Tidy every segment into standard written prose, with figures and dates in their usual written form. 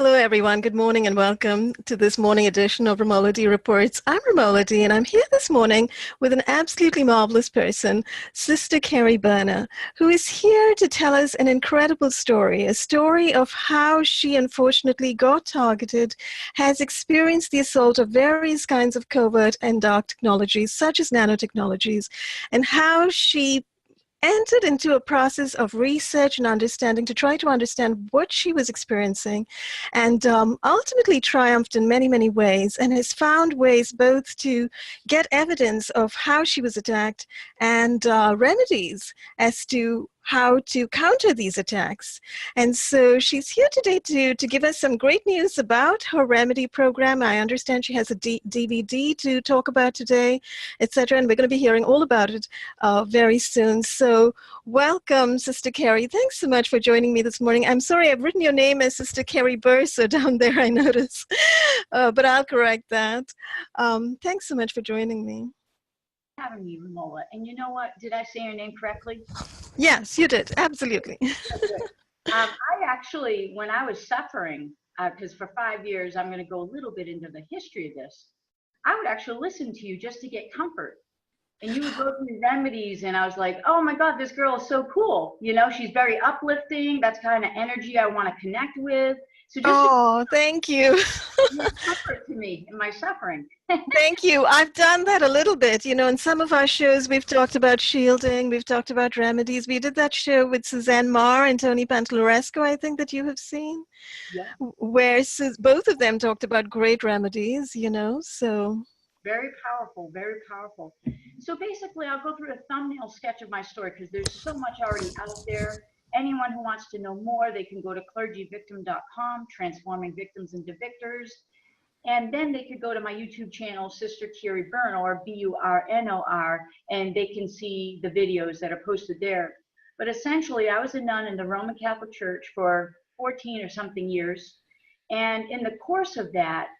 Hello, everyone. Good morning and welcome to this morning edition of Remolody Reports. I'm Remolody, and I'm here this morning with an absolutely marvelous person, Sister Keri Burnor, who is here to tell us an incredible story, a story of how she unfortunately got targeted, has experienced the assault of various kinds of covert and dark technologies, such as nanotechnologies, and how she entered into a process of research and understanding to try to understand what she was experiencing, and ultimately triumphed in many, many ways, and has found ways both to get evidence of how she was attacked and remedies as to how to counter these attacks. And so she's here today to give us some great news about her remedy program. I understand she has a DVD to talk about today, etc. And we're going to be hearing all about it very soon. So welcome, Sister Keri. Thanks so much for joining me this morning. I'm sorry, I've written your name as Sister Keri Burnor down there, I notice, but I'll correct that. Thanks so much for joining me. Having me, Romola. And you know what? Did I say your name correctly? Yes, you did. Absolutely. I actually, when I was suffering, because for 5 years, I'm going to go a little bit into the history of this, I would actually listen to you just to get comfort. And you would go through remedies, and I was like, oh my God, this girl is so cool. You know, she's very uplifting. That's kind of energy I want to connect with. So just thank you. Comfort to me in my suffering. Thank you. I've done that a little bit. You know, in some of our shows, we've talked about shielding, we've talked about remedies. We did that show with Suzanne Marr and Tony Pantalleresco, I think, that you have seen, yeah, where both of them talked about great remedies, you know, so. Very powerful, very powerful. So basically, I'll go through a thumbnail sketch of my story because there's so much already out there. Anyone who wants to know more, they can go to clergyvictim.com, transforming victims into victors. And then they could go to my YouTube channel, Sister Keri Burnor, B-U-R-N-O-R, and they can see the videos that are posted there. But essentially, I was a nun in the Roman Catholic Church for 14 or something years. And in the course of that,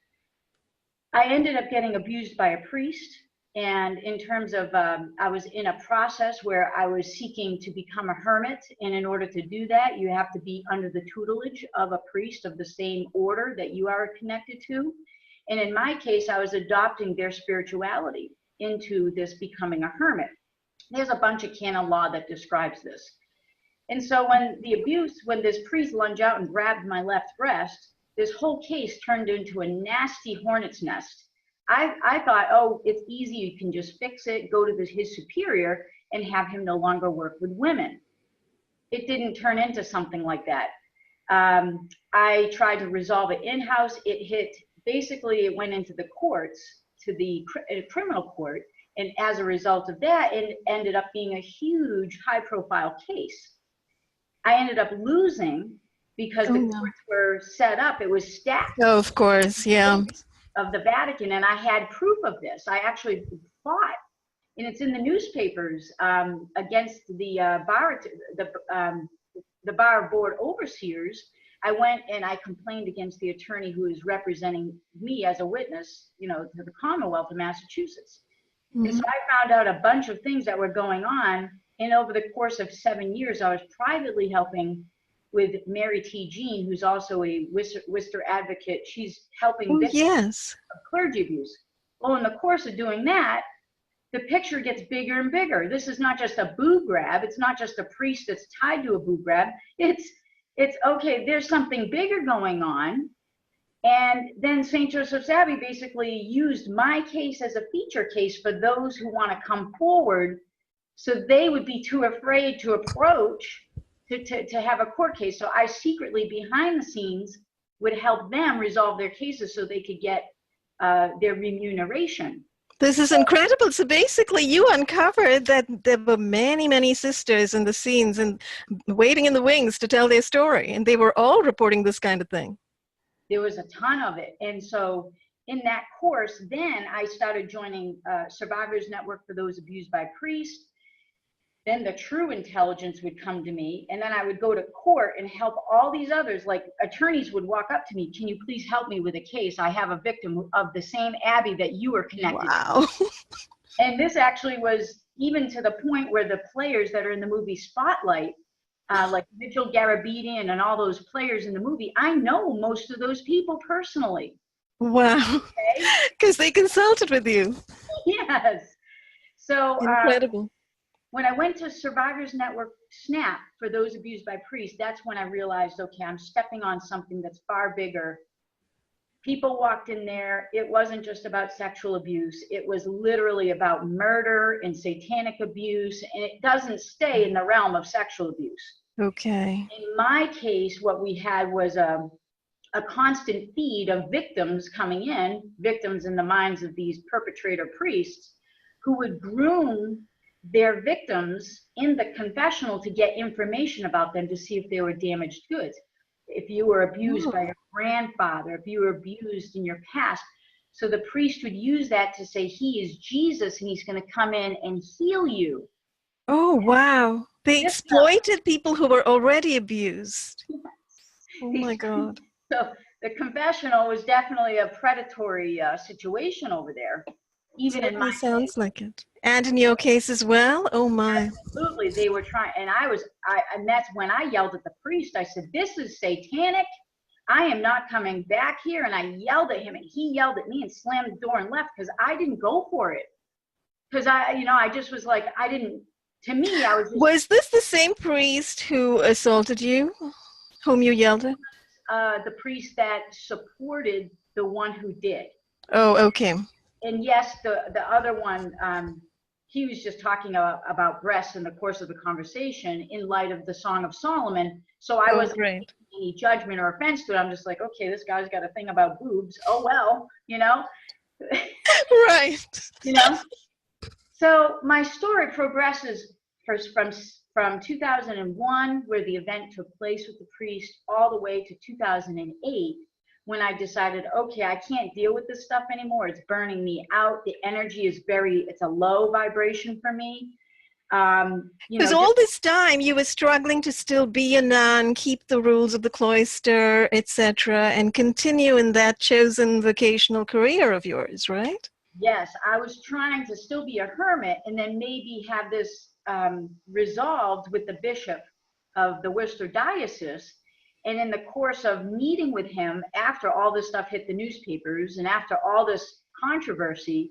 I ended up getting abused by a priest. And in terms of, I was in a process where I was seeking to become a hermit. And in order to do that, you have to be under the tutelage of a priest of the same order that you are connected to. And in my case, I was adopting their spirituality into this becoming a hermit. There's a bunch of canon law that describes this. And so when this priest lunged out and grabbed my left breast, this whole case turned into a nasty hornet's nest. I thought, oh, it's easy, you can just fix it, go to his superior and have him no longer work with women. It didn't turn into something like that. I tried to resolve it in-house. Basically it went into the courts, to the criminal court, and as a result of that, it ended up being a huge high-profile case. I ended up losing because the courts were set up, it was stacked. Oh, of course, yeah. Of the Vatican, and I had proof of this. I actually fought, and it's in the newspapers against the bar board overseers. I went and I complained against the attorney who is representing me as a witness, you know, to the Commonwealth of Massachusetts. Mm-hmm. And so I found out a bunch of things that were going on, and over the course of 7 years, I was privately helping with Mary T. Jean, who's also a Worcester advocate. She's helping victims of clergy abuse. Well, in the course of doing that, the picture gets bigger and bigger. This is not just a boob grab. It's not just a priest that's tied to a boob grab. It's okay, there's something bigger going on. And then St. Joseph's Abbey basically used my case as a feature case for those who want to come forward, so they would be too afraid to approach to have a court case. So I secretly, behind the scenes, would help them resolve their cases so they could get their remuneration. This is incredible. So basically you uncovered that there were many, many sisters in the scenes and waiting in the wings to tell their story, and they were all reporting this kind of thing. There was a ton of it. And so in that course, then I started joining Survivors Network for those abused by priests. Then the True Intelligence would come to me, and then I would go to court and help all these others. Like attorneys would walk up to me, can you please help me with a case? I have a victim of the same abbey that you were connected to. And this actually was even to the point where the players that are in the movie Spotlight, like Mitchell Garabedian and all those players in the movie. I know most of those people personally. Wow. Because they consulted with you. Yes. So incredible. When I went to Survivors Network SNAP for those abused by priests, that's when I realized, okay, I'm stepping on something that's far bigger. People walked in there. It wasn't just about sexual abuse. It was literally about murder and satanic abuse. And it doesn't stay in the realm of sexual abuse. Okay. In my case, what we had was a constant feed of victims coming in, victims in the minds of these perpetrator priests, who would groom their victims in the confessional to get information about them to see if they were damaged goods. If you were abused by your grandfather, if you were abused in your past. So the priest would use that to say, he is Jesus and he's going to come in and heal you. Oh, wow. They exploited people who were already abused. Yes. Oh my God. So the confessional was definitely a predatory situation over there. Even in my sounds like it. And in your case as well? Oh my. Absolutely. They were trying, and and that's when I yelled at the priest. I said, this is satanic. I am not coming back here. And I yelled at him and he yelled at me and slammed the door and left because I didn't go for it. Because I just was like, to me, I was just. Was this the same priest who assaulted you, whom you yelled at? The priest that supported the one who did. Oh, okay. And yes, the other one, he was just talking about breasts in the course of the conversation in light of the Song of Solomon. So I wasn't making any judgment or offense to it. I'm just like, okay, this guy's got a thing about boobs. Oh, well, Right. So my story progresses first from 2001, where the event took place with the priest, all the way to 2008. When I decided, okay, I can't deal with this stuff anymore. It's burning me out. The energy is it's a low vibration for me. Because all this time you were struggling to still be a nun, keep the rules of the cloister, etc., and continue in that chosen vocational career of yours, right? Yes, I was trying to still be a hermit and then maybe have this resolved with the bishop of the Worcester Diocese. And in the course of meeting with him, after all this stuff hit the newspapers and after all this controversy,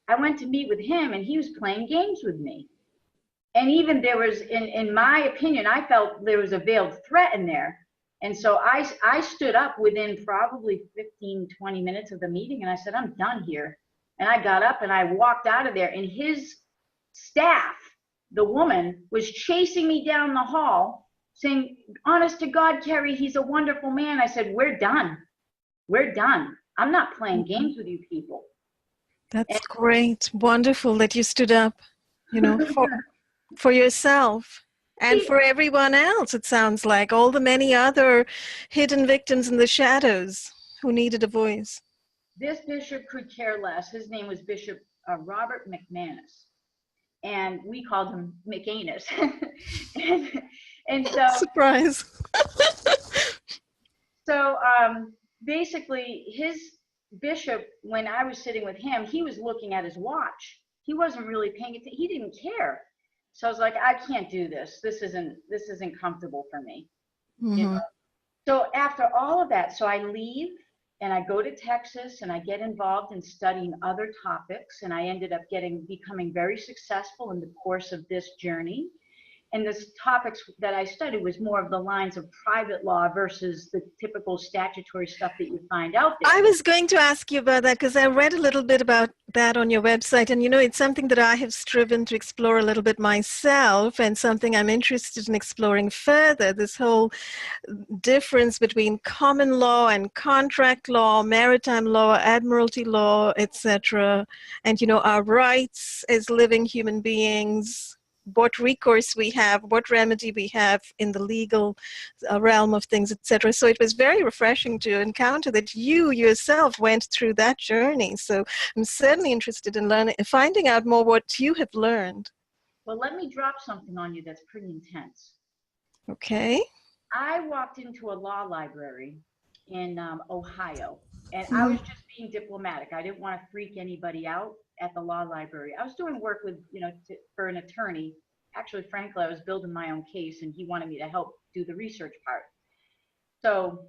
I went to meet with him and he was playing games with me. And even there was, in my opinion, I felt there was a veiled threat in there. And so I stood up within probably 15, 20 minutes of the meeting and I said, I'm done here. And I got up and I walked out of there and his staff, the woman, was chasing me down the hall saying, honest to God, Keri, he's a wonderful man. I said, we're done. We're done. I'm not playing games with you people. That's great. Wonderful that you stood up, for yourself and for everyone else. It sounds like all the many other hidden victims in the shadows who needed a voice. This bishop could care less. His name was Bishop Robert McManus. And we called him McAnus. and so surprise. So basically his bishop, when I was sitting with him, he was looking at his watch. He wasn't really paying attention. He didn't care. So I was like, I can't do this. This isn't comfortable for me. Mm-hmm. So after all of that, so I leave and I go to Texas and I get involved in studying other topics, and I ended up becoming very successful in the course of this journey. And the topics that I studied was more of the lines of private law versus the typical statutory stuff that you find out there. I was going to ask you about that because I read a little bit about that on your website. And, it's something that I have striven to explore a little bit myself and something I'm interested in exploring further, this whole difference between common law and contract law, maritime law, admiralty law, etc. And, our rights as living human beings, what recourse we have, what remedy we have in the legal realm of things, etc. So it was very refreshing to encounter that you yourself went through that journey. So I'm certainly interested in finding out more what you have learned. Well, let me drop something on you that's pretty intense. Okay. I walked into a law library in Ohio, and I was just being diplomatic. I didn't want to freak anybody out at the law library. I was doing work with, for an attorney actually, frankly, I was building my own case and he wanted me to help do the research part. So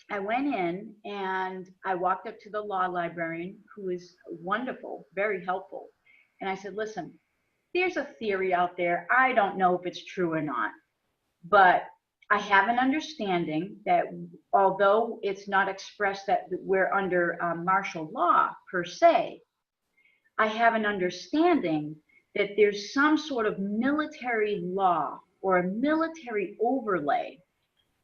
I went in and I walked up to the law librarian, who is wonderful, very helpful. And I said, listen, there's a theory out there. I don't know if it's true or not, but I have an understanding that although it's not expressed that we're under martial law per se, I have an understanding that there's some sort of military law or a military overlay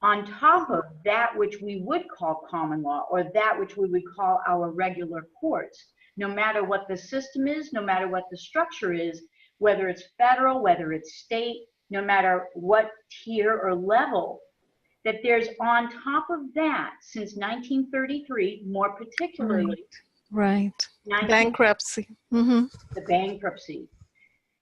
on top of that which we would call common law, or that which we would call our regular courts. No matter what the system is, no matter what the structure is, whether it's federal, whether it's state, no matter what tier or level, that there's on top of that, since 1933, more particularly, right. Bankruptcy. Mm-hmm. The bankruptcy,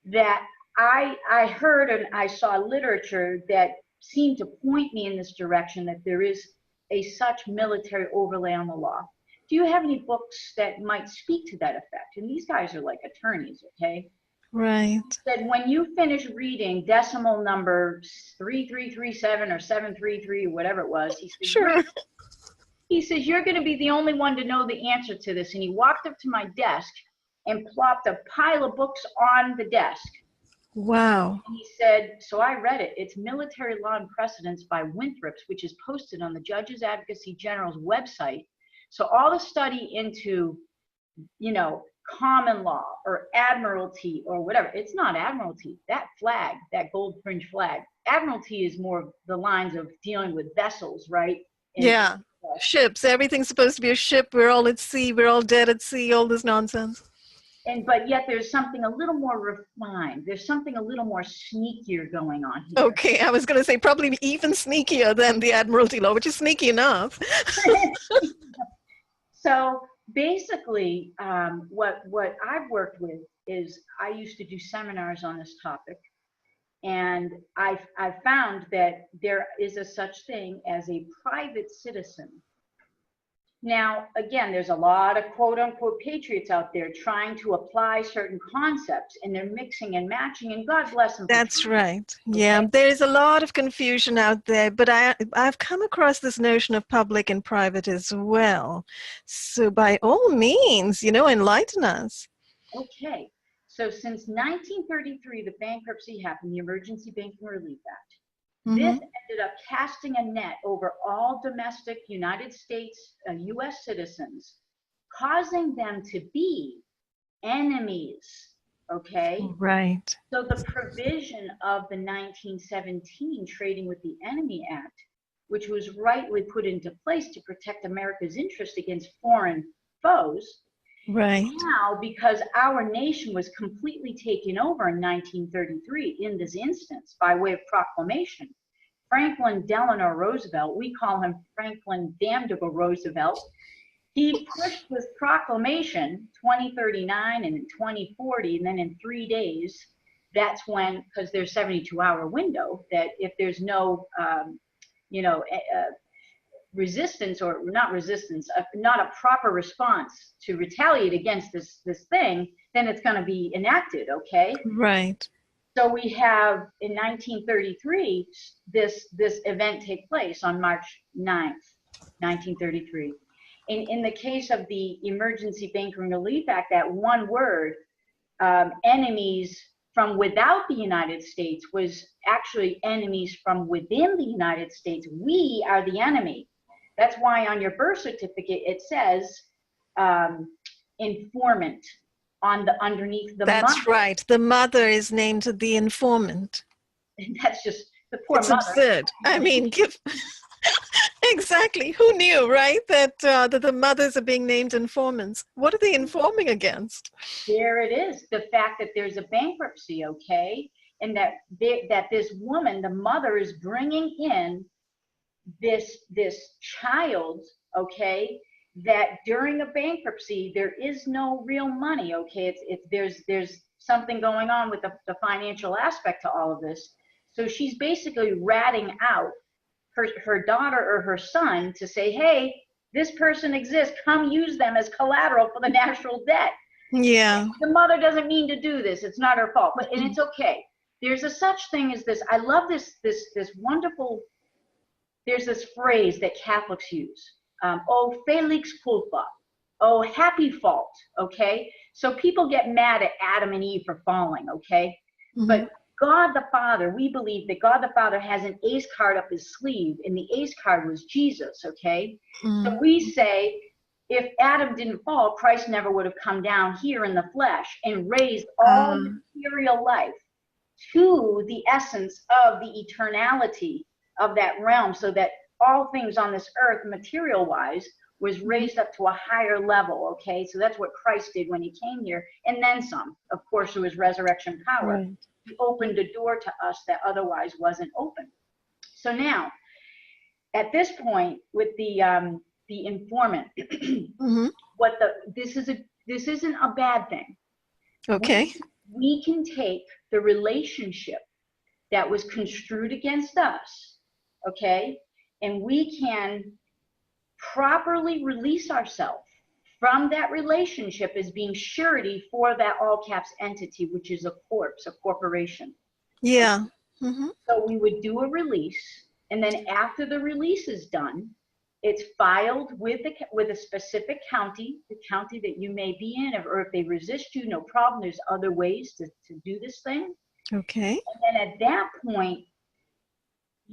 that I heard and I saw literature that seemed to point me in this direction, that there is a such military overlay on the law. Do you have any books that might speak to that effect? And these guys are like attorneys, okay? Right. That when you finish reading decimal number 3337 or 733, whatever it was, he said, sure. He says, you're going to be the only one to know the answer to this. And he walked up to my desk and plopped a pile of books on the desk. Wow. And he said, so I read it. It's Military Law and Precedents by Winthrop's, which is posted on the Judges Advocacy General's website. So all the study into, you know, common law or admiralty or whatever, it's not admiralty. That flag, that gold fringe flag, admiralty is more the lines of dealing with vessels, right? And yeah. Ships. Everything's supposed to be a ship. We're all at sea. We're all dead at sea. All this nonsense. But yet there's something a little more refined. There's something a little more sneakier going on here. Okay, I was going to say probably even sneakier than the Admiralty Law, which is sneaky enough. So basically, what I've worked with is I used to do seminars on this topic, and I found that there is a such thing as a private citizen. Now, again, there's a lot of quote-unquote patriots out there trying to apply certain concepts, and they're mixing and matching, and God bless them. That's right. Yeah, there's a lot of confusion out there, but I've come across this notion of public and private as well. So by all means, you know, enlighten us. Okay. So since 1933, the bankruptcy happened, the Emergency Banking Relief Act. Mm-hmm. This ended up casting a net over all domestic United States, U.S. citizens, causing them to be enemies, okay? Right. So the provision of the 1917 Trading with the Enemy Act, which was rightly put into place to protect America's interest against foreign foes, right. Now, because our nation was completely taken over in 1933 in this instance by way of proclamation, Franklin Delano Roosevelt, we call him Franklin Damnable Roosevelt, he pushed this proclamation 2039 and in 2040, and then in 3 days, that's when, because there's 72-hour window, that if there's no, resistance, or not resistance, not a proper response to retaliate against this thing, then it's going to be enacted, okay? Right. So we have, in 1933, this event take place on March 9th, 1933. In the case of the Emergency Banking Relief Act, that one word, enemies from without the United States, was actually enemies from within the United States. We are the enemy. That's why on your birth certificate it says informant on the underneath the mother. That's right. The mother is named the informant. And that's just the poor mother. It's absurd. I mean, exactly. Who knew, right? That the mothers are being named informants. What are they informing against? There it is. The fact that there's a bankruptcy, okay, and that this woman, the mother, is bringing in this child, okay, that during a bankruptcy there is no real money, okay, there's something going on with the financial aspect to all of this. So she's basically ratting out her daughter or her son to say, hey, this person exists, come use them as collateral for the national debt. Yeah. The mother doesn't mean to do this, it's not her fault, and it's okay. there's a such thing as this. I love this wonderful, there's this phrase that Catholics use. Oh, felix culpa. Oh, happy fault. Okay. So people get mad at Adam and Eve for falling. Okay. Mm-hmm. But God the Father, we believe that God the Father has an ace card up his sleeve, and the ace card was Jesus. Okay. Mm-hmm. So we say, if Adam didn't fall, Christ never would have come down here in the flesh and raised all material life to the essence of the eternality of that realm, so that all things on this earth, material-wise, was raised up to a higher level, okay? So that's what Christ did when he came here, and then some, of course, through his resurrection power. Right. He opened a door to us that otherwise wasn't open. So now, at this point, with the informant, Mm-hmm. this isn't a bad thing. Okay. We can take the relationship that was construed against us, okay, and we can properly release ourselves from that relationship as being surety for that all caps entity, which is a corpse, a corporation. Yeah. Mm-hmm. So we would do a release, and then after the release is done, it's filed with a specific county, the county that you may be in, or if they resist you, no problem. There's other ways to do this thing. Okay. And then at that point,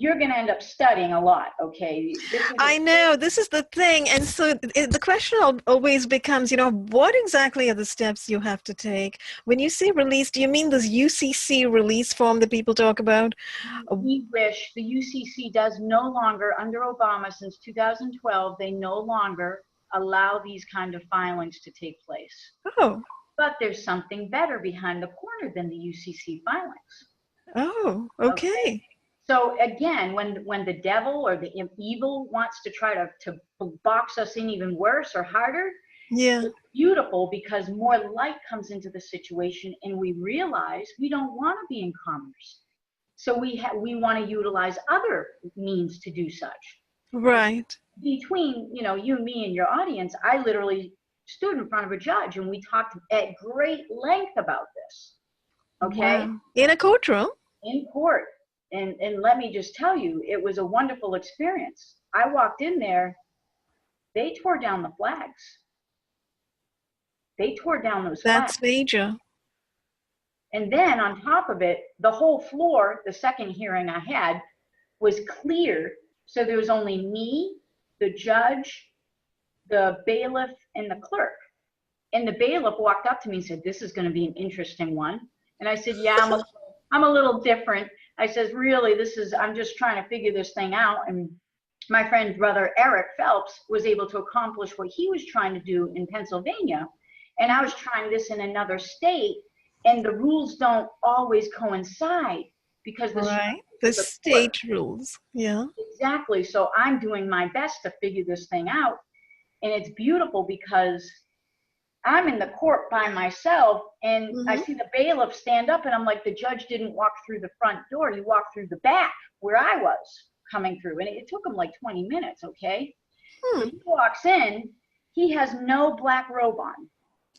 you're going to end up studying a lot, okay? I know, this is the thing. And so the question always becomes, what exactly are the steps you have to take? When you say release, do you mean this UCC release form that people talk about? We wish the UCC does no longer, under Obama since 2012, they no longer allow these kind of filings to take place. Oh. But there's something better behind the corner than the UCC filings. Oh, okay. So again, when the devil or the evil wants to try to box us in even worse or harder, yeah, it's beautiful because more light comes into the situation, and we realize we don't want to be in commerce. So we want to utilize other means to do such. Right. Between you, me, and your audience, I literally stood in front of a judge and we talked at great length about this. Okay. Wow. In a courtroom? In court. And let me just tell you, it was a wonderful experience. I walked in there, they tore down the flags. They tore down those flags. That's major. And then on top of it, the whole floor, the second hearing I had, was clear. So there was only me, the judge, the bailiff, and the clerk. And the bailiff walked up to me and said, "This is going to be an interesting one." And I said, "Yeah, I'm a little different." I says, "Really, I'm just trying to figure this thing out." And my friend, brother Eric Phelps, was able to accomplish what he was trying to do in Pennsylvania. And I was trying this in another state. And the rules don't always coincide because the state rules. Yeah. Exactly. So I'm doing my best to figure this thing out. And it's beautiful because I'm in the court by myself, and I see the bailiff stand up, and I'm like, the judge didn't walk through the front door. He walked through the back where I was coming through. And it took him like 20 minutes, okay? So he walks in. He has no black robe on.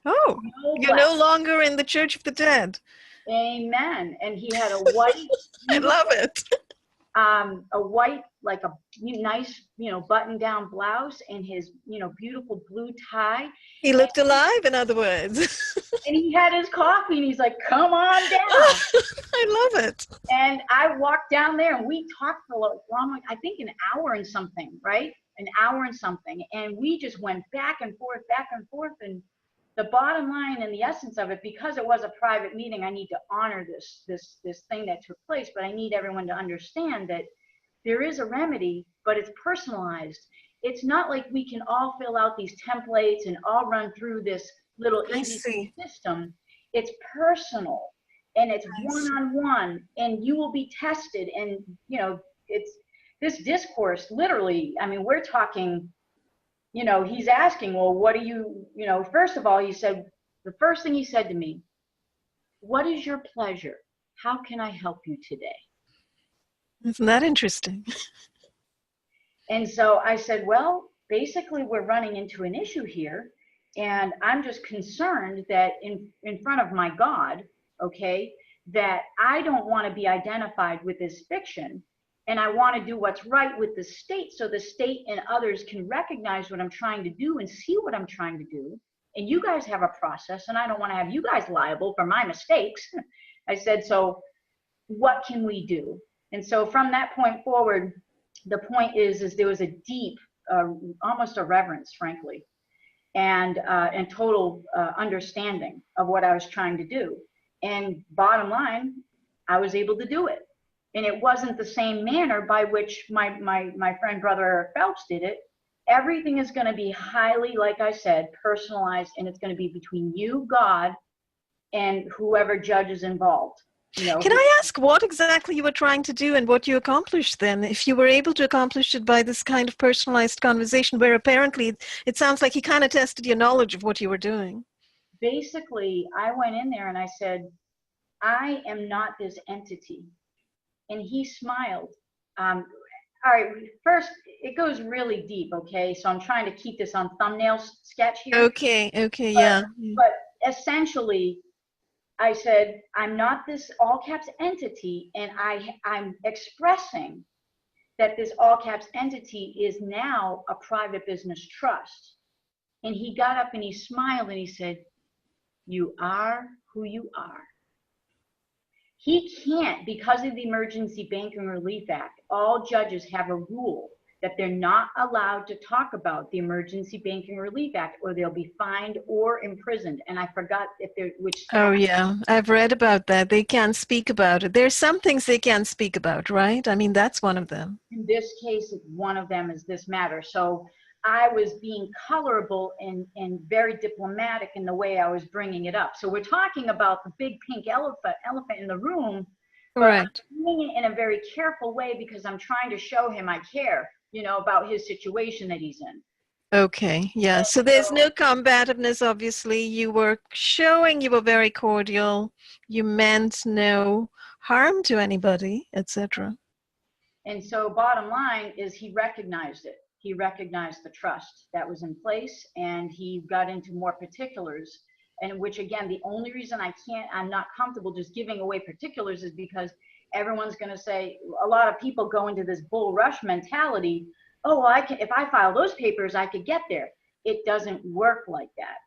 Oh, you're no longer in the Church of the Dead. Amen. And he had a white. I love it. A white, like a nice, button-down blouse, and his, beautiful blue tie. He looked alive, in other words. And he had his coffee, and he's like, "Come on down." I love it. And I walked down there, and we talked for like, I think an hour and something, right? An hour and something. And we just went back and forth. And the bottom line and the essence of it, because it was a private meeting, I need to honor this thing that took place, but I need everyone to understand that there is a remedy, but it's personalized. It's not like we can all fill out these templates and all run through this little easy system. It's personal, and it's one-on-one, and you will be tested. And it's this discourse, literally, I mean, we're talking, he's asking, well, what do you, first of all, the first thing he said to me, "What is your pleasure? How can I help you today?" Isn't that interesting? And so I said, well, basically we're running into an issue here, and I'm just concerned that in front of my God, okay, that I don't want to be identified with this fiction, and I want to do what's right with the state, so the state and others can recognize what I'm trying to do and see what I'm trying to do. And you guys have a process, and I don't want to have you guys liable for my mistakes. I said, so what can we do? And so from that point forward, the point is there was a deep, almost a reverence, frankly, and total understanding of what I was trying to do. And bottom line, I was able to do it. And it wasn't the same manner by which my friend, brother Eric Phelps did it. Everything is going to be highly, like I said, personalized, and it's going to be between you, God, and whoever judge is involved. You know, can I ask what exactly you were trying to do and what you accomplished then? If you were able to accomplish it by this kind of personalized conversation where apparently it sounds like he kind of tested your knowledge of what you were doing. Basically, I went in there and I said, I am not this entity. And he smiled. All right, first, it goes really deep, okay? So I'm trying to keep this on thumbnail sketch here. Okay, yeah. But essentially, I said, I'm not this all caps entity, and I'm expressing that this all caps entity is now a private business trust. And he got up and he smiled and he said, you are who you are. He can't, because of the Emergency Banking Relief Act, all judges have a rule that they're not allowed to talk about the Emergency Banking Relief Act, or they'll be fined or imprisoned. And I forgot if they're which. Oh yeah, I've read about that. They can't speak about it. There's some things they can't speak about, right? I mean, that's one of them. In this case, one of them is this matter. So I was being colorable and very diplomatic in the way I was bringing it up. So we're talking about the big pink elephant in the room, but Right. I'm doing it in a very careful way because I'm trying to show him I care, you know, about his situation that he's in. Okay, yeah. So there's no combativeness, obviously. You were showing you were very cordial. You meant no harm to anybody, etc. And so bottom line is he recognized it. He recognized the trust that was in place, and he got into more particulars, and which again, the only reason I'm not comfortable just giving away particulars is because everyone's going to say, a lot of people go into this bull rush mentality. Oh, well, if I file those papers, I could get there. It doesn't work like that.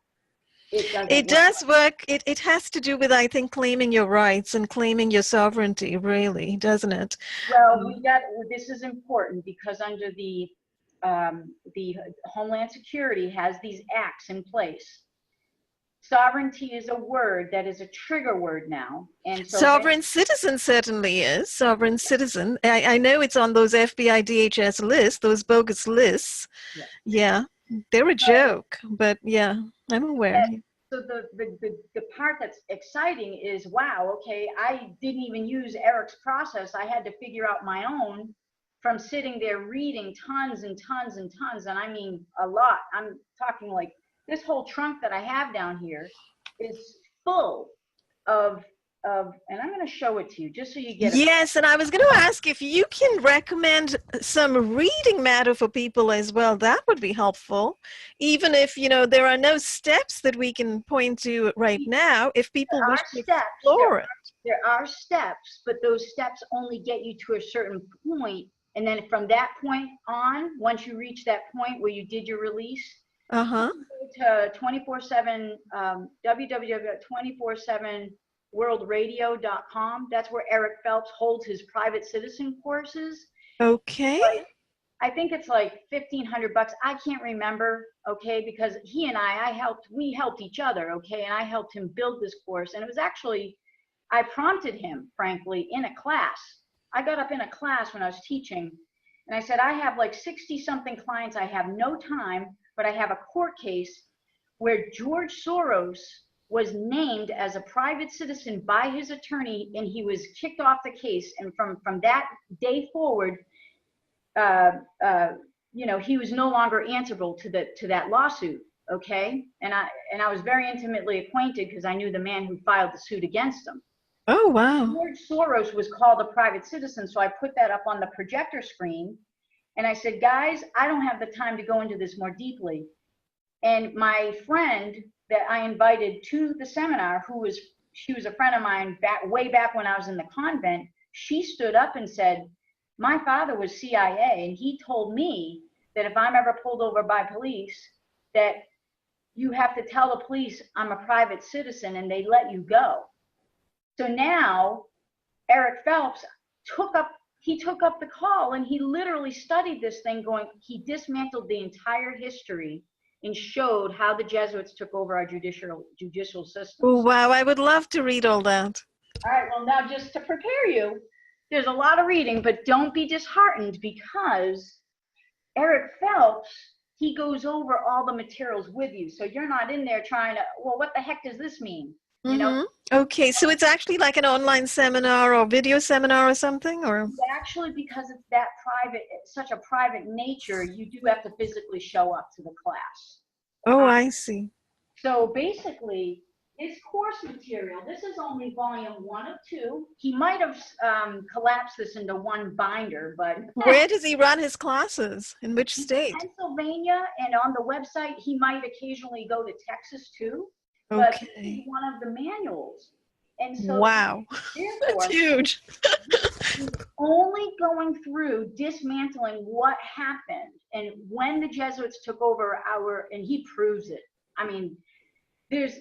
It does work. It has to do with, I think, claiming your rights and claiming your sovereignty, really, doesn't it? Well, this is important because under the Homeland Security has these acts in place. Sovereignty is a word that is a trigger word now. And so sovereign citizen certainly is. Sovereign citizen. I know it's on those FBI DHS lists, those bogus lists. Yeah, they're a joke, but yeah, I'm aware. So the part that's exciting is, wow, okay, I didn't even use Eric's process. I had to figure out my own from sitting there reading tons and tons and tons. And I mean, a lot. I'm talking like this whole trunk that I have down here is full of, and I'm going to show it to you just so you get it. Yes, and I was going to ask if you can recommend some reading matter for people as well. That would be helpful. Even if, you know, there are no steps that we can point to right now, if people wish to explore it. There are steps, but those steps only get you to a certain point. And then from that point on, once you reach that point where you did your release, uh-huh, to 24/7 www.247worldradio.com. That's where Eric Phelps holds his private citizen courses. Okay. I think it's like $1,500. I can't remember, okay, because he and we helped each other, okay, and I helped him build this course. And it was actually, I prompted him, frankly, in a class. I got up in a class when I was teaching, and I said, I have like 60-something clients. I have no time, but I have a court case where George Soros was named as a private citizen by his attorney, and he was kicked off the case. And from that day forward, you know, he was no longer answerable to that lawsuit. Okay, and I was very intimately acquainted because I knew the man who filed the suit against him. Oh wow! George Soros was called a private citizen, so I put that up on the projector screen, and I said, guys, I don't have the time to go into this more deeply. And my friend that I invited to the seminar, who was she was a friend of mine way back when I was in the convent. She stood up and said, my father was CIA, and he told me that if I'm ever pulled over by police, that you have to tell the police I'm a private citizen and they let you go. So now Eric Phelps took up the call, and he literally studied this thing going, he dismantled the entire history and showed how the Jesuits took over our judicial system. Oh, wow, I would love to read all that. All right, well, now just to prepare you, there's a lot of reading, but don't be disheartened, because Eric Phelps, he goes over all the materials with you. So you're not in there trying to, well, what the heck does this mean? You know? Okay, so it's actually like an online seminar or video seminar or something, or? Actually, because it's that private, it's such a private nature, you do have to physically show up to the class. Oh, I see. So basically, it's course material. This is only volume 1 of 2. He might have collapsed this into one binder, but where does he run his classes? In which state? Pennsylvania, and on the website, he might occasionally go to Texas too. Okay. But this is one of the manuals. And so wow, that's huge. He's only going through dismantling what happened and when the Jesuits took over and he proves it. I mean, there's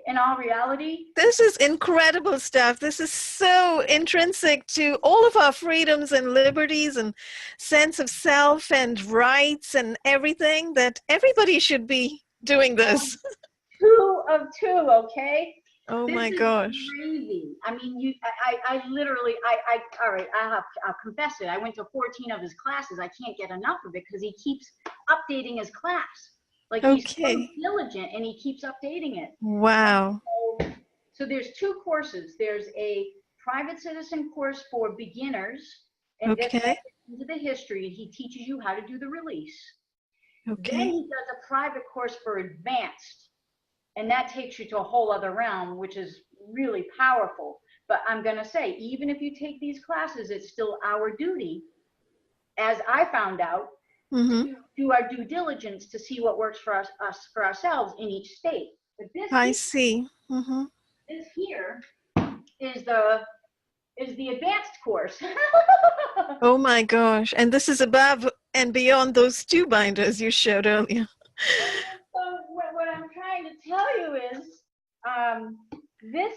in all reality, this is incredible stuff. This is so intrinsic to all of our freedoms and liberties and sense of self and rights and everything, that everybody should be doing this. 2 of 2, okay? Oh this my is gosh. Crazy. I mean, I literally, all right, I'll confess it. I went to 14 of his classes. I can't get enough of it because he keeps updating his class. Like he's so diligent and he keeps updating it. Wow. So there's 2 courses. There's a private citizen course for beginners. And this gets into the history. He teaches you how to do the release. Okay. Then he does a private course for advanced. And that takes you to a whole other realm, which is really powerful. But I'm going to say, even if you take these classes, it's still our duty, as I found out, to do our due diligence to see what works for us for ourselves in each state. But this this here is the advanced course. Oh my gosh. And this is above and beyond those 2 binders you showed earlier. So what I'm trying to tell you is, this,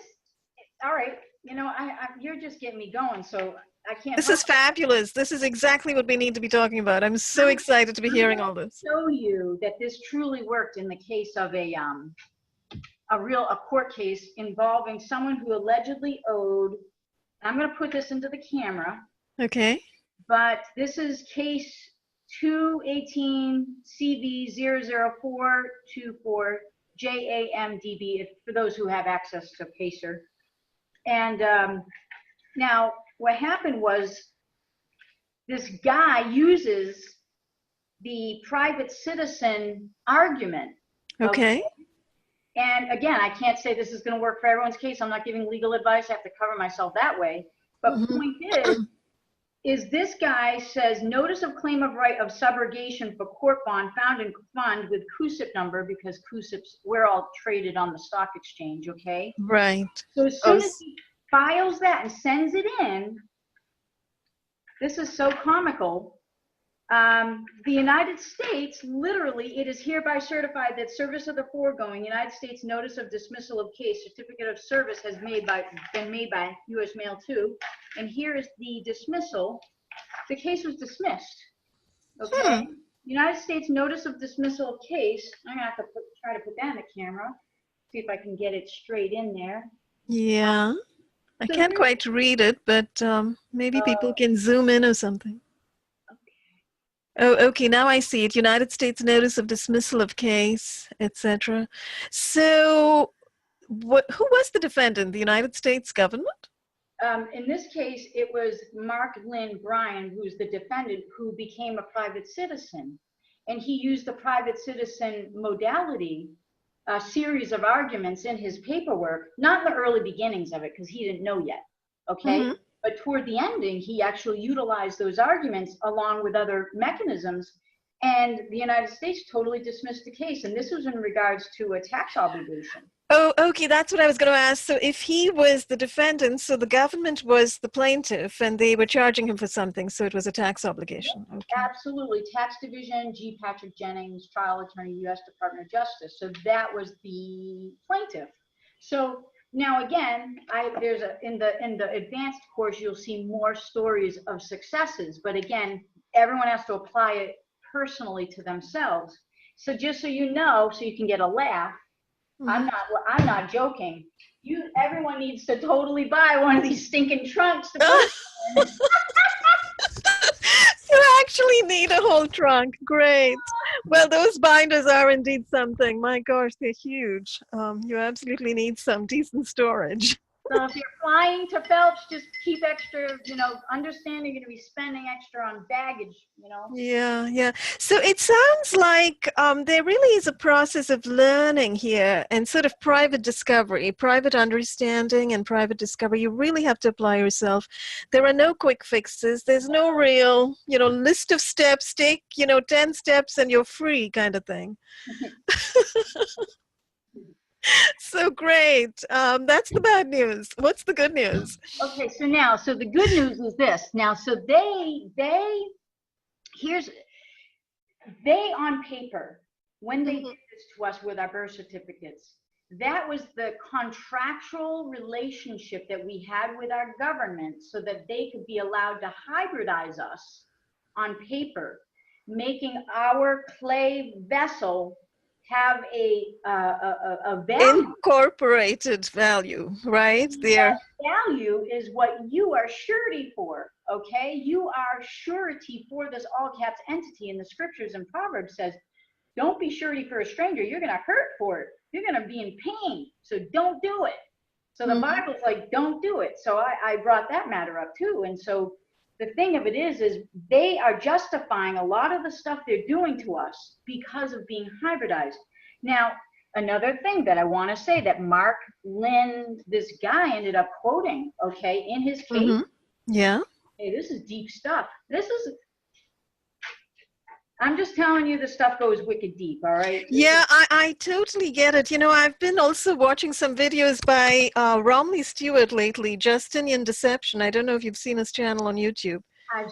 all right, you know, you're just getting me going, so I can't. This is fabulous. This is exactly what we need to be talking about. I'm so excited to be hearing all this. Show you that this truly worked in the case of a court case involving someone who allegedly owed, I'm going to put this into the camera. Okay. But this is case 218 CV 00424 JAMDB, for those who have access to Pacer. And now what happened was this guy uses the private citizen argument. Okay. And again, I can't say this is going to work for everyone's case. I'm not giving legal advice. I have to cover myself that way. But point is this guy says, notice of claim of right of subrogation for court bond found in fund with CUSIP number, because CUSIPs, we're all traded on the stock exchange, okay? Right. So as soon as he files that and sends it in, this is so comical. The United States, literally, it is hereby certified that service of the foregoing United States notice of dismissal of case, certificate of service has been made by U.S. Mail 2. And here is the dismissal. The case was dismissed. Okay. United States notice of dismissal of case. I'm gonna have to try to put that in the camera. See if I can get it straight in there. Yeah. I can't quite read it, but maybe people can zoom in or something. Oh, okay. Now I see it. United States notice of dismissal of case, etc. So, who was the defendant? The United States government? In this case, it was Mark Lynn Bryan, who's the defendant, who became a private citizen. And he used the private citizen modality, a series of arguments in his paperwork, not in the early beginnings of it, because he didn't know yet, okay? But toward the ending, he actually utilized those arguments along with other mechanisms, and the United States totally dismissed the case. And this was in regards to a tax obligation. Oh, okay, that's what I was going to ask. So if he was the defendant, so the government was the plaintiff and they were charging him for something, so it was a tax obligation. Okay. Absolutely. Tax Division, G. Patrick Jennings, trial attorney, U.S. Department of Justice. So that was the plaintiff. So now again, there's in the advanced course, you'll see more stories of successes, but again, everyone has to apply it personally to themselves. So just so you know, so you can get a laugh, I'm not joking. Everyone needs to totally buy one of these stinking trunks to put You actually need a whole trunk. Great. Well, those binders are indeed something. My gosh, they're huge. You absolutely need some decent storage. So if you're flying to Phelps, just keep extra, understand you're going to be spending extra on baggage, Yeah, yeah. So it sounds like there really is a process of learning here and sort of private discovery, private understanding and private discovery. You really have to apply yourself. There are no quick fixes. There's no real, list of steps. Take, 10 steps and you're free kind of thing. So great. That's the bad news. What's the good news? Okay, so the good news is this. Now, so they on paper, when they did this to us with our birth certificates, that was the contractual relationship that we had with our government so that they could be allowed to hybridize us on paper, making our clay vessel have a value. Incorporated value, right? There. Value is what you are surety for, okay? You are surety for this all caps entity. In the scriptures and Proverbs says, don't be surety for a stranger. You're going to hurt for it. You're going to be in pain. So don't do it. So the Bible's like, don't do it. So I brought that matter up too. And so the thing of it is they are justifying a lot of the stuff they're doing to us because of being hybridized. Now, another thing that I want to say that Mark Lynn, this guy ended up quoting, okay, in his case. Yeah. Hey, this is deep stuff. I'm just telling you, the stuff goes wicked deep, all right? Yeah, I totally get it. I've been also watching some videos by Romney Stewart lately, Justinian Deception. I don't know if you've seen his channel on YouTube. I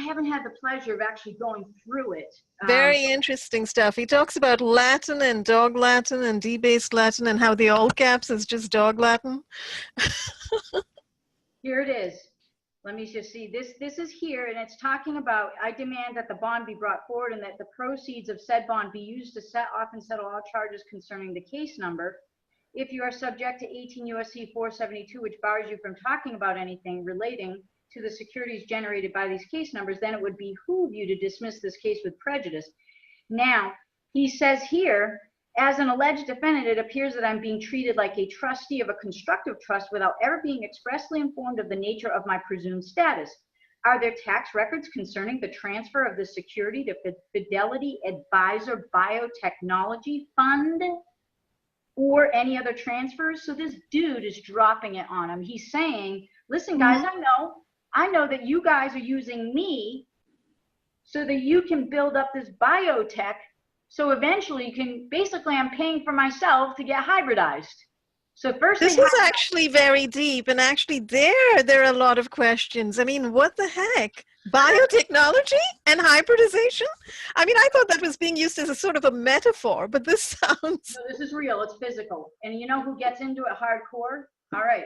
haven't had the pleasure of actually going through it. Very interesting stuff. He talks about Latin and dog Latin and debased Latin and how the all caps is just dog Latin. Here it is. Let me just see. This is here, and it's talking about, I demand that the bond be brought forward and that the proceeds of said bond be used to set off and settle all charges concerning the case number. If you are subject to 18 U.S.C. 472, which bars you from talking about anything relating to the securities generated by these case numbers, then it would behoove you to dismiss this case with prejudice. Now, he says here, as an alleged defendant, it appears that I'm being treated like a trustee of a constructive trust without ever being expressly informed of the nature of my presumed status. Are there tax records concerning the transfer of the security to Fidelity Advisor Biotechnology Fund or any other transfers? So this dude is dropping it on him. He's saying, listen, guys, I know that you guys are using me so that you can build up this biotech. So eventually you can, basically I'm paying for myself to get hybridized. So first this is actually very deep, and actually there are a lot of questions. I mean, what the heck? Biotechnology and hybridization? I mean, I thought that was being used as a sort of a metaphor, but this sounds... No, this is real, it's physical. And you know who gets into it hardcore? All right.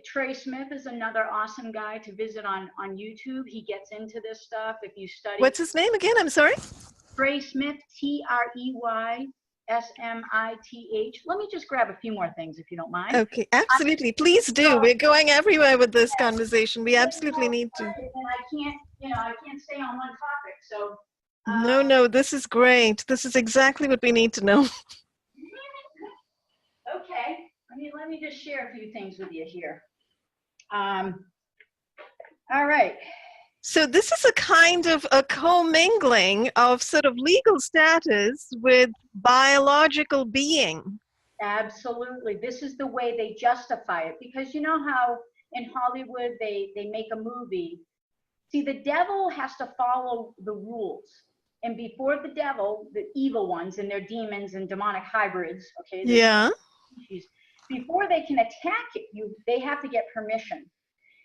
Trey Smith is another awesome guy to visit on YouTube. He gets into this stuff. If you study... What's his name again? I'm sorry? Trey Smith, Treysmith. Let me just grab a few more things if you don't mind. Okay, absolutely. Please do. We're going everywhere with this conversation. We absolutely need to. And I can't stay on one topic. So no, this is great. This is exactly what we need to know. Okay. Let me just share a few things with you here. All right. So this is a kind of a commingling of sort of legal status with biological being. Absolutely. This is the way they justify it. Because you know how in Hollywood they make a movie. See, the devil has to follow the rules. And before the devil, the evil ones and their demons and demonic hybrids, okay, Yeah. before they can attack you, they have to get permission.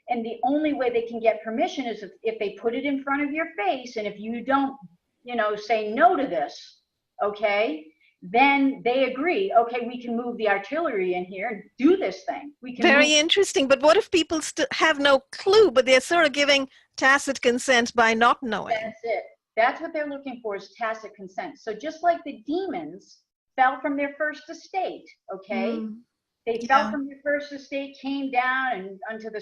And the only way they can get permission is if they put it in front of your face, and if you don't, you know, say no to this, okay, then they agree, okay, we can move the artillery in here and do this thing. We can Very interesting. But what if people have no clue, but they're sort of giving tacit consent by not knowing? That's it. That's what they're looking for, is tacit consent. So just like the demons fell from their first estate, okay? They fell from their first estate, came down and unto the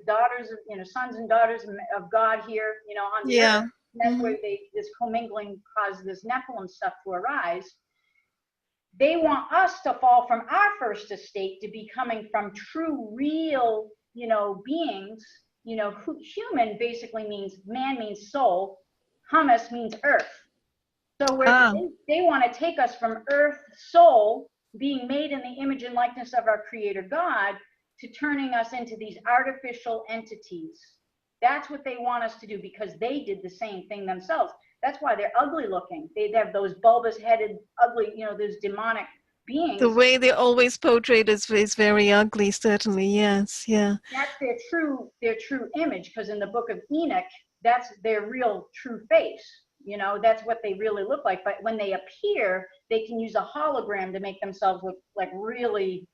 daughters of, you know, sons and daughters of God here, you know, on the earth. And that's where this commingling caused this Nephilim stuff to arise. They want us to fall from our first estate to be coming from true, real, you know, beings. You know, human basically means, man means soul. Hummus means earth. So they want to take us from earth, soul, being made in the image and likeness of our creator God, to turning us into these artificial entities. That's what they want us to do, because they did the same thing themselves. That's why they're ugly looking. They have those bulbous headed, ugly, you know, those demonic beings. The way they're always portrayed is very ugly, certainly, yes, yeah. That's their true image, because in the book of Enoch, that's their real true face. You know, that's what they really look like. But when they appear, they can use a hologram to make themselves look like really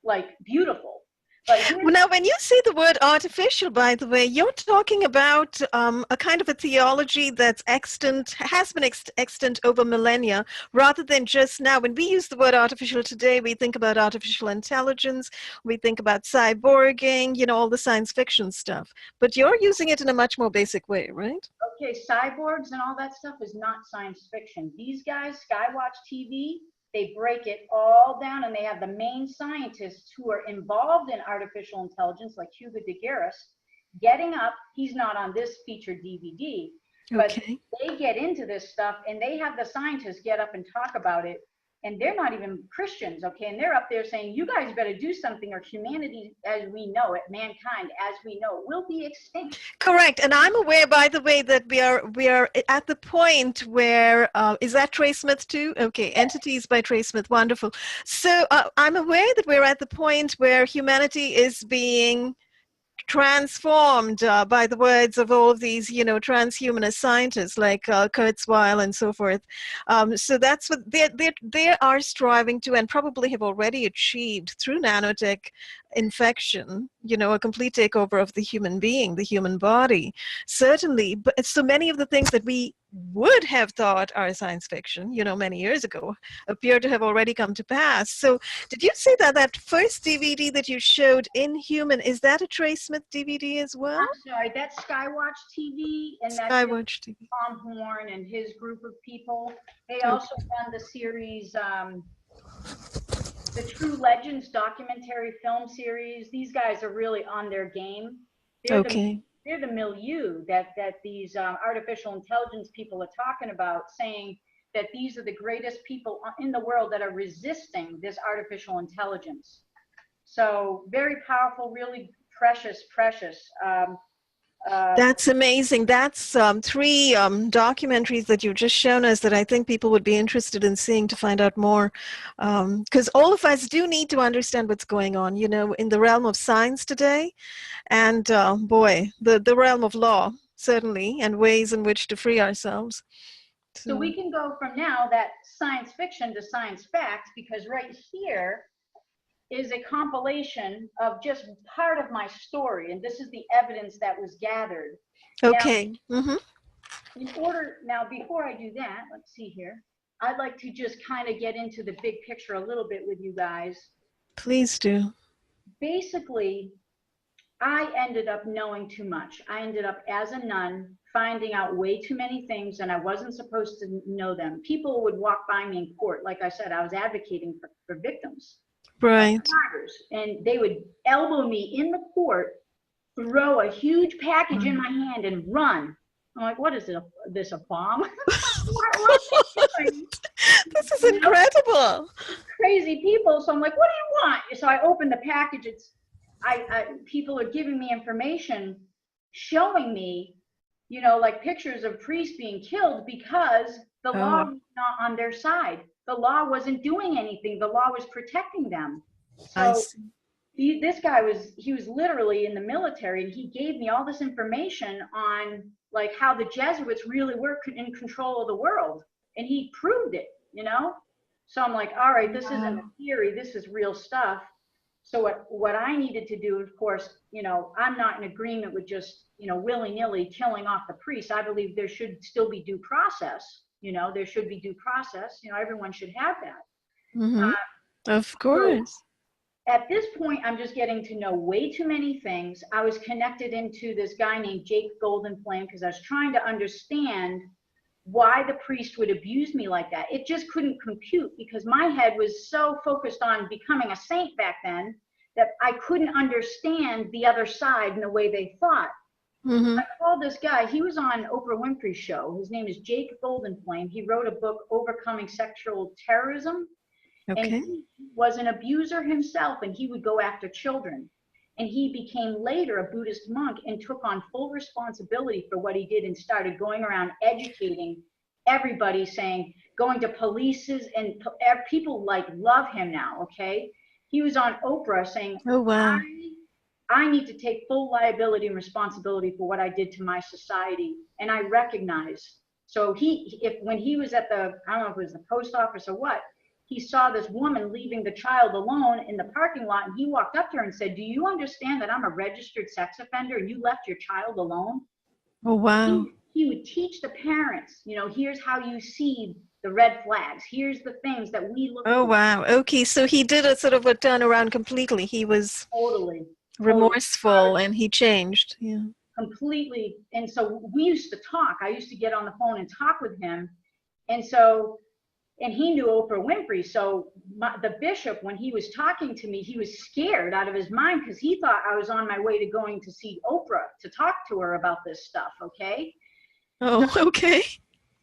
like beautiful. But now, when you say the word artificial, by the way, you're talking about a kind of a theology that's extant, has been extant over millennia, rather than just now. When we use the word artificial today, we think about artificial intelligence, we think about cyborging, you know, all the science fiction stuff. But you're using it in a much more basic way, right? Okay, cyborgs and all that stuff is not science fiction. These guys, Skywatch TV, they break it all down, and they have the main scientists who are involved in artificial intelligence, like Hugo de Garis, getting up. He's not on this featured DVD, but they get into this stuff, and they have the scientists get up and talk about it. And they're not even Christians, okay? And they're up there saying, you guys better do something, or humanity as we know it, mankind as we know it, will be extinct. Correct. And I'm aware, by the way, that we are at the point where, is that Trey Smith too? Okay, Entities by Trey Smith, wonderful. So I'm aware that we're at the point where humanity is being transformed by the words of all of these, you know, transhumanist scientists like Kurzweil and so forth. So that's what they are striving to, and probably have already achieved through nanotech infection, you know, a complete takeover of the human being, the human body. Certainly, but so many of the things that we would have thought are science fiction, you know, many years ago, appear to have already come to pass. So did you say that that first DVD that you showed, Inhuman, is that a Trey Smith DVD as well? I'm sorry, that's Skywatch TV, and that's Skywatch TV. Tom Horn and his group of people. They also run the series, the True Legends documentary film series. These guys are really on their game. They're the milieu that these artificial intelligence people are talking about, saying that these are the greatest people in the world that are resisting this artificial intelligence. So very powerful, really precious. That's amazing. That's 3 documentaries that you've just shown us that I think people would be interested in seeing to find out more. Because all of us do need to understand what's going on, you know, in the realm of science today. And boy, the realm of law, certainly, and ways in which to free ourselves. So we can go from now that science fiction to science fact, because right here is a compilation of just part of my story, and this is the evidence that was gathered. Okay. Now, now before I do that, let's see here, I'd like to just kind of get into the big picture a little bit with you guys. Please do. Basically, I ended up knowing too much. I ended up as a nun finding out way too many things, and I wasn't supposed to know them. People would walk by me in court. Like I said, I was advocating for victims. Right. And they would elbow me in the court, throw a huge package in my hand, and run. I'm like, what is this, a bomb? What This is incredible. Crazy people. So I'm like, what do you want? So I opened the package. People are giving me information showing me you know, like pictures of priests being killed because the law was not on their side. The law wasn't doing anything. The law was protecting them. So this guy he was literally in the military, and he gave me all this information on like how the Jesuits really were in control of the world, and he proved it, you know? So I'm like, all right, this isn't a theory, this is real stuff. So what I needed to do, of course, you know, I'm not in agreement with just, you know, willy-nilly killing off the priests. I believe there should still be due process. You know, there should be due process. You know, everyone should have that. Of course. So at this point, I'm just getting to know way too many things. I was connected into this guy named Jake Goldenflame because I was trying to understand why the priest would abuse me like that. It just couldn't compute because my head was so focused on becoming a saint back then that I couldn't understand the other side and the way they thought. I called this guy. He was on Oprah Winfrey's show. His name is Jake Goldenflame. He wrote a book, Overcoming Sexual Terrorism. And he was an abuser himself, and he would go after children. And he became later a Buddhist monk and took on full responsibility for what he did and started going around educating everybody, saying, going to polices, and people like love him now, okay? He was on Oprah saying, oh, wow. I need to take full liability and responsibility for what I did to my society. And I recognize. So when he was at I don't know if it was the post office or what, he saw this woman leaving the child alone in the parking lot, and he walked up to her and said, do you understand that I'm a registered sex offender and you left your child alone? Oh, wow. He would teach the parents, you know, here's how you see the red flags. Here's the things that we look for. Wow. Okay, so he did a sort of a turnaround completely. He was totally remorseful and he changed. Yeah. Completely. And so we used to talk. I used to get on the phone and talk with him. And he knew Oprah Winfrey. So the bishop, when he was talking to me, he was scared out of his mind because he thought I was on my way to going to see Oprah to talk to her about this stuff. Okay. Oh, okay.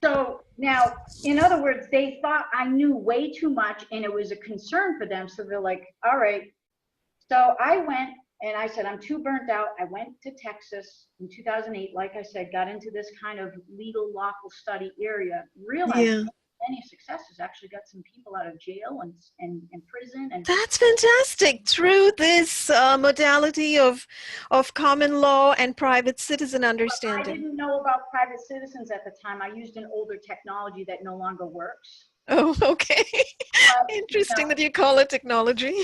So now, in other words, they thought I knew way too much and it was a concern for them. So they're like, all right. So I went and I said, I'm too burnt out. I went to Texas in 2008. Like I said, got into this kind of legal lawful study area, realized many successes, actually got some people out of jail and prison. And that's fantastic. Through this modality of common law and private citizen understanding. I didn't know about private citizens at the time. I used an older technology that no longer works. Oh, okay. Interesting that you call it technology.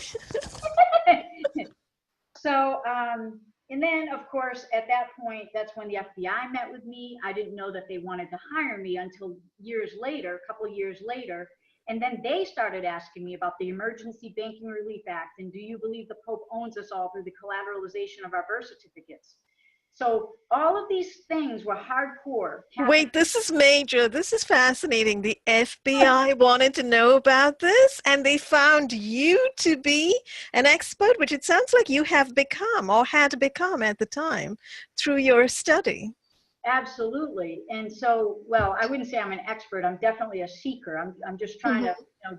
So, and then, of course, at that point, that's when the FBI met with me. I didn't know that they wanted to hire me until years later, a couple of years later. And then they started asking me about the Emergency Banking Relief Act. And do you believe the Pope owns us all through the collateralization of our birth certificates? So all of these things were hardcore. Wait, this is major. This is fascinating. The FBI wanted to know about this, and they found you to be an expert, which it sounds like you have become or had become at the time through your study. Absolutely. And so, well, I wouldn't say I'm an expert. I'm definitely a seeker. I'm just trying to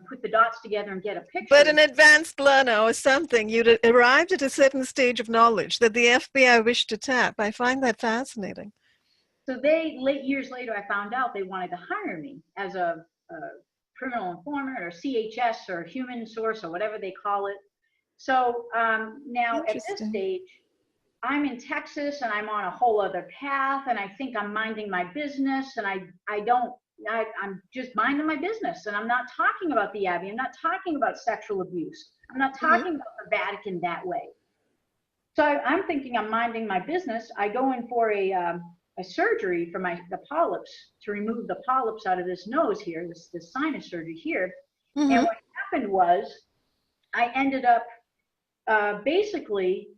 put the dots together and get a picture. But an advanced learner or something, you'd arrived at a certain stage of knowledge that the FBI wished to tap. I find that fascinating. So years later, I found out they wanted to hire me as a criminal informant or CHS or human source or whatever they call it. So now at this stage, I'm in Texas and I'm on a whole other path, and I think I'm minding my business, and I'm just minding my business, and I'm not talking about the Abbey. I'm not talking about sexual abuse. I'm not talking about the Vatican that way. So I'm thinking I'm minding my business. I go in for a surgery for the polyps, to remove the polyps out of this nose here, this sinus surgery here. And what happened was I ended up basically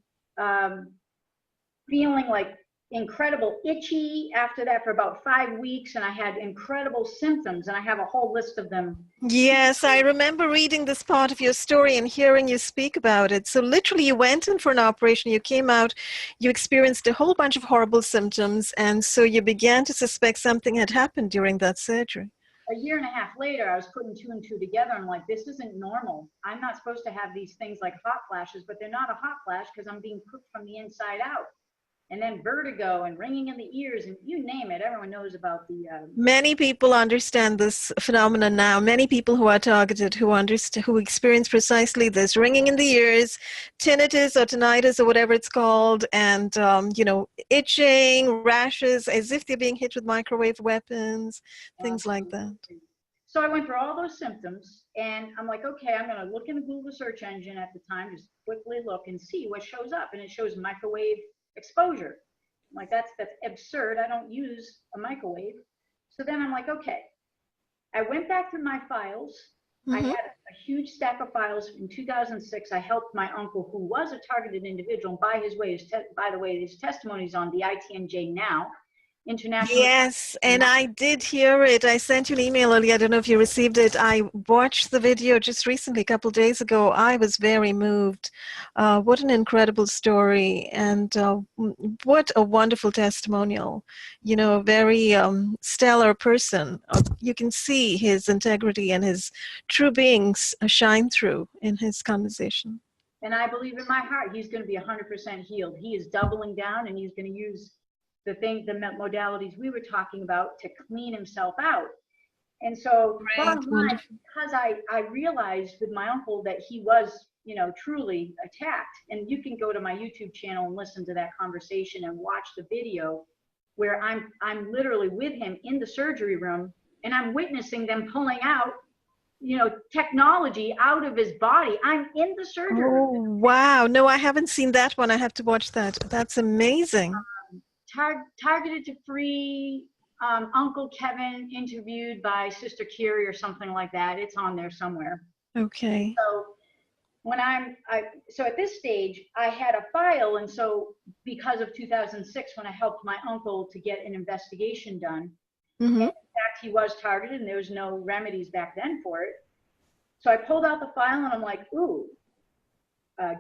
feeling like incredible itchy after that for about 5 weeks, and I had incredible symptoms, and I have a whole list of them. Yes, I remember reading this part of your story and hearing you speak about it. So literally you went in for an operation, you came out, you experienced a whole bunch of horrible symptoms, and so you began to suspect something had happened during that surgery. A year and a half later, I was putting 2 and 2 together. I'm like, this isn't normal. I'm not supposed to have these things like hot flashes, but they're not a hot flash because I'm being cooked from the inside out. and then vertigo and ringing in the ears, and you name it. Everyone knows about the. Many people understand this phenomenon now. Many people who are targeted, who understand, who experience precisely this ringing in the ears, tinnitus or tinnitus or whatever it's called, and you know, itching, rashes, as if they're being hit with microwave weapons, things like that. So I went through all those symptoms, and I'm like, okay, I'm going to look in the Google search engine at the time, just quickly look and see what shows up, and it shows microwave exposure. I'm like, that's absurd. I don't use a microwave. So then I'm like, okay. I went back through my files. I had a huge stack of files. In 2006, I helped my uncle, who was a targeted individual. By the way, his testimony is on the ITNJ now. International. Yes, and I did hear it. I sent you an email earlier. I don't know if you received it. I watched the video just recently, a couple of days ago. I was very moved. What an incredible story, and what a wonderful testimonial. You know, a very stellar person. You can see his integrity and his true beings shine through in his conversation. And I believe in my heart he's going to be 100% healed. He is doubling down, and he's going to use the modalities we were talking about to clean himself out. And so bottom line, because I realized with my uncle that he was, you know, truly attacked, and you can go to my YouTube channel and listen to that conversation and watch the video where I'm literally with him in the surgery room, and I'm witnessing them pulling out, you know, technology out of his body. I'm in the surgery room. Oh, wow. No, I haven't seen that one. I have to watch that. That's amazing. Targeted to Free, Uncle Kevin interviewed by Sister Keri or something like that. It's on there somewhere. Okay. So when so at this stage, I had a file, and so because of 2006, when I helped my uncle to get an investigation done, and in fact, he was targeted, and there was no remedies back then for it. So I pulled out the file, and I'm like, ooh,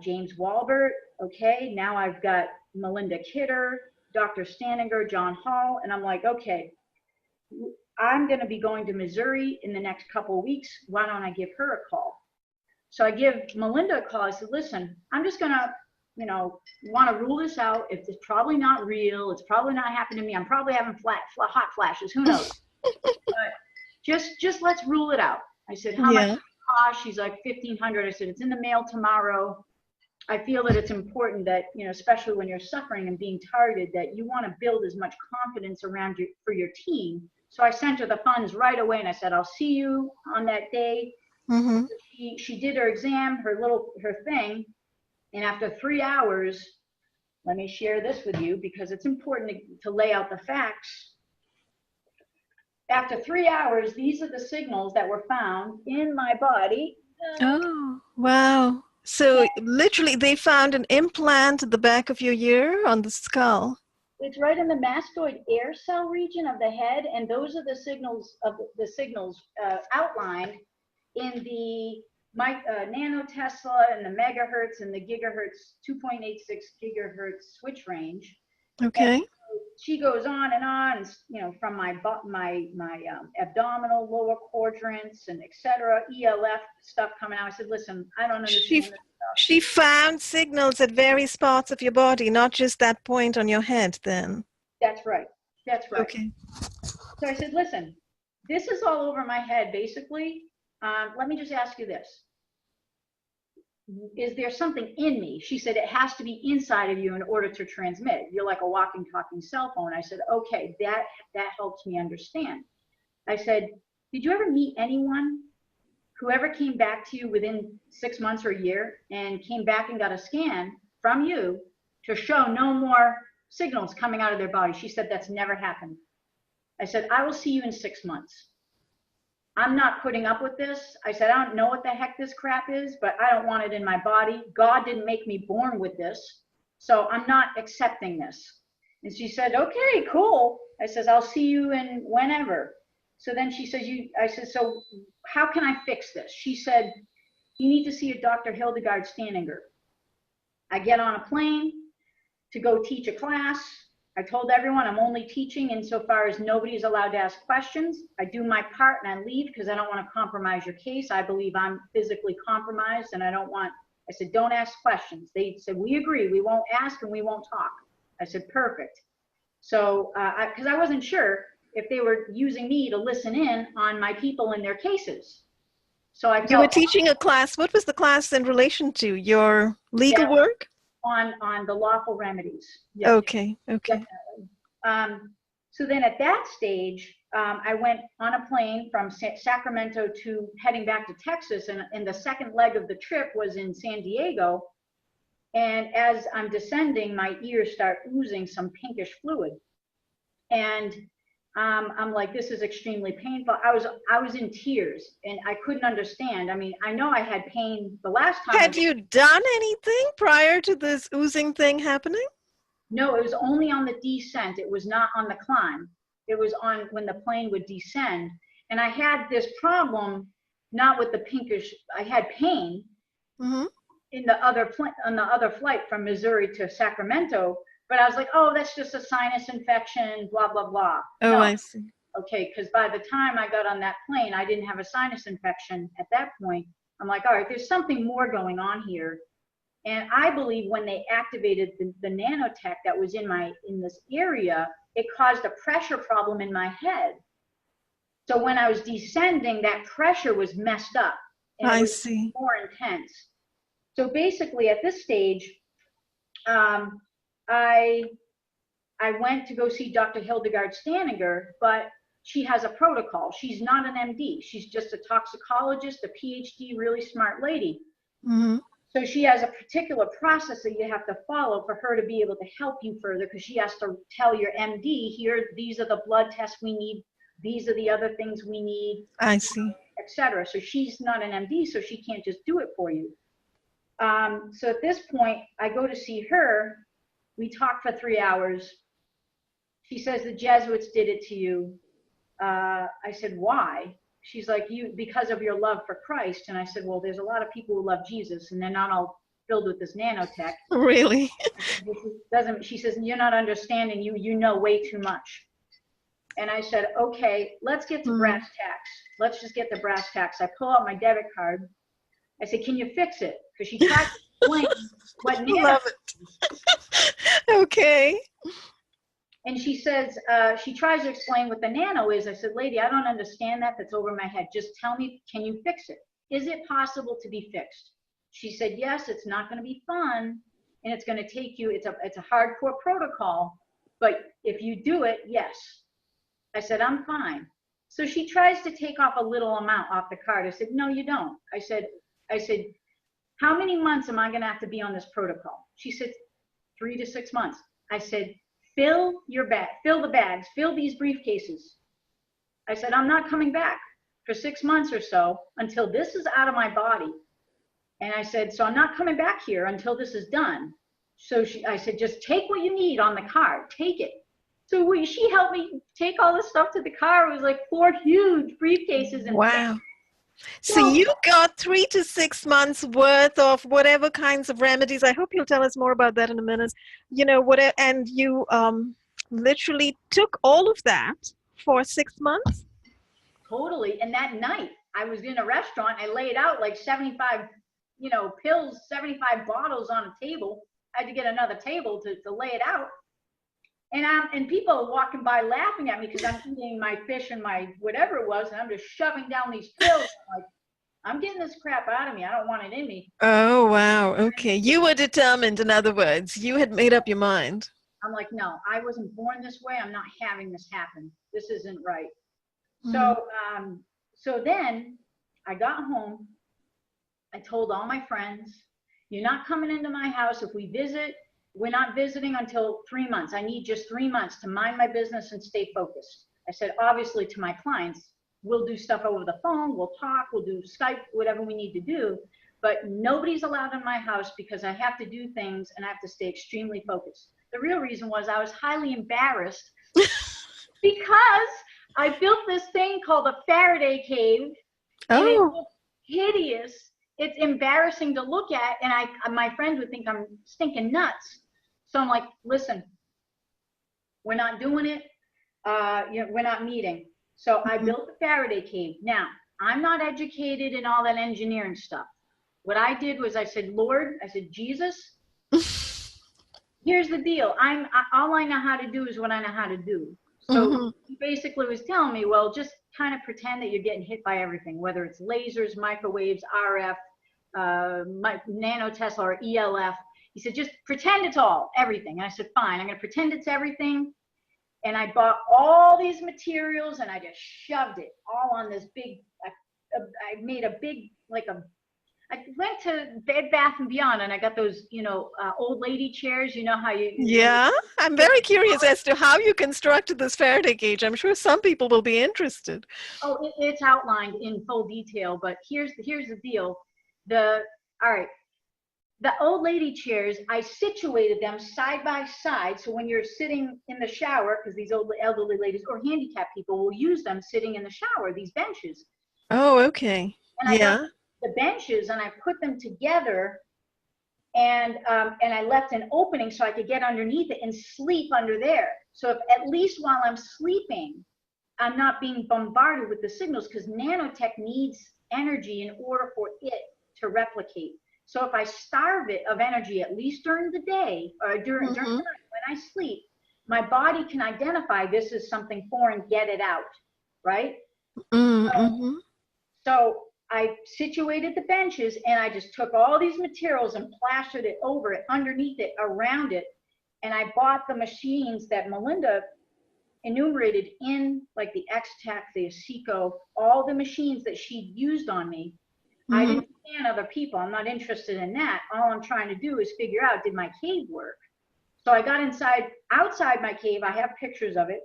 James Walbert, okay, now I've got Melinda Kidder, Dr. Staninger, John Hall, and I'm like, okay, I'm going to be going to Missouri in the next couple of weeks. Why don't I give her a call? So I give Melinda a call. I said, listen, I'm just going to, you know, want to rule this out. If it's probably not real, it's probably not happening to me. I'm probably having hot flashes. Who knows? But just let's rule it out. I said, how much does it cost? She's like, $1,500. I said, it's in the mail tomorrow. I feel that it's important that, you know, especially when you're suffering and being targeted, that you want to build as much confidence around you for your team. So I sent her the funds right away, and I said, I'll see you on that day. She did her exam, her thing, and after 3 hours, let me share this with you because it's important to lay out the facts. After 3 hours, these are the signals that were found in my body. Oh, wow. So literally they found an implant at the back of your ear on the skull. It's right in the mastoid air cell region of the head, and those are the signals outlined in the nanotesla and the megahertz and the gigahertz, 2.86 gigahertz switch range. Okay. And she goes on, and you know, from my abdominal lower quadrants and etc. ELF stuff coming out. I said, listen, I don't understand this stuff. She found signals at various parts of your body, not just that point on your head then. That's right. That's right. Okay. So I said, listen, this is all over my head, basically. Let me just ask you this. Is there something in me? She said, it has to be inside of you in order to transmit. You're like a walking, talking cell phone. I said, okay, that helps me understand. I said, did you ever meet anyone who ever came back to you within 6 months or a year and came back and got a scan from you to show no more signals coming out of their body? She said, that's never happened. I said, I will see you in 6 months. I'm not putting up with this. I said, I don't know what the heck this crap is, but I don't want it in my body. God didn't make me born with this, so I'm not accepting this. And she said, okay, cool. I says, I'll see you in whenever. So then she says, I said, so how can I fix this? She said, you need to see a Dr. Hildegard Staninger. I get on a plane to go teach a class. I told everyone I'm only teaching insofar as nobody is allowed to ask questions. I do my part and I leave because I don't want to compromise your case. I believe I'm physically compromised and I don't want, I said, don't ask questions. They said, we agree, we won't ask and we won't talk. I said, perfect. So, because I wasn't sure if they were using me to listen in on my people in their cases. So I You were teaching a class. What was the class in relation to? Your legal work? On the lawful remedies. Yes. Okay, okay. Definitely. So then at that stage, I went on a plane from Sacramento to heading back to Texas, and the second leg of the trip was in San Diego. And as I'm descending, my ears start oozing some pinkish fluid. And I'm like, this is extremely painful. I was in tears, and I couldn't understand. I mean, I know I had pain the last time. Had you done anything prior to this oozing thing happening? No, it was only on the descent. It was not on the climb. It was on when the plane would descend. And I had this problem, not with the pinkish, I had pain in the other on the other flight from Missouri to Sacramento. But I was like, oh, that's just a sinus infection, blah, blah, blah. Oh, no. I see. Okay, because by the time I got on that plane, I didn't have a sinus infection at that point. I'm like, all right, there's something more going on here. And I believe when they activated the nanotech that was in this area, it caused a pressure problem in my head. So when I was descending, that pressure was messed up. And I it was see. more intense. So basically at this stage, I went to go see Dr. Hildegard Staninger, but she has a protocol. She's not an MD. She's just a toxicologist, a PhD, really smart lady. So she has a particular process that you have to follow for her to be able to help you further, because she has to tell your MD, here, these are the blood tests we need, these are the other things we need. I see. Etc. So she's not an MD, so she can't just do it for you. So at this point, I go to see her. We talk for 3 hours. She says, the Jesuits did it to you. I said, why? She's like, because of your love for Christ. And I said, well, there's a lot of people who love Jesus, and they're not all filled with this nanotech. Really? She says, you're not understanding. You know way too much. And I said, okay, let's get to brass tacks. Let's just get the brass tacks. I pull out my debit card. I said, can you fix it? Because she tried to explain what nanotech. Love it. Okay. And she says, she tries to explain what the nano is. I said, lady, I don't understand that. That's over my head. Just tell me, can you fix it? Is it possible to be fixed? She said, yes, it's not going to be fun. And it's going to take you, it's a hardcore protocol. But if you do it, yes. I said, I'm fine. So she tries to take off a little amount off the card. I said, no, you don't. I said, how many months am I going to have to be on this protocol? She said, 3 to 6 months. I said, fill the bags, fill these briefcases. I said, I'm not coming back for 6 months or so until this is out of my body. And I said, so I'm not coming back here until this is done. So I said, just take what you need on the card, take it. So she helped me take all this stuff to the car. It was like 4 huge briefcases. And wow. So you got 3 to 6 months worth of whatever kinds of remedies. I hope you'll tell us more about that in a minute. You know, whatever, and you literally took all of that for 6 months? Totally. And that night, I was in a restaurant. I laid out like 75, pills, 75 bottles on a table. I had to get another table to lay it out. And people are walking by laughing at me because I'm eating my fish and my whatever it was, and I'm just shoving down these pills. I'm like, I'm getting this crap out of me. I don't want it in me. Oh, wow. Okay. You were determined, in other words. You had made up your mind. I'm like, no, I wasn't born this way. I'm not having this happen. This isn't right. So then I got home. I told all my friends, you're not coming into my house. If we visit, we're not visiting until 3 months. I need just 3 months to mind my business and stay focused. I said, obviously, to my clients, we'll do stuff over the phone, we'll talk, we'll do Skype, whatever we need to do, but nobody's allowed in my house because I have to do things and I have to stay extremely focused. The real reason was I was highly embarrassed because I built this thing called a Faraday cave. And it was hideous. It's embarrassing to look at, and my friends would think I'm stinking nuts. So I'm like, listen, we're not doing it. We're not meeting. So I built the Faraday cave. Now, I'm not educated in all that engineering stuff. What I did was I said, Lord, I said, Jesus, here's the deal. All I know how to do is what I know how to do. So he basically was telling me, well, just kind of pretend that you're getting hit by everything, whether it's lasers, microwaves, RF, nanotech or ELF. He said, just pretend it's everything. And I said, fine, I'm going to pretend it's everything. And I bought all these materials and I just shoved it all on this big, I made a big, I went to Bed Bath & Beyond and I got those, old lady chairs. You know how you... Yeah, I'm very curious as to how you constructed this Faraday cage. I'm sure some people will be interested. Oh, it's outlined in full detail, but here's the deal. All right, the old lady chairs, I situated them side by side. So when you're sitting in the shower, because these old elderly ladies or handicapped people will use them sitting in the shower, these benches. Oh, okay. And I got the benches and I put them together and I left an opening so I could get underneath it and sleep under there. So if, at least while I'm sleeping, I'm not being bombarded with the signals, because nanotech needs energy in order for it to replicate. So if I starve it of energy, at least during the day or during the night when I sleep, my body can identify this is something foreign, get it out, right? So I situated the benches and I just took all these materials and plastered it over it, underneath it, around it. And I bought the machines that Melinda enumerated in, like the X-Tech, the Asico, all the machines that she'd used on me. I didn't scan other people. I'm not interested in that. All I'm trying to do is figure out, did my cave work? So I got outside my cave. I have pictures of it.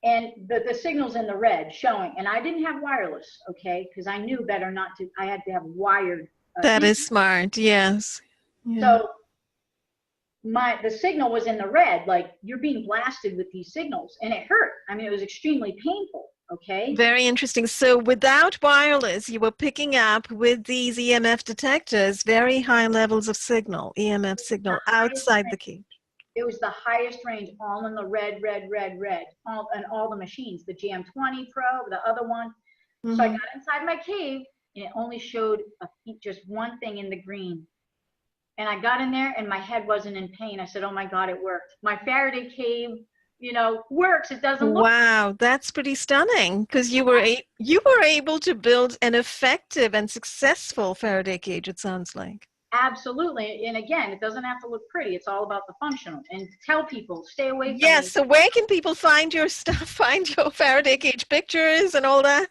And the signal's in the red showing. And I didn't have wireless, okay? Because I knew better not to. I had to have wired. That is smart, yes. Yeah. So the signal was in the red, like you're being blasted with these signals. And it hurt. I mean, it was extremely painful. Okay. Very interesting. So without wireless, you were picking up with these EMF detectors very high levels of signal, EMF signal outside the cage. It was the highest range, all in the red, all the machines, the GM20 Pro, the other one. So I got inside my cave and it only showed just one thing in the green. And I got in there and my head wasn't in pain. I said, oh my God, it worked. My Faraday cave, works. It doesn't look. Wow, that's pretty stunning, because you were able to build an effective and successful Faraday cage, it sounds like. Absolutely. And again, it doesn't have to look pretty. It's all about the functional. And tell people, stay away from Yes, so where can people find your stuff, find your Faraday cage pictures and all that?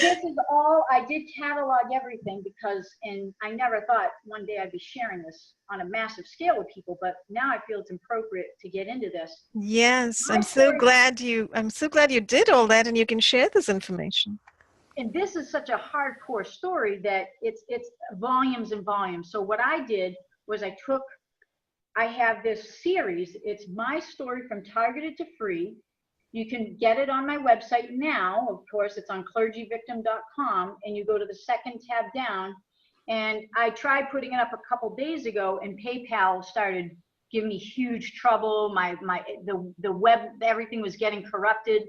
This is all, I did catalog everything because, and I never thought one day I'd be sharing this on a massive scale with people, but now I feel it's appropriate to get into this. Yes, I'm so glad you did all that and you can share this information. And this is such a hardcore story that it's volumes and volumes. So what I did was I have this series. It's my story from targeted to free. You can get it on my website now. Of course, it's on clergyvictim.com, and you go to the second tab down. And I tried putting it up a couple days ago, and PayPal started giving me huge trouble. The web, everything was getting corrupted.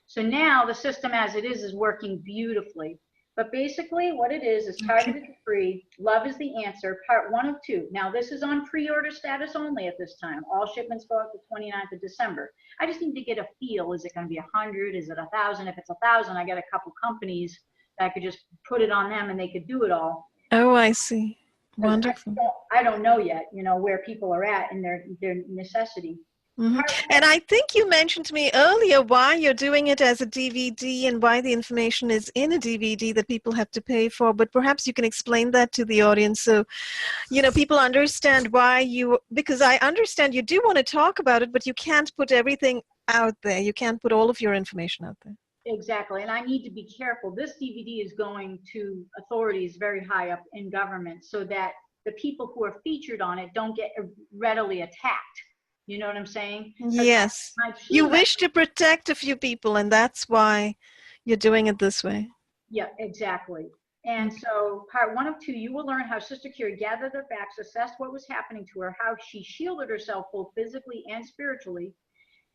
So now the system as it is working beautifully. But basically what it is targeted to free. Love is the answer, part 1 of 2. Now this is on pre-order status only at this time. All shipments go out the 29th of December. I just need to get a feel. Is it going to be 100? Is it 1,000? If it's 1,000, I got a couple companies that I could just put it on them and they could do it all. Oh, I see. Wonderful. I don't know yet, where people are at in their necessity. And I think you mentioned to me earlier why you're doing it as a DVD and why the information is in a DVD that people have to pay for, but perhaps you can explain that to the audience so, people understand why because I understand you do want to talk about it, but you can't put everything out there. You can't put all of your information out there. Exactly, and I need to be careful. This DVD is going to authorities very high up in government so that the people who are featured on it don't get readily attacked. You know what I'm saying? Yes. You wish to protect a few people, and that's why you're doing it this way. Yeah, exactly. And so part 1 of 2, you will learn how Sister Keri gathered the facts, assessed what was happening to her, how she shielded herself both physically and spiritually.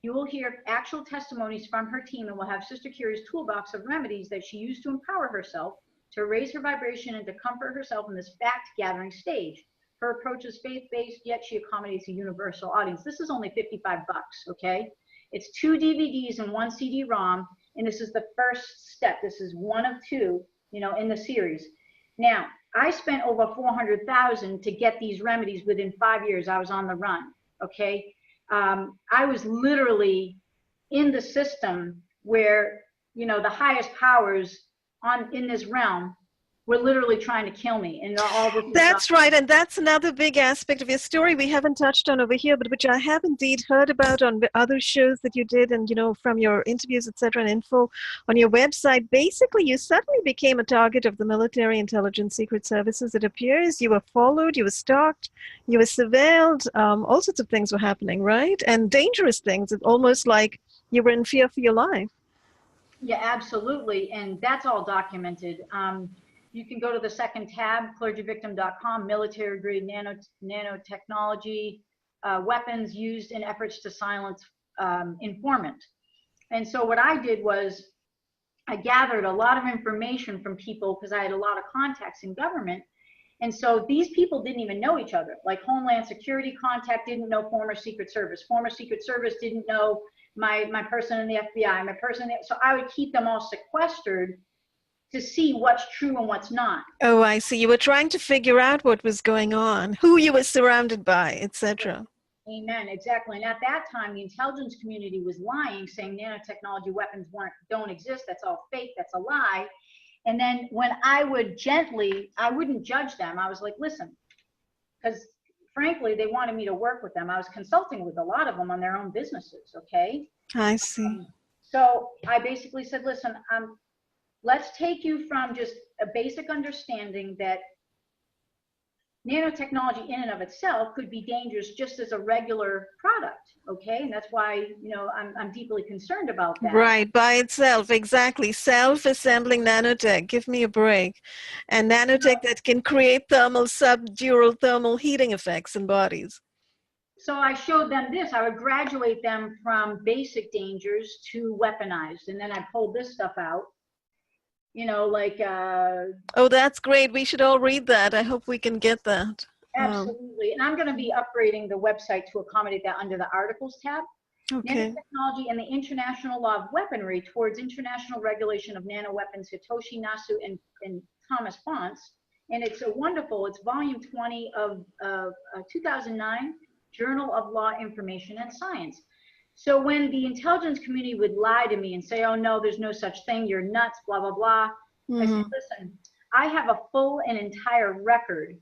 You will hear actual testimonies from her team, and will have Sister Keri's toolbox of remedies that she used to empower herself, to raise her vibration, and to comfort herself in this fact-gathering stage. Her approach is faith-based, yet she accommodates a universal audience. This is only 55 bucks, okay? It's 2 DVDs and 1 CD-ROM, and this is the first step. This is one of 2, you know, in the series. Now, I spent over $400,000 to get these remedies within 5 years. I was on the run, okay? I was literally in the system where, you know, the highest powers in this realm were literally trying to kill me. And all this That's right. And that's another big aspect of your story we haven't touched on over here, but which I have indeed heard about on other shows that you did, and, you know, from your interviews, etc., and info on your website. Basically, you suddenly became a target of the military, intelligence, secret services. It appears you were followed, you were stalked, you were surveilled. All sorts of things were happening, right? And dangerous things. It's almost like you were in fear for your life. Yeah, absolutely. And that's all documented. You can go to the second tab, clergyvictim.com, military-grade nanotechnology, weapons used in efforts to silence informant. And so what I did was I gathered a lot of information from people because I had a lot of contacts in government. And so these people didn't even know each other. Like Homeland Security contact didn't know former Secret Service. Former Secret Service didn't know my person in the FBI, my person. So I would keep them all sequestered to see what's true and what's not. Oh, I see. You were trying to figure out what was going on, who you were surrounded by, etc. Amen. Exactly. And at that time, the intelligence community was lying, saying nanotechnology weapons don't exist. That's all fake. That's a lie. And then when I would I wouldn't judge them. I was like, listen, because frankly, they wanted me to work with them. I was consulting with a lot of them on their own businesses. Okay. I see. So I basically said, listen, let's take you from just a basic understanding that nanotechnology in and of itself could be dangerous just as a regular product, okay? And that's why, you know, I'm deeply concerned about that. Right, by itself, exactly. Self-assembling nanotech, give me a break. And nanotech that can create thermal, subdural thermal heating effects in bodies. So I showed them this. I would graduate them from basic dangers to weaponized. And then I pulled this stuff out. You know, like oh, that's great. We should all read that. I hope we can get that. Absolutely. And I'm going to be upgrading the website to accommodate that under the articles tab. Okay. Nanotechnology and the International Law of Weaponry towards International Regulation of Nanoweapons, Hitoshi Nasu and Thomas Ponce. And it's it's volume 20 of 2009 Journal of Law, Information and Science. So when the intelligence community would lie to me and say, oh no, there's no such thing, you're nuts, blah, blah, blah. I said, listen, I have a full and entire record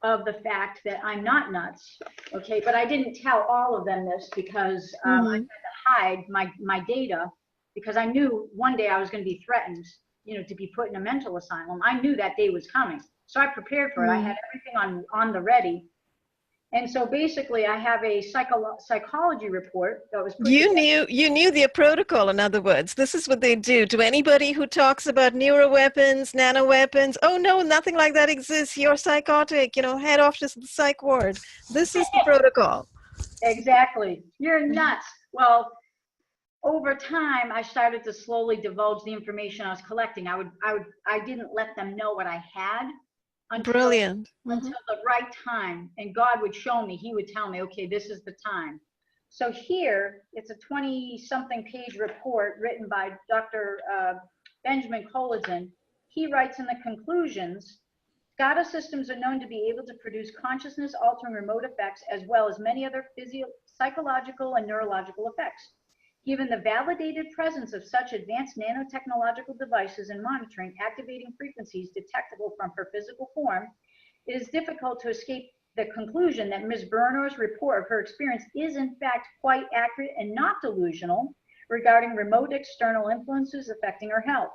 of the fact that I'm not nuts, okay? But I didn't tell all of them this because I had to hide my data because I knew one day I was going to be threatened, you know, to be put in a mental asylum. I knew that day was coming. So I prepared for it. I had everything on the ready. And so basically, I have a psychology report that was. You knew the protocol. In other words, this is what they do to anybody who talks about neuroweapons, nanoweapons. Oh no, nothing like that exists. You're psychotic. You know, head off to the psych ward. This is the protocol. Exactly. You're nuts. Well, over time, I started to slowly divulge the information I was collecting. I didn't let them know what I had. Until the right time, and God would show me. He would tell me, okay, this is the time. So here, it's a 20-something page report written by Dr. Benjamin Colizin. He writes in the conclusions, SCADA systems are known to be able to produce consciousness-altering remote effects as well as many other psychological and neurological effects. Given the validated presence of such advanced nanotechnological devices and monitoring activating frequencies detectable from her physical form, it is difficult to escape the conclusion that Ms. Burnor's report of her experience is in fact quite accurate and not delusional regarding remote external influences affecting her health.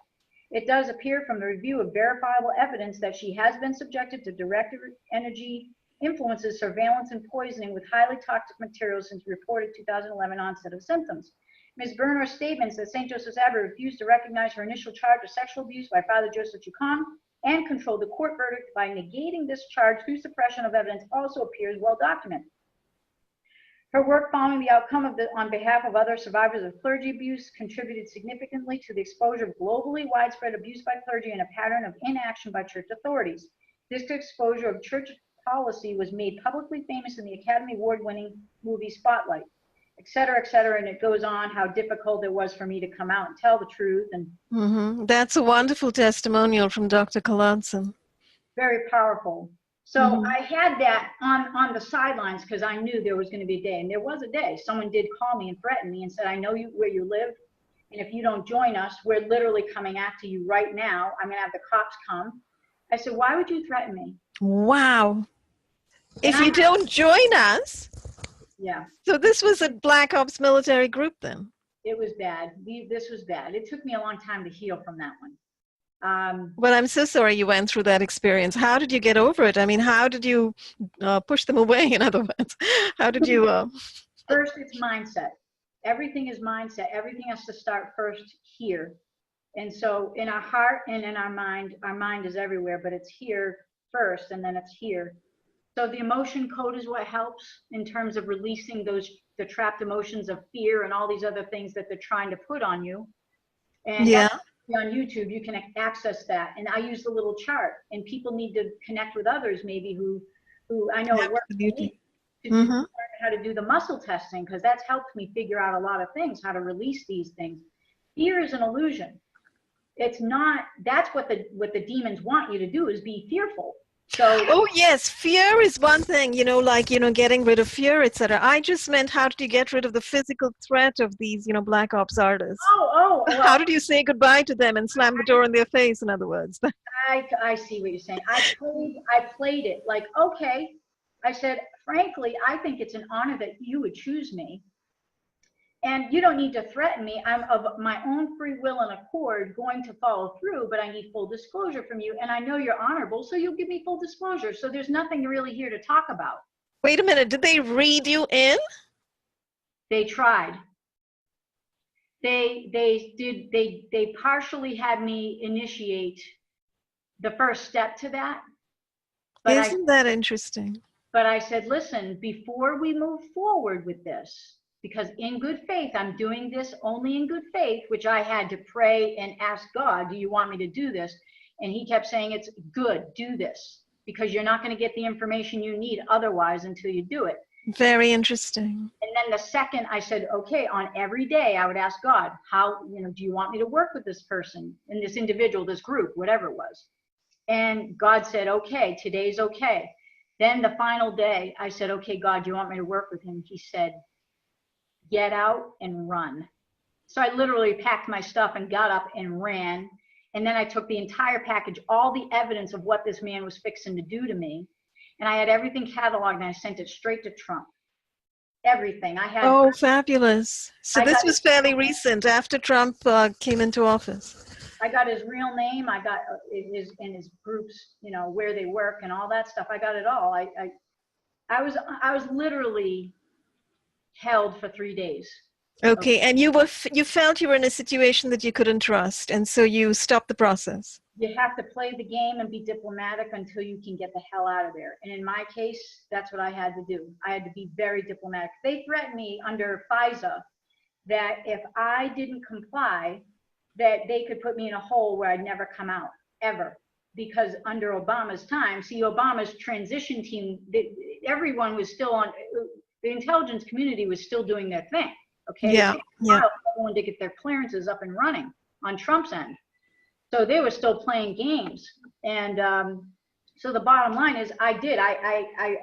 It does appear from the review of verifiable evidence that she has been subjected to direct energy influences, surveillance, and poisoning with highly toxic materials since reported 2011 onset of symptoms. Ms. Burnor's statements that St. Joseph's Abbey refused to recognize her initial charge of sexual abuse by Father Joseph Chukam and controlled the court verdict by negating this charge through suppression of evidence also appears well documented. Her work following the outcome on behalf of other survivors of clergy abuse contributed significantly to the exposure of globally widespread abuse by clergy and a pattern of inaction by church authorities. This exposure of church policy was made publicly famous in the Academy Award-winning movie Spotlight, et cetera, and it goes on how difficult it was for me to come out and tell the truth. And That's a wonderful testimonial from Dr. Colodson. Very powerful. So I had that on the sidelines because I knew there was going to be a day, and there was a day. Someone did call me and threaten me and said, I know where you live, and if you don't join us, we're literally coming after you right now. I'm going to have the cops come. I said, why would you threaten me? Wow. If you don't join us? Yeah. So this was a Black Ops military group then? It was bad. This was bad. It took me a long time to heal from that one. Well, I'm so sorry you went through that experience. How did you get over it? I mean, how did you push them away, in other words? How did you... First, it's mindset. Everything is mindset. Everything has to start first here. And so in our heart and in our mind is everywhere, but it's here first and then it's here. So the emotion code is what helps in terms of releasing the trapped emotions of fear and all these other things that they're trying to put on you. And yeah. On YouTube, you can access that. And I use the little chart, and people need to connect with others maybe who I know it works for me to learn how to do the muscle testing, because that's helped me figure out a lot of things, how to release these things. Fear is an illusion. It's not, that's what the demons want you to do, is be fearful. So, oh yes, fear is one thing, getting rid of fear, etc. I just meant, how did you get rid of the physical threat of these, Black Ops artists? Well, how did you say goodbye to them and slam the door in their face, in other words? I see what you're saying. I played it like, okay. I said, frankly, I think it's an honor that you would choose me. And you don't need to threaten me. I'm of my own free will and accord going to follow through, but I need full disclosure from you. And I know you're honorable, so you'll give me full disclosure. So there's nothing really here to talk about. Wait a minute. Did they read you in? They tried. They partially had me initiate the first step to that. But Isn't that interesting? But I said, listen, before we move forward with this, because in good faith, I'm doing this only in good faith, which I had to pray and ask God, do you want me to do this? And he kept saying, it's good, do this, because you're not going to get the information you need otherwise until you do it. Very interesting. And then the second I said, okay, on every day I would ask God, how, do you want me to work with this person and this individual, this group, whatever it was? And God said, okay, today's okay. Then the final day I said, okay, God, do you want me to work with him? He said, get out and run. So I literally packed my stuff and got up and ran. And then I took the entire package, all the evidence of what this man was fixing to do to me. And I had everything cataloged and I sent it straight to Trump. Everything. I had. Oh, fabulous. So this was fairly recent, after Trump came into office. I got his real name. I got his groups, where they work and all that stuff. I got it all. I was literally held for 3 days. Okay, and you felt you were in a situation that you couldn't trust, and so you stopped the process. You have to play the game and be diplomatic until you can get the hell out of there. And in my case, that's what I had to do. I had to be very diplomatic. They threatened me under FISA that if I didn't comply, that they could put me in a hole where I'd never come out, ever. Because under Obama's time, see, Obama's transition team, everyone was still on, the intelligence community was still doing their thing, okay? Yeah, yeah. Everyone to get their clearances up and running on Trump's end. So they were still playing games. And so the bottom line is I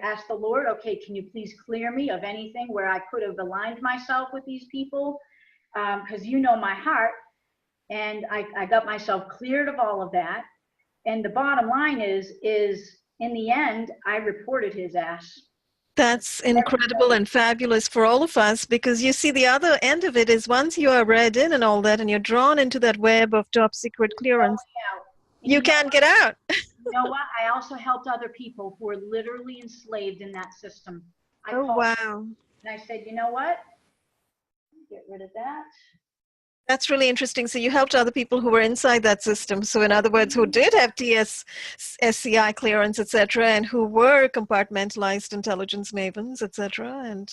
asked the Lord, okay, can you please clear me of anything where I could have aligned myself with these people? Because you know my heart. And I got myself cleared of all of that. And the bottom line is in the end, I reported his ass. That's incredible and fabulous for all of us, because you see, the other end of it is, once you are read in and all that and you're drawn into that web of top secret clearance, you can't get out. You know what? I also helped other people who were literally enslaved in that system. Oh, wow. And I said, you know what? Get rid of that. That's really interesting. So you helped other people who were inside that system. So in other words, who did have SCI clearance, etc., and who were compartmentalized intelligence mavens, etc., and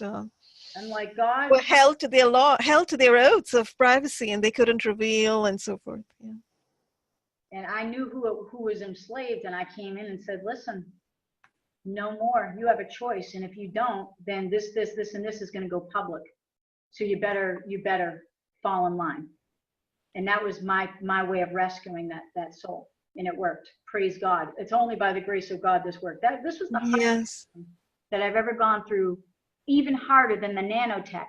like God, were held to their held to their oaths of privacy, and they couldn't reveal, and so forth. Yeah. And I knew who was enslaved, and I came in and said, listen, no more. You have a choice. And if you don't, then this, and this is going to go public. So you better fall in line. And that was my way of rescuing that soul. And it worked. Praise God. It's only by the grace of God this worked. This was the hardest thing that I've ever gone through, even harder than the nanotech.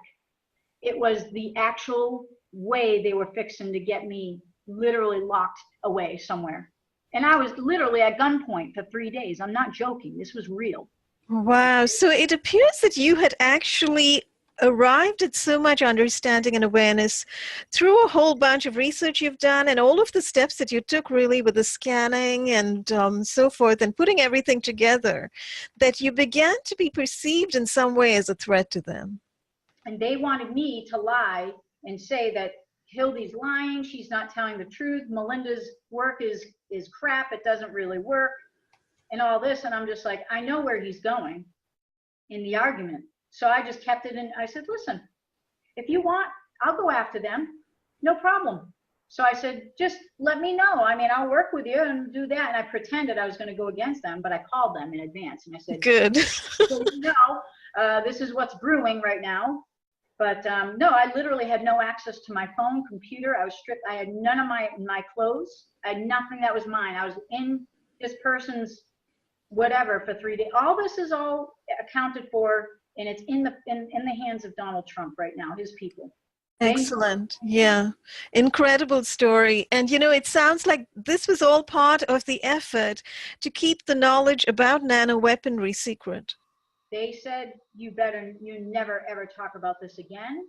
It was the actual way they were fixing to get me literally locked away somewhere. And I was literally at gunpoint for 3 days. I'm not joking. This was real. Wow. So it appears that you had actually arrived at so much understanding and awareness through a whole bunch of research you've done and all of the steps that you took really with the scanning and so forth and putting everything together, that you began to be perceived in some way as a threat to them. And they wanted me to lie and say that Hildy's lying, she's not telling the truth, Melinda's work is crap, it doesn't really work, and all this. And I'm just like, I know where he's going in the argument. So I just kept it in. I said, listen, if you want, I'll go after them. No problem. So I said, just let me know. I mean, I'll work with you and do that. And I pretended I was going to go against them, but I called them in advance. And I said, good. So this is what's brewing right now. But no, I literally had no access to my phone, computer. I was stripped. I had none of my clothes. I had nothing that was mine. I was in this person's whatever for 3 days. All this is all accounted for. And it's in the hands of Donald Trump right now, his people. Excellent. Yeah. Incredible story. And, you know, it sounds like this was all part of the effort to keep the knowledge about nano-weaponry secret. They said, you never, ever talk about this again.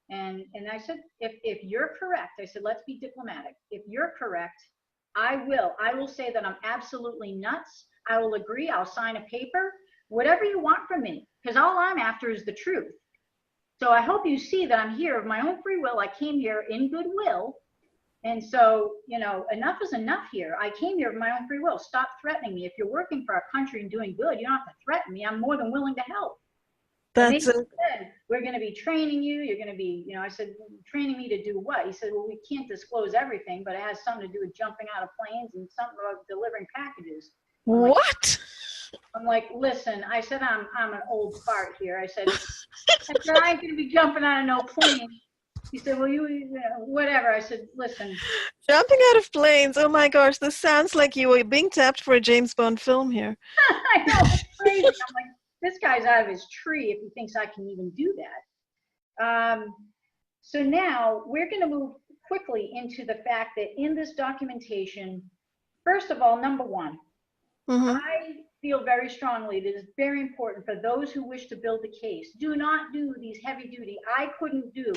And I said, if you're correct, I said, let's be diplomatic. If you're correct, I will say that I'm absolutely nuts. I will agree. I'll sign a paper. Whatever you want from me, because all I'm after is the truth. So I hope you see that I'm here of my own free will. I came here in goodwill. And so, you know, enough is enough here. I came here of my own free will. Stop threatening me. If you're working for our country and doing good, you don't have to threaten me. I'm more than willing to help. That's said, we're going to be training you. You're going to be, you know, I said, training me to do what? He said, well, we can't disclose everything, but it has something to do with jumping out of planes and something about delivering packages. What? I'm like, listen, I said, I'm an old fart here. I said, I ain't going to be jumping out of no plane. He said, well, you know, whatever. I said, listen. Jumping out of planes. Oh my gosh, this sounds like you were being tapped for a James Bond film here. I know, it's crazy. I'm like, this guy's out of his tree if he thinks I can even do that. So now we're going to move quickly into the fact that in this documentation, first of all, number one, I feel very strongly that it's very important for those who wish to build a case. Do not do these heavy duty. I couldn't do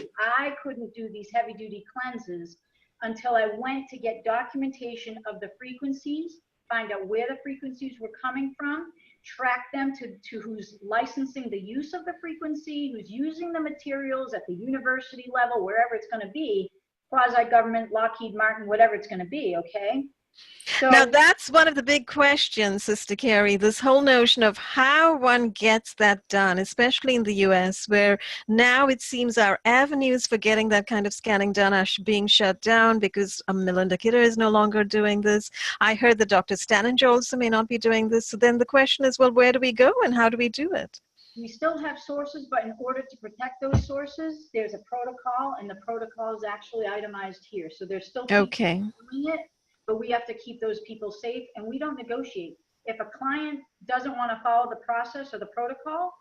these heavy duty cleanses until I went to get documentation of the frequencies, find out where the frequencies were coming from, track them to who's licensing the use of the frequency, who's using the materials at the university level, wherever it's going to be, quasi-government, Lockheed Martin, whatever it's going to be, okay? So, now that's one of the big questions, Sister Keri, this whole notion of how one gets that done, especially in the US, where now it seems our avenues for getting that kind of scanning done are being shut down because Melinda Kidder is no longer doing this. I heard that Dr. Stanage also may not be doing this. So then the question is, well, where do we go and how do we do it? We still have sources, but in order to protect those sources, there's a protocol, and the protocol is actually itemized here. So there's still people doing it, but we have to keep those people safe, and we don't negotiate. If a client doesn't want to follow the process or the protocol,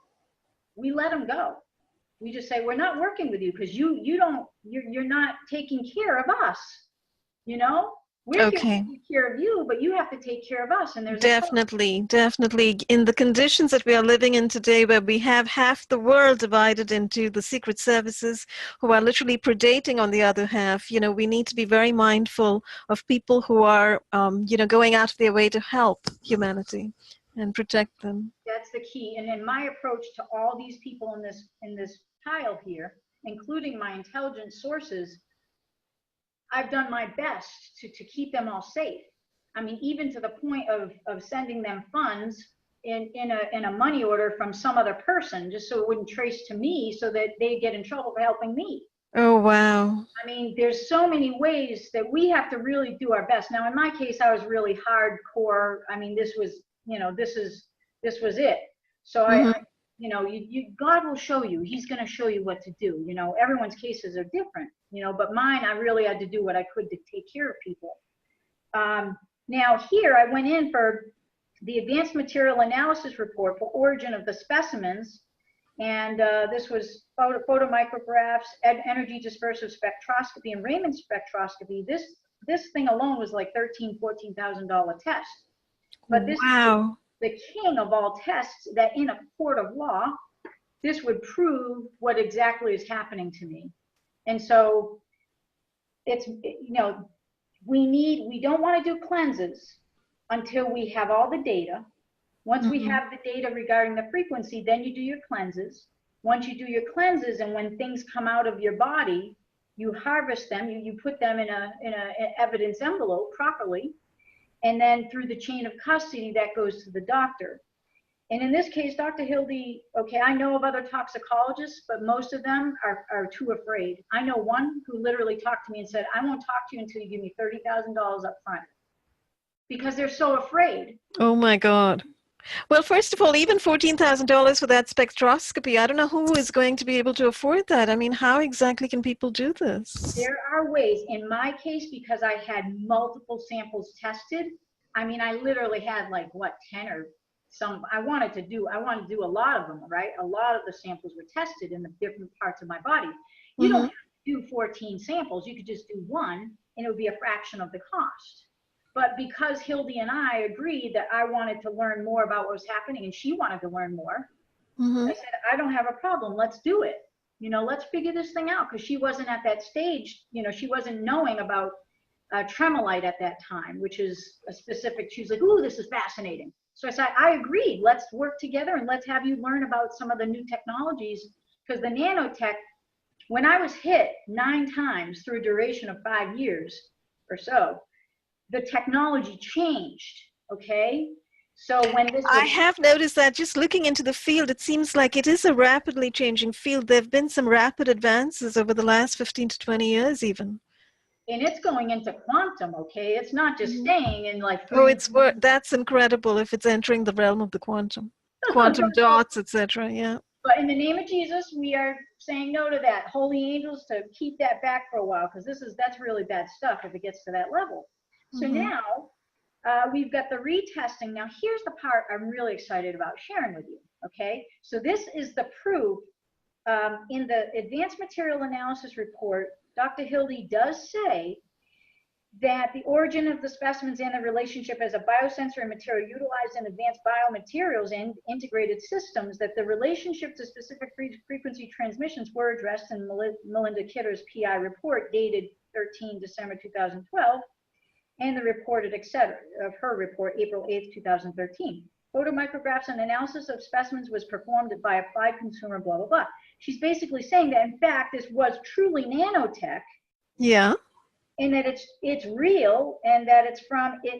we let them go. We just say, we're not working with you because you're not taking care of us. You know, we're here to take care of you, but you have to take care of us. And there's definitely in the conditions that we are living in today, where we have half the world divided into the secret services who are literally predating on the other half, you know, we need to be very mindful of people who are, you know, going out of their way to help humanity and protect them. That's the key. And in my approach to all these people in this tile here, including my intelligence sources, I've done my best to keep them all safe. I mean, even to the point of sending them funds in a money order from some other person, just so it wouldn't trace to me, so that they get in trouble for helping me. Oh, wow. I mean, there's so many ways that we have to really do our best. Now, in my case, I was really hardcore. I mean, this was, you know, this is this was it. So Mhm. God will show you. He's going to show you what to do. Everyone's cases are different, but mine, I really had to do what I could to take care of people. Now here I went in for the advanced material analysis report for origin of the specimens. And this was photomicrographs, energy dispersive spectroscopy, and Raman spectroscopy. This thing alone was like $14,000 test. But this Wow. is the king of all tests that in a court of law, this would prove what exactly is happening to me. And so it's, we don't want to do cleanses until we have all the data. Once we have the data regarding the frequency, then you do your cleanses. Once you do your cleanses, and when things come out of your body, you harvest them, you put them in an evidence envelope properly, and then through the chain of custody, that goes to the doctor. And in this case, Dr. Hildy, okay, I know of other toxicologists, but most of them are too afraid. I know one who literally talked to me and said, I won't talk to you until you give me $30,000 up front, because they're so afraid. Oh my God. Well, first of all, even $14,000 for that spectroscopy, I don't know who is going to be able to afford that. I mean, how exactly can people do this? There are ways. In my case, because I had multiple samples tested, I mean, I literally had like, what, 10 or some, I wanted to do a lot of them, right? A lot of the samples were tested in the different parts of my body. You don't have to do 14 samples. You could just do one, and it would be a fraction of the cost. But because Hildy and I agreed that I wanted to learn more about what was happening, and she wanted to learn more, I said, I don't have a problem. Let's do it. Let's figure this thing out, because she wasn't at that stage. She wasn't knowing about tremolite at that time, which is a specific, she was like, ooh, this is fascinating. So I said, I agreed. Let's work together, and let's have you learn about some of the new technologies, because the nanotech, when I was hit 9 times through a duration of 5 years or so, the technology changed, okay? So when this I have noticed that just looking into the field, it seems like it is a rapidly changing field. There have been some rapid advances over the last 15 to 20 years even. And it's going into quantum, okay? It's not just staying in like that's incredible if it's entering the realm of the quantum dots, etc. Yeah. But in the name of Jesus, we are saying no to that. Holy angels, to keep that back for a while, because that's really bad stuff if it gets to that level. So now we've got the retesting. Now here's the part I'm really excited about sharing with you, okay? So this is the proof. In the advanced material analysis report, Dr. Hildy does say that the origin of the specimens and the relationship as a biosensory material utilized in advanced biomaterials and integrated systems, that the relationship to specific frequency transmissions were addressed in Melinda Kidder's PI report dated 13 December 2012, and the reported, etc., of her report, April 8th, 2013. Photomicrographs and analysis of specimens was performed by applied consumer, blah, blah, blah. She's basically saying that, in fact, this was truly nanotech. Yeah. And that it's real, and that it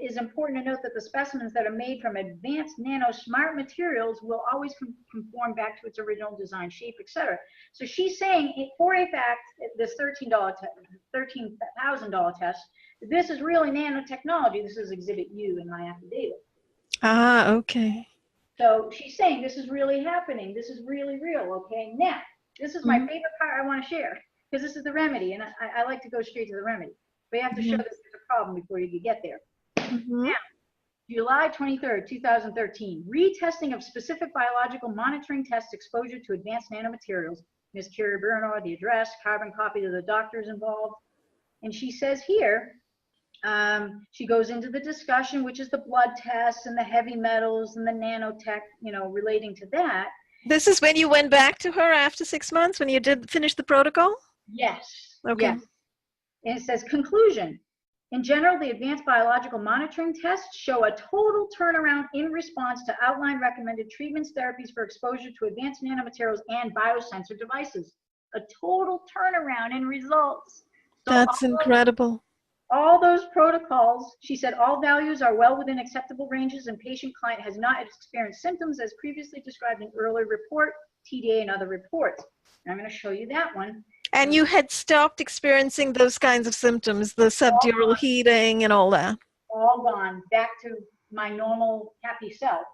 is important to note that the specimens that are made from advanced nano-smart materials will always conform back to its original design, shape, etc. So she's saying, for a fact, this $13,000 test, this is really nanotechnology. This is Exhibit U in my affidavit. Ah, okay. So she's saying this is really happening. This is really real, okay? Now, this is my favorite part I want to share, because this is the remedy, and I like to go straight to the remedy. But you have to show that there's a problem before you get there. Now, July 23rd, 2013, retesting of specific biological monitoring tests, exposure to advanced nanomaterials. Ms. Keri Burnor, the address, carbon copy to the doctors involved. And she says here, she goes into the discussion, which is the blood tests and the heavy metals and the nanotech, relating to that. This is when you went back to her after 6 months, when you did finish the protocol? Yes. Okay. Yes. And it says, conclusion. In general, the advanced biological monitoring tests show a total turnaround in response to outline recommended treatments, therapies for exposure to advanced nanomaterials and biosensor devices. A total turnaround in results. So that's incredible. All those protocols, she said, all values are well within acceptable ranges, and patient client has not experienced symptoms as previously described in earlier report, TDA, and other reports. And I'm going to show you that one. And you had stopped experiencing those kinds of symptoms, the subdural heating and all that? All gone, back to my normal happy self.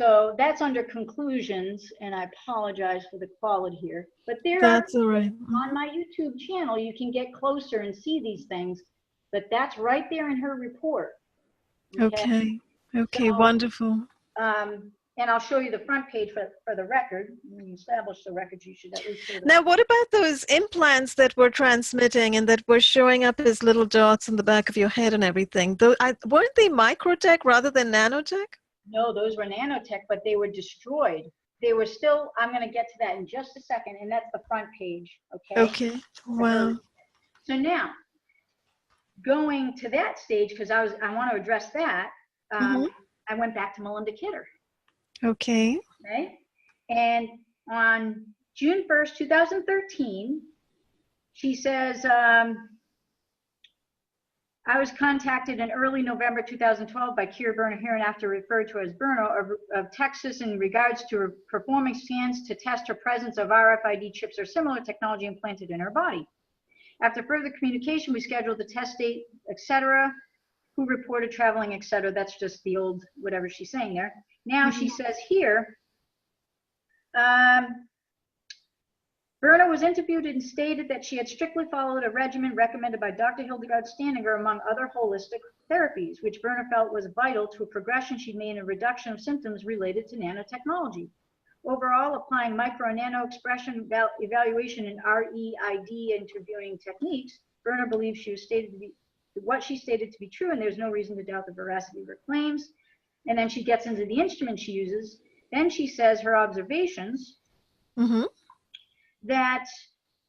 So that's under conclusions, and I apologize for the quality here. But there, That's all right. on my YouTube channel, you can get closer and see these things. But that's right there in her report. Okay. Okay. So, Wonderful. and I'll show you the front page for the record. When you establish the record, you should at least show the Now, what about those implants that were transmitting and that were showing up as little dots in the back of your head and everything? Weren't they microtech rather than nanotech? No, those were nanotech, but they were destroyed. They were still, I'm going to get to that in just a second, and that's the front page, okay? Okay. Wow. So now, going to that stage, because I want to address that, I went back to Melinda Kidder. Okay. Okay. And on June 1st, 2013, she says, I was contacted in early November 2012 by Keri Burnor, hereinafter referred to as Burnor, of Texas, in regards to performing scans to test her presence of RFID chips or similar technology implanted in her body. After further communication, we scheduled the test date, etc. Who reported traveling, etc. That's just the old whatever she's saying there. Now she says here, Burnor was interviewed and stated that she had strictly followed a regimen recommended by Dr. Hildegard Standinger, among other holistic therapies, which Burnor felt was vital to a progression she'd made in a reduction of symptoms related to nanotechnology. Overall, applying micro and nano expression evaluation and REID interviewing techniques, Burnor believes what she stated to be true, and there's no reason to doubt the veracity of her claims. And then she gets into the instrument she uses. Then she says her observations, that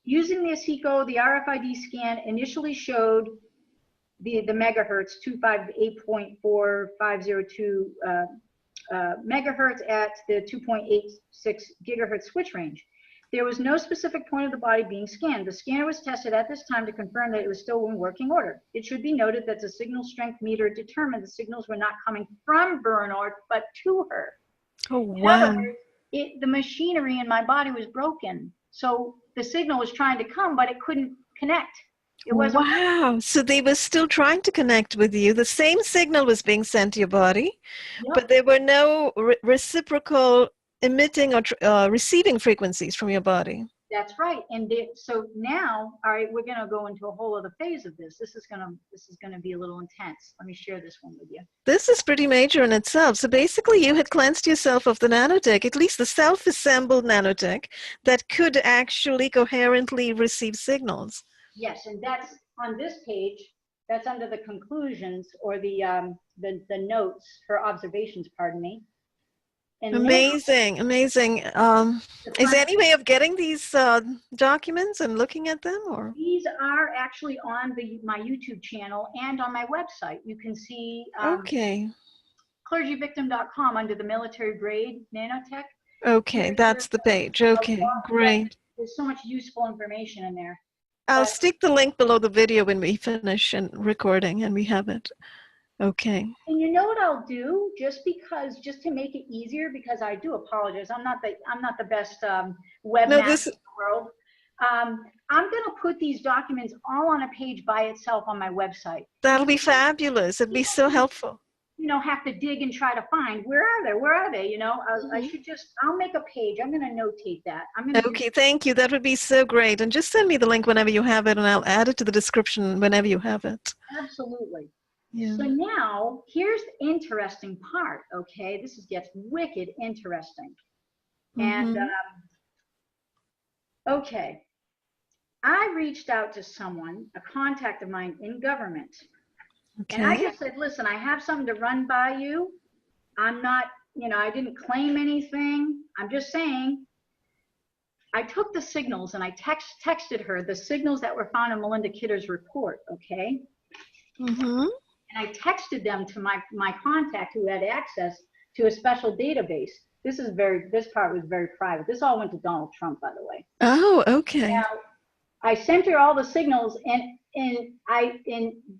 using the ASICO, the RFID scan initially showed the megahertz, 258.4502 megahertz at the 2.86 gigahertz switch range. There was no specific point of the body being scanned. The scanner was tested at this time to confirm that it was still in working order. It should be noted that the signal strength meter determined the signals were not coming from Burnor, but to her. Oh, wow. In other words, the machinery in my body was broken. So the signal was trying to come, but it couldn't connect. It wasn't. Wow. So they were still trying to connect with you. The same signal was being sent to your body, but there were no reciprocal emitting or receiving frequencies from your body. That's right. And so now, all right, we're going to go into a whole other phase of this. This is going to be a little intense. Let me share this one with you. This is pretty major in itself. So basically you had cleansed yourself of the nanotech, at least the self-assembled nanotech that could actually coherently receive signals. Yes, and that's on this page. That's under the conclusions, or the notes, her observations, pardon me. And amazing, now, amazing. Is there any way of getting these documents and looking at them? Or these are actually on my YouTube channel and on my website. You can see clergyvictim.com under the military grade nanotech. Okay, that's the page. Okay, great. There's so much useful information in there. I'll stick the link below the video when we finish and recording and we have it. Okay. And you know what I'll do, just to make it easier, because I do apologize. I'm not the best webmaster in the world. I'm going to put these documents all on a page by itself on my website. That'll be fabulous. It'd be so helpful. Have to dig and try to find where are they? I'll make a page. I'm going to notate that. Okay, thank you. That would be so great. And just send me the link whenever you have it, and I'll add it to the description whenever you have it. Absolutely. Yeah. So now, here's the interesting part, okay? This gets wicked interesting. And, okay, I reached out to someone, a contact of mine in government. Okay. And I just said, listen, I have something to run by you. I'm not, I didn't claim anything. I'm just saying, I took the signals and I texted her the signals that were found in Melinda Kidder's report, okay? And I texted them to my contact who had access to a special database. This part was very private. This all went to Donald Trump, by the way. Oh, okay. Now, I sent her all the signals, and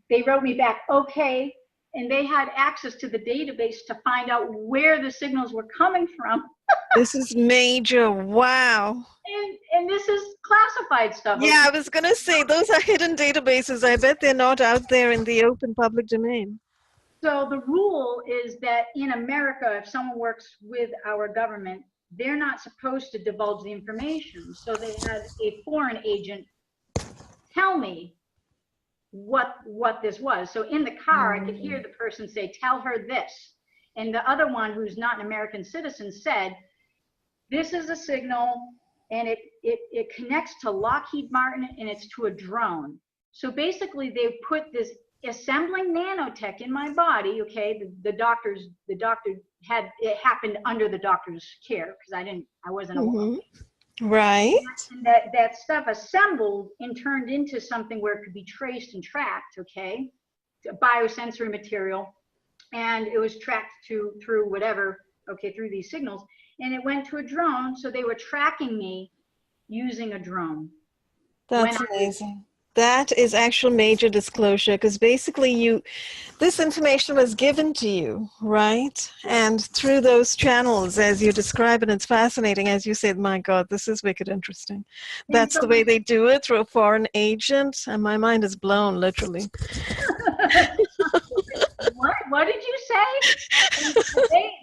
they wrote me back, okay, and they had access to the database to find out where the signals were coming from. This is major. Wow. And this is classified stuff. Yeah, I was going to say, those are hidden databases. I bet they're not out there in the open public domain. So the rule is that in America, if someone works with our government, they're not supposed to divulge the information. So they had a foreign agent tell me what this was. So in the car, I could hear the person say, "Tell her this." And the other one, who's not an American citizen, said, "This is a signal, and it connects to Lockheed Martin, and it's to a drone." So basically, they put this assembling nanotech in my body. Okay, the doctor had it happened under the doctor's care because I wasn't aware. Right. And that stuff assembled and turned into something where it could be traced and tracked. Okay, biosensory material, and it was tracked through whatever. Okay, through these signals, and it went to a drone. So they were tracking me using a drone. That's amazing. That is actual major disclosure, because basically this information was given to you, right? And through those channels, as you describe it, it's fascinating. As you said, my God, this is wicked interesting. That's the way they do it, through a foreign agent, and my mind is blown, literally. What did you say?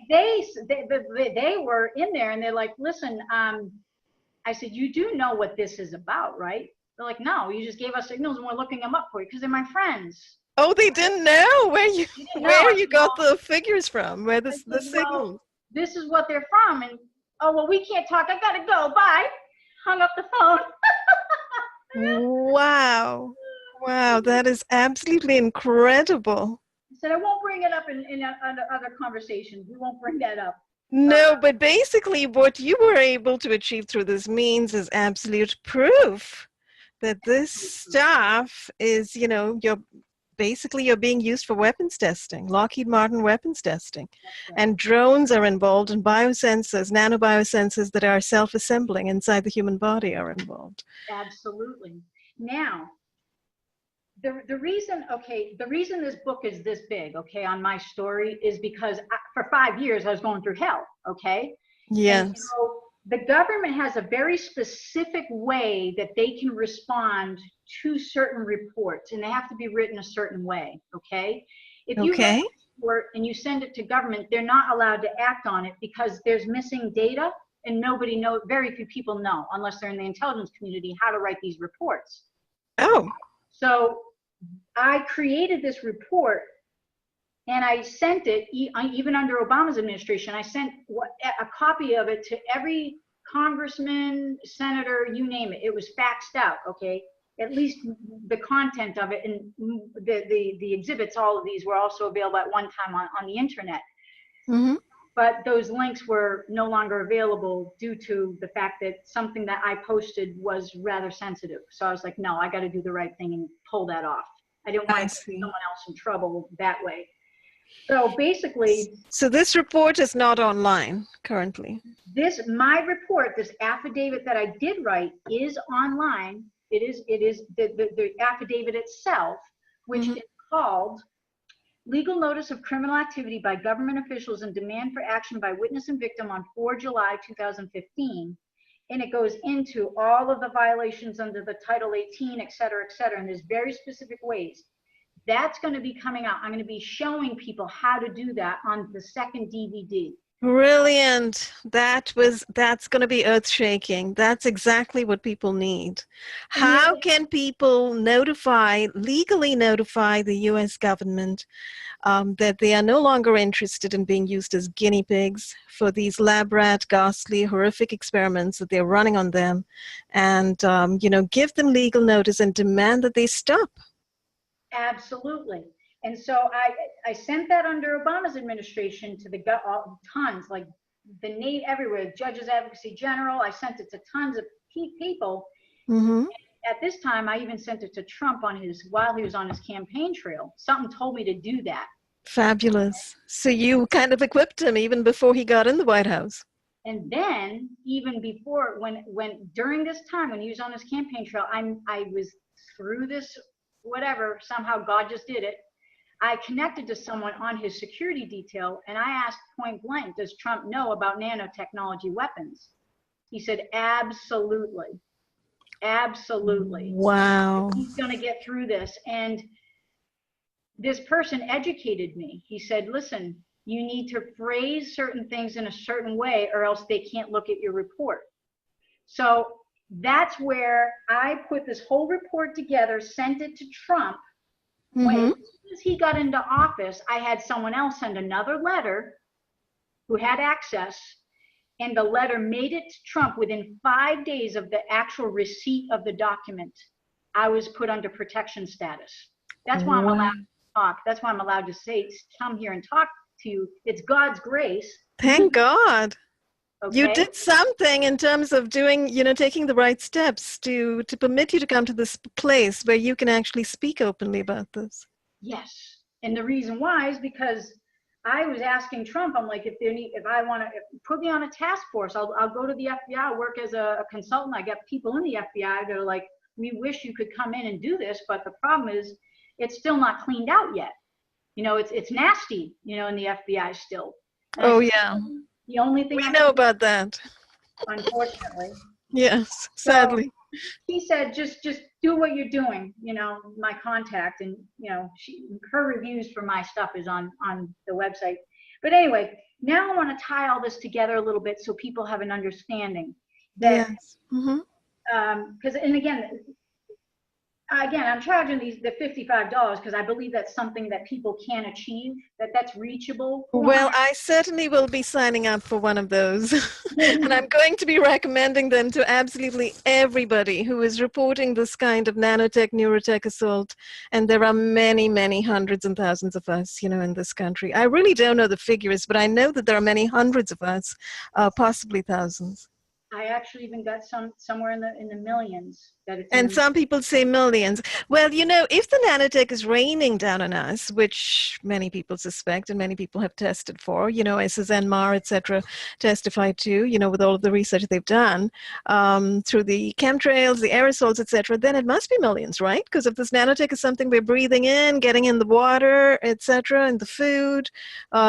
They were in there, and they're like, "Listen," I said, "You do know what this is about, right?" They're like, "No, you just gave us signals and we're looking them up for you because they're my friends." Oh, they didn't know where you got the figures from, where the signals. Well, this is what they're from, and oh well, we can't talk. I gotta go. Bye. Hung up the phone. Wow, wow, that is absolutely incredible. I said I won't bring it up in other conversations. We won't bring that up. No, but basically, what you were able to achieve through this means is absolute proof that this stuff is, you're being used for weapons testing, Lockheed Martin weapons testing. Right. And drones are involved, and biosensors, nanobiosensors that are self-assembling inside the human body are involved. Absolutely. Now, the reason this book is this big, okay, on my story is because for 5 years I was going through hell, okay? Yes. And, the government has a very specific way that they can respond to certain reports, and they have to be written a certain way, okay? If you write a report and you send it to government, they're not allowed to act on it because there's missing data, and very few people know, unless they're in the intelligence community, how to write these reports. Oh. So I created this report, and I sent it, even under Obama's administration, I sent a copy of it to every congressman, senator, you name it. It was faxed out, okay? At least the content of it, and the exhibits, all of these were also available at one time on the internet. Mm-hmm. But those links were no longer available due to the fact that something that I posted was rather sensitive. So I was like, no, I got to do the right thing and pull that off. I didn't want to put someone else in trouble that way. So basically, so this report is not online currently. My report, this affidavit that I did write, is online. It is the affidavit itself, which is called Legal Notice of Criminal Activity by Government Officials and Demand for Action by Witness and Victim on 4 July 2015. And it goes into all of the violations under the Title 18, et cetera, and there's very specific ways. That's going to be coming out. I'm going to be showing people how to do that on the second DVD. Brilliant. That's going to be earth-shaking. That's exactly what people need. How can people legally notify the U.S. government that they are no longer interested in being used as guinea pigs for these lab rat, ghastly, horrific experiments that they're running on them, and give them legal notice and demand that they stop? Absolutely. And so I sent that under Obama's administration to tons, like the name everywhere, Judges Advocacy General. I sent it to tons of people. Mm-hmm. At this time, I even sent it to Trump while he was on his campaign trail. Something told me to do that. Fabulous. So you kind of equipped him even before he got in the White House. And then even before, during this time when he was on his campaign trail, I was through this, whatever, somehow God just did it. I connected to someone on his security detail, and I asked point blank, does Trump know about nanotechnology weapons? He said, absolutely. Absolutely. Wow. He's going to get through this. And this person educated me. He said, listen, you need to phrase certain things in a certain way or else they can't look at your report. So that's where I put this whole report together, sent it to Trump. When, as soon as he got into office, I had someone else send another letter who had access, and the letter made it to Trump within 5 days of the actual receipt of the document. I was put under protection status. That's why I'm allowed to talk. That's why I'm allowed to say, come here and talk to you. It's God's grace. Thank God. Okay? You did something in terms of doing, taking the right steps to permit you to come to this place where you can actually speak openly about this. Yes. And the reason why is because I was asking Trump, I'm like, if I want to put me on a task force, I'll go to the FBI, work as a consultant. I get people in the FBI that are like, we wish you could come in and do this, but the problem is it's still not cleaned out yet. It's nasty, in the FBI still. And oh, said, yeah. The only thing we know about that. Unfortunately. Yes, sadly. So he said, just do what you're doing, my contact, and, her reviews for my stuff is on the website. But anyway, now I want to tie all this together a little bit so people have an understanding that, yes. Because, and again, I'm charging the $55 because I believe that's something that people can achieve, that's reachable. Well, I certainly will be signing up for one of those. And I'm going to be recommending them to absolutely everybody who is reporting this kind of nanotech, neurotech assault. And there are many, many hundreds and thousands of us, in this country. I really don't know the figures, but I know that there are many hundreds of us, possibly thousands. I actually even got somewhere in the millions. And some people say millions. Well, if the nanotech is raining down on us, which many people suspect and many people have tested for, SSNMAR, etc., testify to, with all of the research they've done through the chemtrails, the aerosols, etc., then it must be millions, right? Because if this nanotech is something we're breathing in, getting in the water, etc., in the food,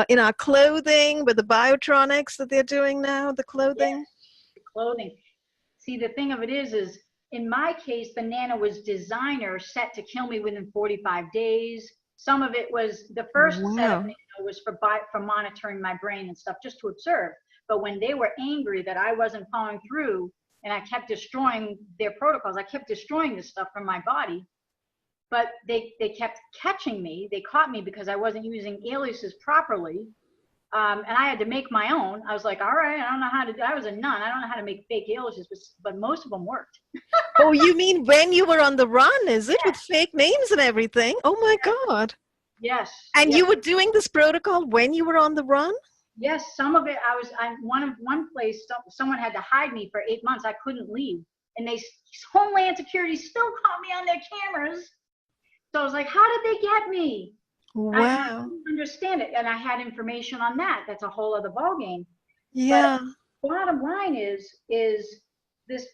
in our clothing, with the biotronics that they're doing now, the clothing. Yes. Clothing. See, the thing of it is in my case, the nano was designer set to kill me within 45 days. Some of it was the first set of nano was for monitoring my brain and stuff, just to observe. But when they were angry that I wasn't following through and I kept destroying their protocols, I kept destroying this stuff from my body. But they kept catching me. They caught me because I wasn't using aliases properly. And I had to make my own. I was like, all right, I don't know how to do. I was a nun. I don't know how to make fake aliases, but most of them worked. Oh, you mean when you were on the run, is it? Yes. With fake names and everything? Oh my God. Yes. And you were doing this protocol when you were on the run? Yes, some of it. One place, someone had to hide me for 8 months. I couldn't leave, and Homeland Security still caught me on their cameras. So I was like, how did they get me? Wow. I didn't understand it, and I had information on that. That's a whole other ballgame. Yeah. But bottom line is this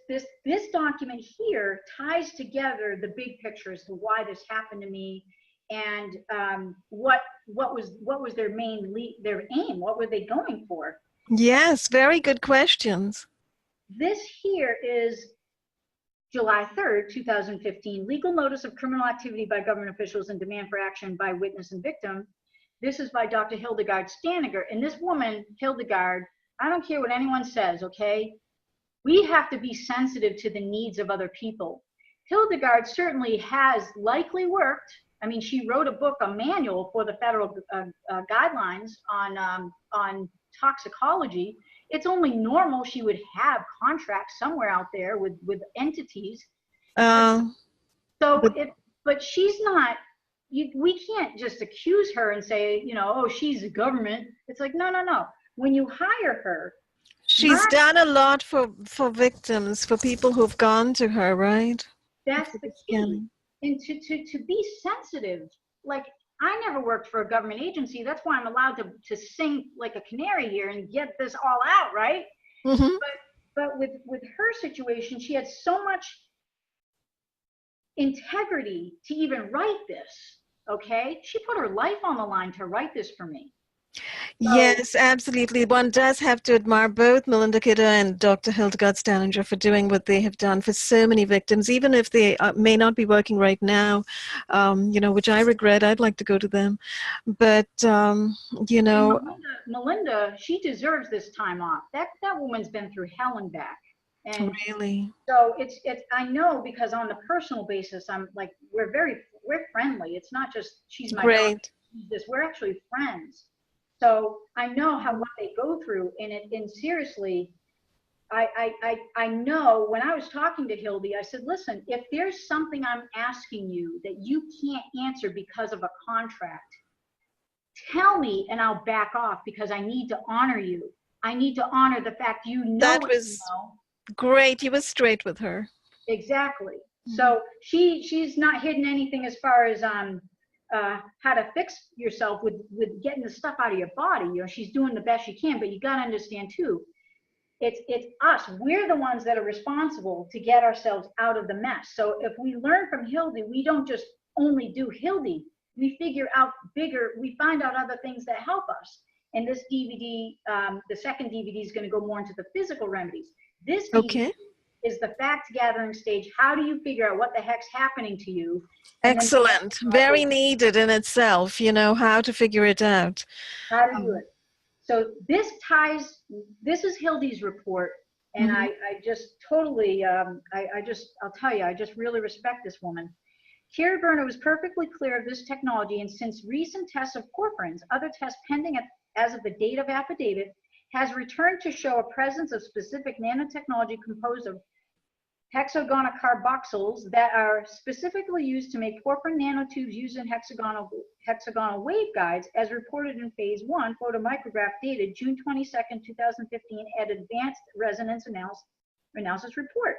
document here ties together the big picture as to why this happened to me, and what was their aim? What were they going for? Yes, very good questions. This here is July 3rd, 2015, legal notice of criminal activity by government officials and demand for action by witness and victim. This is by Dr. Hildegard Staniger. And this woman, Hildegard, I don't care what anyone says, okay? We have to be sensitive to the needs of other people. Hildegard certainly has likely worked. I mean, she wrote a book, a manual for the federal guidelines on toxicology. It's only normal she would have contracts somewhere out there with entities. But she's not, we can't just accuse her and say, oh, she's the government. It's like, no. When you hire her. She's done a lot for victims, for people who've gone to her, right? That's the key. And to be sensitive, like, I never worked for a government agency. That's why I'm allowed to sing like a canary here and get this all out, right? Mm-hmm. But with her situation, she had so much integrity to even write this, okay? She put her life on the line to write this for me. So, Yes, absolutely. One does have to admire both Melinda Kidder and Dr. Hildegard Stallinger for doing what they have done for so many victims, even if they may not be working right now, which I regret. I'd like to go to them. But, and Melinda, she deserves this time off. That woman's been through hell and back. And really so it's I know, because on the personal basis, I'm like, we're friendly. It's not just she's my daughter, great. we're actually friends. So I know what they go through, and seriously, I know when I was talking to Hildy, I said, listen, if there's something I'm asking you that you can't answer because of a contract, tell me and I'll back off, because I need to honor you. I need to honor the fact you know That what you was know. great. You were straight with her. Exactly. So she's not hidden anything as far as how to fix yourself with getting the stuff out of your body. She's doing the best she can, but you got to understand too, it's us. We're the ones that are responsible to get ourselves out of the mess. So if we learn from Hildy, we don't just only do Hildy. We figure out we find out other things that help us. And this DVD, the second DVD, is going to go more into the physical remedies. This DVD is the fact gathering stage. How do you figure out what the heck's happening to you? And excellent. Very needed in itself, how to figure it out. How to do it. So this is Hildy's report. And I just totally, I'll tell you, I just really respect this woman. Keri Burnor was perfectly clear of this technology, and since recent tests of porphyrins, other tests pending as of the date of affidavit, has returned to show a presence of specific nanotechnology composed of hexagonocarboxyls that are specifically used to make porphyrin nanotubes used in hexagonal waveguides, as reported in phase 1 photomicrograph dated June 22nd, 2015 at Advanced Resonance Analysis Report.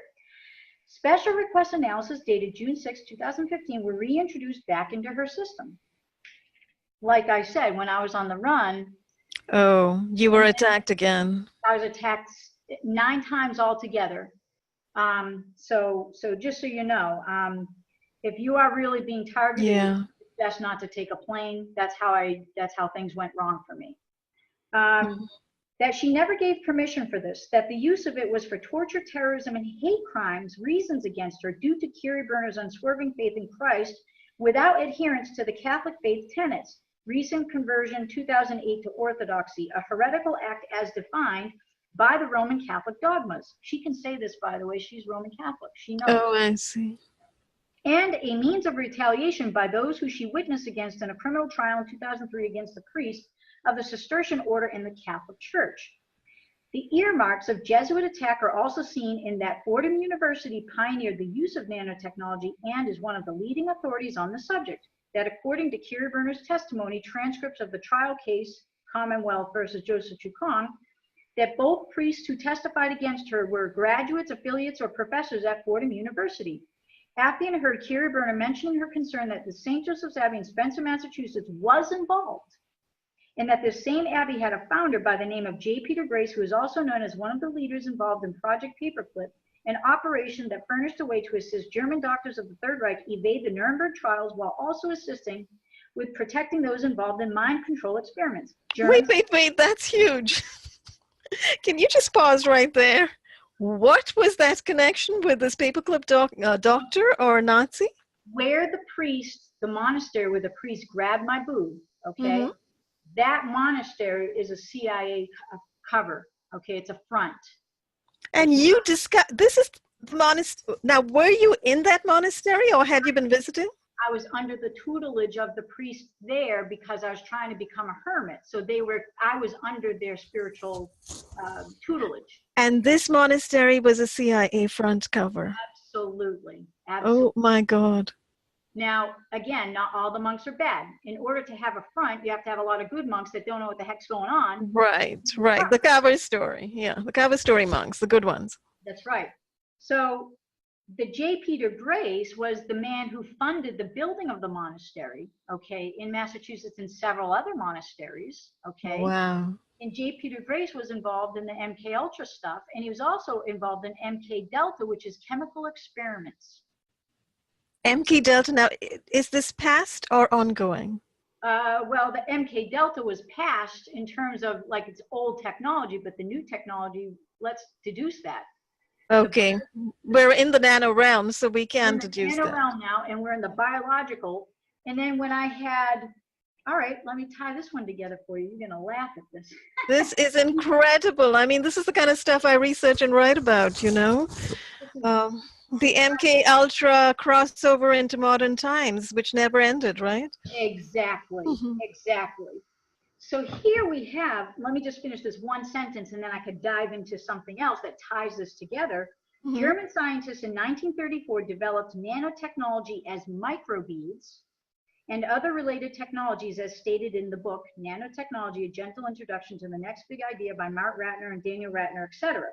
Special request analysis dated June 6, 2015 were reintroduced back into her system. Like I said, when I was on the run. Oh, you were attacked again. I was attacked 9 times altogether. So just so you know, if you are really being targeted, it's best not to take a plane. That's how things went wrong for me. That she never gave permission for this, that the use of it was for torture, terrorism, and hate crimes, reasons against her due to Keri Burnor's unswerving faith in Christ without adherence to the Catholic faith tenets, recent conversion 2008 to Orthodoxy, a heretical act as defined by the Roman Catholic dogmas. She can say this, by the way, she's Roman Catholic. She knows. Oh, I see. And a means of retaliation by those who she witnessed against in a criminal trial in 2003 against the priest of the Cistercian order in the Catholic Church. The earmarks of Jesuit attack are also seen in that Fordham University pioneered the use of nanotechnology and is one of the leading authorities on the subject, that according to Keri Burnor's testimony, transcripts of the trial case, Commonwealth versus Joseph Chukong, that both priests who testified against her were graduates, affiliates, or professors at Fordham University. Affian heard Keri Burnor mentioning her concern that the St. Joseph's Abbey in Spencer, Massachusetts was involved, and that this same abbey had a founder by the name of J. Peter Grace, who is also known as one of the leaders involved in Project Paperclip, an operation that furnished a way to assist German doctors of the Third Reich evade the Nuremberg trials while also assisting with protecting those involved in mind control experiments. Wait, that's huge. Can you just pause right there? What was that connection with this paperclip doctor or Nazi? Where the monastery where the priest grabbed my boob, okay? That monastery is a CIA cover, okay? It's a front. And you discuss, this is the monastery. Now, were you in that monastery or had you been visiting? I was under the tutelage of the priest there because I was trying to become a hermit. So I was under their spiritual tutelage. And this monastery was a CIA front cover. Absolutely. Oh my God. Now, again, not all the monks are bad. In order to have a front, you have to have a lot of good monks that don't know what the heck's going on. Right. The cover story. Yeah, the cover story monks, the good ones. That's right. So the J. Peter Grace was the man who funded the building of the monastery, okay, in Massachusetts and several other monasteries, okay. Wow. And J. Peter Grace was involved in the MK Ultra stuff, and he was also involved in MK Delta, which is chemical experiments. MK Delta, now, is this past or ongoing? Well, the MK Delta was passed in terms of like it's old technology, but the new technology, let's deduce that. Okay, we're in the nano realm, so we can deduce nano that. realm now, and we're in the biological. And then when I had, all right, let me tie this one together for you. You're gonna laugh at this. This is incredible. I mean, this is the kind of stuff I research and write about, you know. The MK Ultra crossover into modern times, which never ended, right? Exactly, exactly. So here we have, let me just finish this one sentence and then I could dive into something else that ties this together. German scientists in 1934 developed nanotechnology as microbeads and other related technologies as stated in the book, Nanotechnology, A Gentle Introduction to the Next Big Idea by Mart Ratner and Daniel Ratner, etc.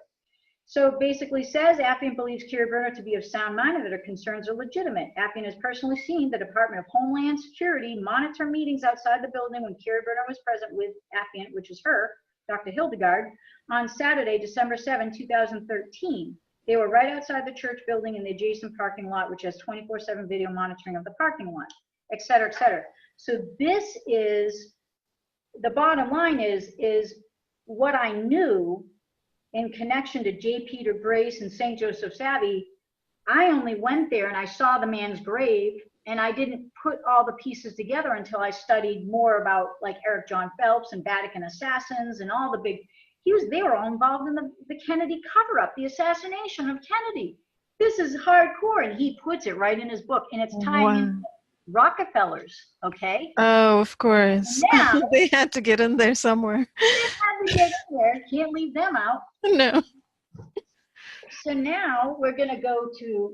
So it basically says, Appian believes Keri Burnor to be of sound mind and that her concerns are legitimate. Appian has personally seen the Department of Homeland Security monitor meetings outside the building when Keri Burnor was present with Appian, which was her, Dr. Hildegard, on Saturday, December 7, 2013. They were right outside the church building in the adjacent parking lot, which has 24/7 video monitoring of the parking lot, et cetera, et cetera. So this is, the bottom line is what I knew in connection to J. Peter Brace and St. Joseph's Abbey. I only went there and I saw the man's grave, and I didn't put all the pieces together until I studied more about like Eric John Phelps and Vatican assassins and all the big, they were all involved in the Kennedy cover-up, the assassination of Kennedy. This is hardcore, and he puts it right in his book, and it's tied in Rockefellers, okay? Oh, of course. Now, they had to get in there somewhere. they had to get in there, can't leave them out. No. So now we're going to go to,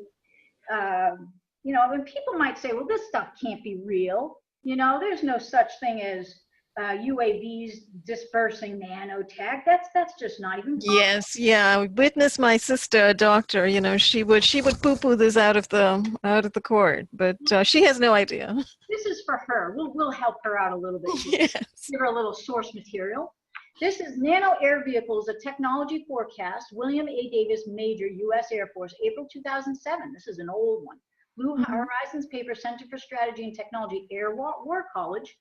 you know, when people might say, well, this stuff can't be real. You know, there's no such thing as UAVs dispersing nanotech. That's just not even possible. Yes, yeah. I witnessed my sister, a doctor, you know, she would poo-poo this out of the court, but she has no idea. This is for her. We'll help her out a little bit. Yes. Give her a little source material. This is Nano Air Vehicles, a Technology Forecast, William A. Davis, Major, U.S. Air Force, April 2007. This is an old one. Blue Horizons paper, Center for Strategy and Technology, Air War College.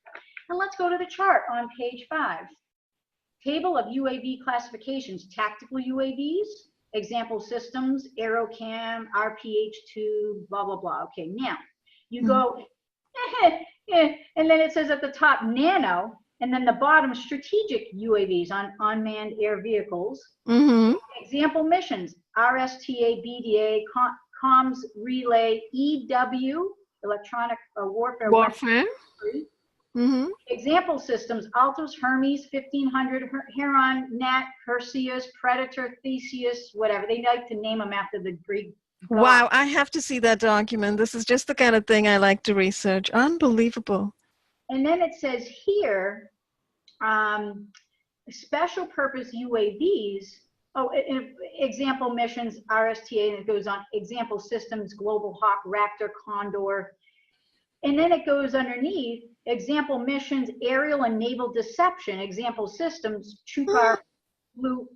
And let's go to the chart on page 5. Table of UAV classifications, tactical UAVs, example systems, Aerocam, RPH-2, blah, blah, blah. Okay, now you go, and then it says at the top, nano, and then the bottom, strategic UAVs on unmanned air vehicles. Example missions, RSTA, BDA, comms relay, EW, electronic warfare. Example systems, Altos, Hermes, 1500, Heron, Nat, Perseus, Predator, Theseus, whatever. They like to name them after the Greek god. Wow, I have to see that document. This is just the kind of thing I like to research. Unbelievable. And then it says here, special purpose UAVs, example missions, RSTA, and it goes on, example systems, Global Hawk, Raptor, Condor. And then it goes underneath, example missions, aerial and naval deception, example systems, Chukar, Blue,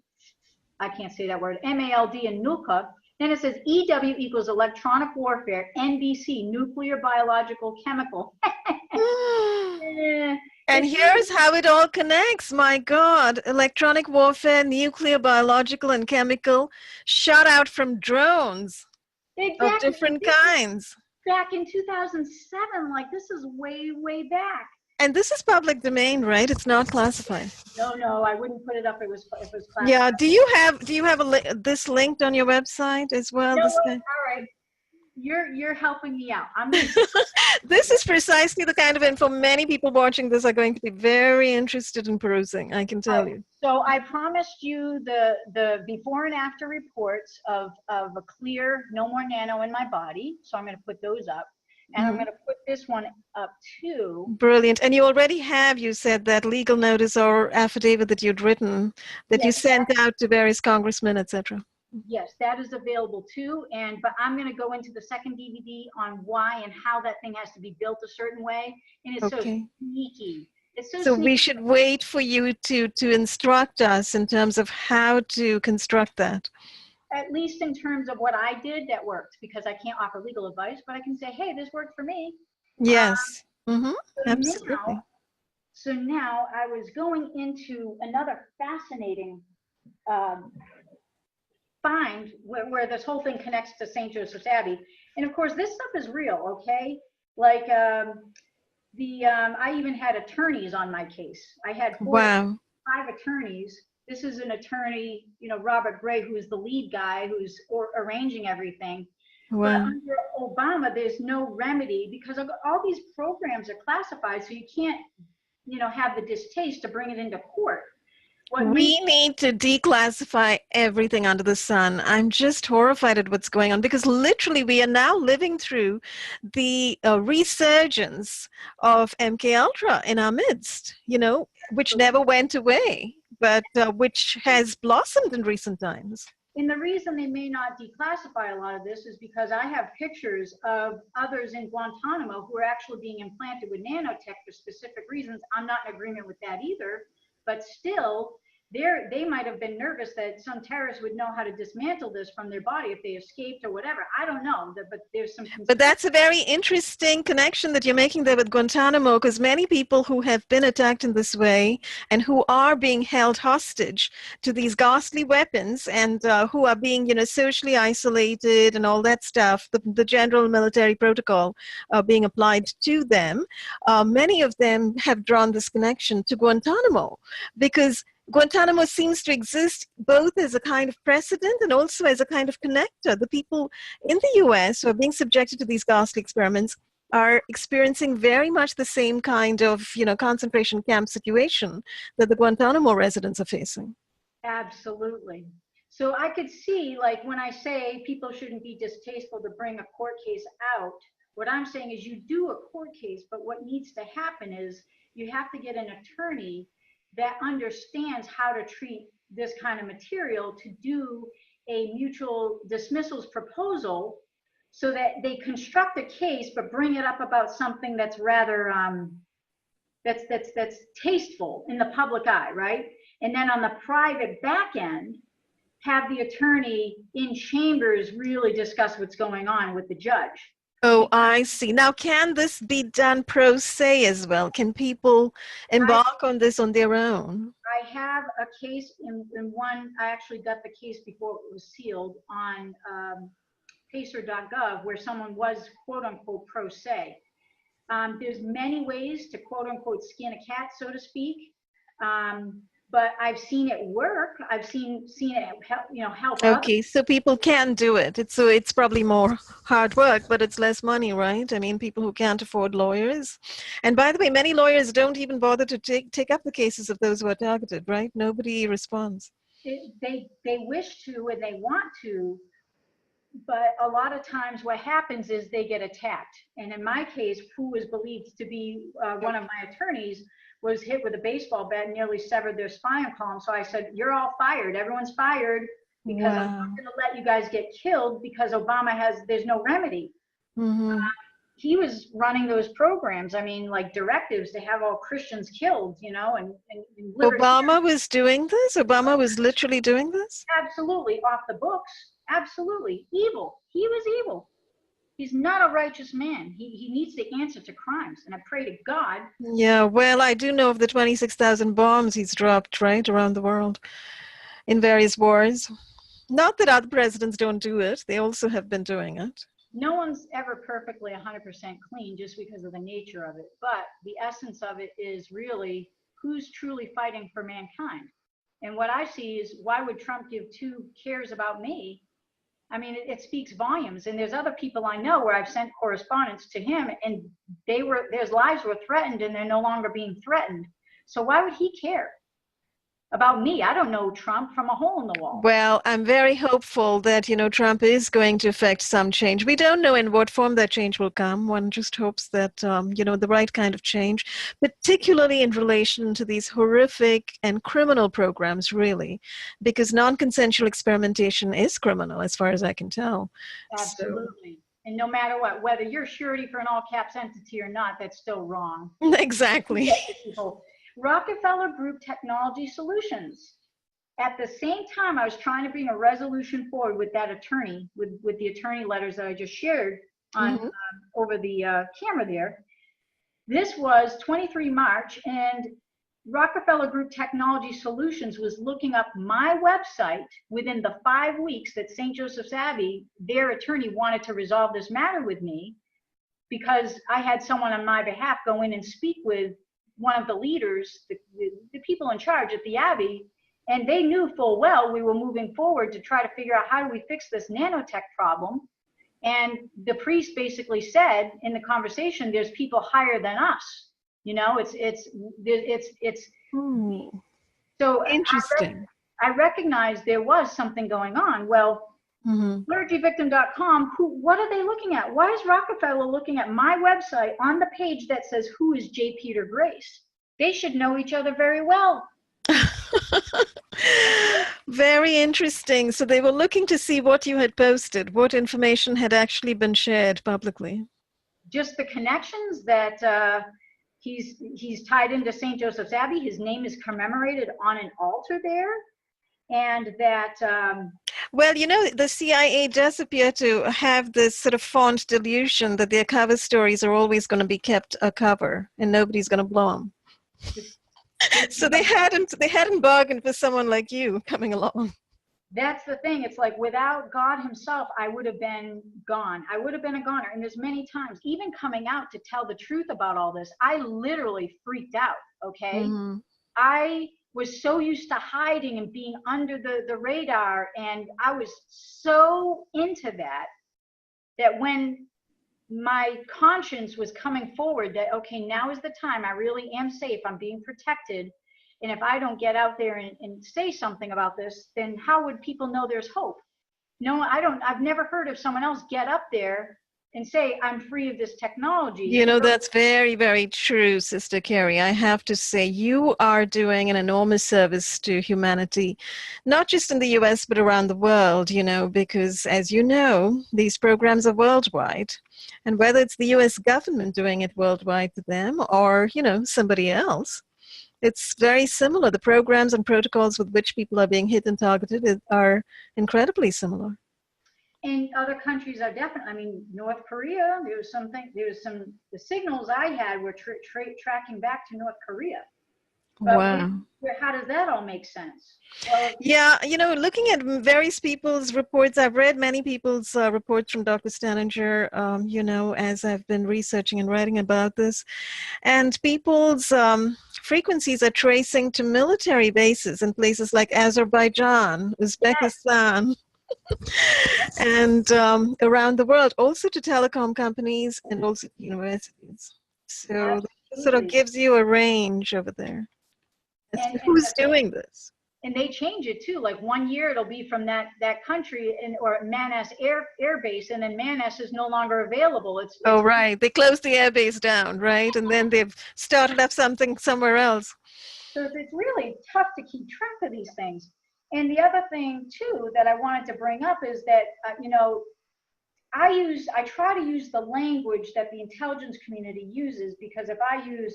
I can't say that word, MALD and NUCA. Then it says EW equals electronic warfare, NBC, nuclear, biological, chemical. And here's how it all connects. My God, electronic warfare, nuclear, biological, and chemical shot out from drones of different kinds. Back in 2007, like this is way, way back. And this is public domain, right? It's not classified. No, I wouldn't put it up if it was classified. Yeah. Do you have this linked on your website as well? No, all right. You're helping me out. This is precisely the kind of info many people watching this are going to be very interested in perusing, I can tell you. So I promised you the before and after reports of a clear, no more nano in my body. So I'm going to put those up. And I'm going to put this one up too. Brilliant. And you already have, you said, that legal notice or affidavit that you'd written that you sent out to various congressmen, etc. Yes, that is available too. But I'm going to go into the second DVD on why and how that thing has to be built a certain way. And it's so sneaky. It's so we should wait for you to instruct us in terms of how to construct that. At least in terms of what I did that worked, because I can't offer legal advice, but I can say, hey, this worked for me. Yes. So absolutely. Now, So now I was going into another fascinating find where this whole thing connects to St. Joseph's Abbey. And of course, this stuff is real, okay? Like I even had attorneys on my case. I had Wow. 5 attorneys. This is an attorney, you know, Robert Gray, who is the lead guy, who's arranging everything. But Wow. under Obama, there's no remedy because all these programs are classified, so you can't, you know, have the distaste to bring it into court. We need to declassify everything under the sun. I'm just horrified at what's going on because literally we are now living through the resurgence of MK Ultra in our midst, you know, which never went away, but which has blossomed in recent times. And the reason they may not declassify a lot of this is because I have pictures of others in Guantanamo who are actually being implanted with nanotech for specific reasons. I'm not in agreement with that either, but still, they might have been nervous that some terrorists would know how to dismantle this from their body if they escaped or whatever. I don't know, but there's some. But that's a very interesting connection that you're making there with Guantanamo, because many people who have been attacked in this way and who are being held hostage to these ghastly weapons and who are being, you know, socially isolated and all that stuff, the general military protocol being applied to them, many of them have drawn this connection to Guantanamo because Guantanamo seems to exist both as a kind of precedent and also as a kind of connector. The people in the US who are being subjected to these ghastly experiments are experiencing very much the same kind of, you know, concentration camp situation that the Guantanamo residents are facing. Absolutely. So I could see, like, when I say people shouldn't be distasteful to bring a court case out, what I'm saying is you do a court case, but what needs to happen is you have to get an attorney that understands how to treat this kind of material to do a mutual dismissals proposal so that they construct a case but bring it up about something that's rather that's tasteful in the public eye, right? And then on the private back end, have the attorney in chambers really discuss what's going on with the judge. Oh, I see. Now, can this be done pro se as well? Can people embark on this on their own? I have a case in one, I actually got the case before it was sealed on pacer.gov where someone was quote unquote pro se. There's many ways to quote unquote skin a cat, so to speak. But I've seen it work. I've seen it help, you know, help. Okay, so people can do it. It's probably more hard work, but it's less money, right? I mean, people who can't afford lawyers. And by the way, many lawyers don't even bother to take up the cases of those who are targeted, right? Nobody responds. They wish to and they want to, but a lot of times what happens is they get attacked. And in my case, who was believed to be one of my attorneys was hit with a baseball bat and nearly severed their spinal column. So I said, you're all fired. Everyone's fired because I'm not going to let you guys get killed because there's no remedy. Mm-hmm. He was running those programs. I mean, like directives to have all Christians killed, you know, and Obama was doing this? Obama was literally doing this? Absolutely. Off the books. Absolutely. Evil. He was evil. He's not a righteous man. He needs to answer to crimes. And I pray to God. Yeah, well, I do know of the 26,000 bombs he's dropped, right, around the world in various wars. Not that other presidents don't do it. They also have been doing it. No one's ever perfectly 100% clean just because of the nature of it. But the essence of it is really who's truly fighting for mankind. And what I see is, why would Trump give 2 cares about me? I mean, it speaks volumes. And there's other people I know where I've sent correspondence to him and their lives were threatened and they're no longer being threatened. So why would he care about me? I don't know Trump from a hole in the wall. Well, I'm very hopeful that, you know, Trump is going to effect some change. We don't know in what form that change will come. One just hopes that, you know, the right kind of change, particularly in relation to these horrific and criminal programs, really, because non-consensual experimentation is criminal, as far as I can tell. Absolutely. So. And no matter what, whether you're surety for an all caps entity or not, that's still wrong. Exactly. Rockefeller Group Technology Solutions. At the same time, I was trying to bring a resolution forward with that attorney, with the attorney letters that I just shared on over the camera there. This was 23 March, and Rockefeller Group Technology Solutions was looking up my website within the 5 weeks that St. Joseph's Abbey, their attorney, wanted to resolve this matter with me, because I had someone on my behalf go in and speak with one of the leaders, the people in charge at the Abbey, and they knew full well we were moving forward to try to figure out how do we fix this nanotech problem. And the priest basically said in the conversation, there's people higher than us. You know, it's so Interesting. I recognized there was something going on. Well, clergyvictim.com, what are they looking at? Why is Rockefeller looking at my website on the page that says, who is J. Peter Grace? They should know each other very well. Very interesting. So they were looking to see what you had posted, what information had actually been shared publicly. Just the connections that he's tied into St. Joseph's Abbey. His name is commemorated on an altar there. And that... well, you know, the CIA does appear to have this sort of fond delusion that their cover stories are always going to be kept a cover and nobody's going to blow them. So they hadn't bargained for someone like you coming along. That's the thing. It's like without God himself, I would have been gone. I would have been a goner. And there's many times, even coming out to tell the truth about all this, I literally freaked out, okay? I was so used to hiding and being under the radar, and I was so into that when my conscience was coming forward that, okay, now is the time, I really am safe, I'm being protected, and if I don't get out there and say something about this, then how would people know there's hope? No, I've never heard of someone else get up there and say, I'm free of this technology. You know, that's very, very true, Sister Keri. I have to say, you are doing an enormous service to humanity, not just in the US, but around the world, you know, because as you know, these programs are worldwide. And whether it's the US government doing it worldwide to them or, you know, somebody else, it's very similar. The programs and protocols with which people are being hit and targeted are incredibly similar. And other countries are definitely, I mean, North Korea, the signals I had were tracking back to North Korea. But wow. How does that all make sense? Well, yeah, you know, looking at various people's reports, I've read many people's reports from Dr. Staninger, you know, as I've been researching and writing about this. And people's frequencies are tracing to military bases in places like Azerbaijan, Uzbekistan. Yes. And around the world, also to telecom companies and also to universities. So it sort of gives you a range over there. Who's doing this? And they change it too. Like 1 year it'll be from that country or Manas air base, and then Manas is no longer available. It's oh right, they closed the air base down, right? And then they've started up something somewhere else. So it's really tough to keep track of these things. And the other thing too that I wanted to bring up is that you know, I try to use the language that the intelligence community uses, because if I use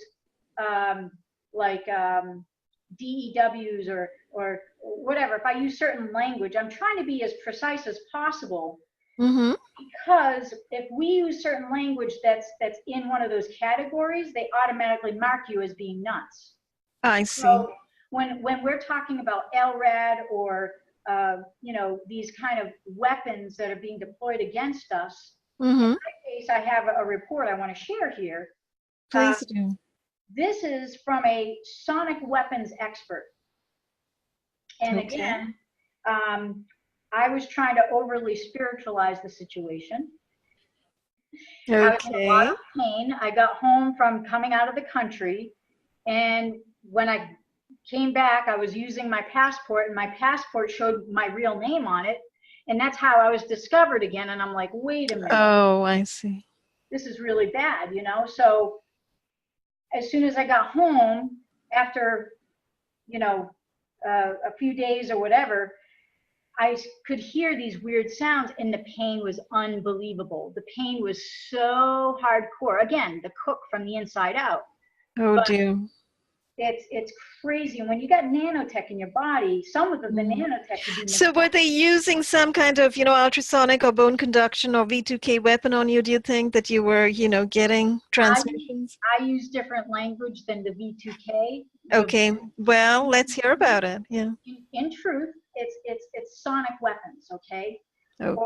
DEWs or whatever, if I use certain language, I'm trying to be as precise as possible. Because if we use certain language that's in one of those categories, they automatically mark you as being nuts. I see. So when we're talking about LRAD or you know, these kind of weapons that are being deployed against us, in my case, I have a report I want to share here. Please do. This is from a sonic weapons expert. And again, I was trying to overly spiritualize the situation. I was in a lot of pain. I got home from coming out of the country, and when I came back, I was using my passport, and my passport showed my real name on it, and that's how I was discovered again. And I'm like, wait a minute. Oh, I see. This is really bad, you know? So as soon as I got home, after, you know, a few days or whatever, I could hear these weird sounds, and the pain was unbelievable. The pain was so hardcore. Again, the cook from the inside out. Oh, dear. It's crazy. And when you got nanotech in your body, some of the nanotech could be. So were they using some kind of, ultrasonic or bone conduction or V2K weapon on you? Do you think that you were, getting transmissions? I use different language than the V2K. Okay, well, let's hear about it. Yeah. In truth, it's sonic weapons. Okay. Okay. Well,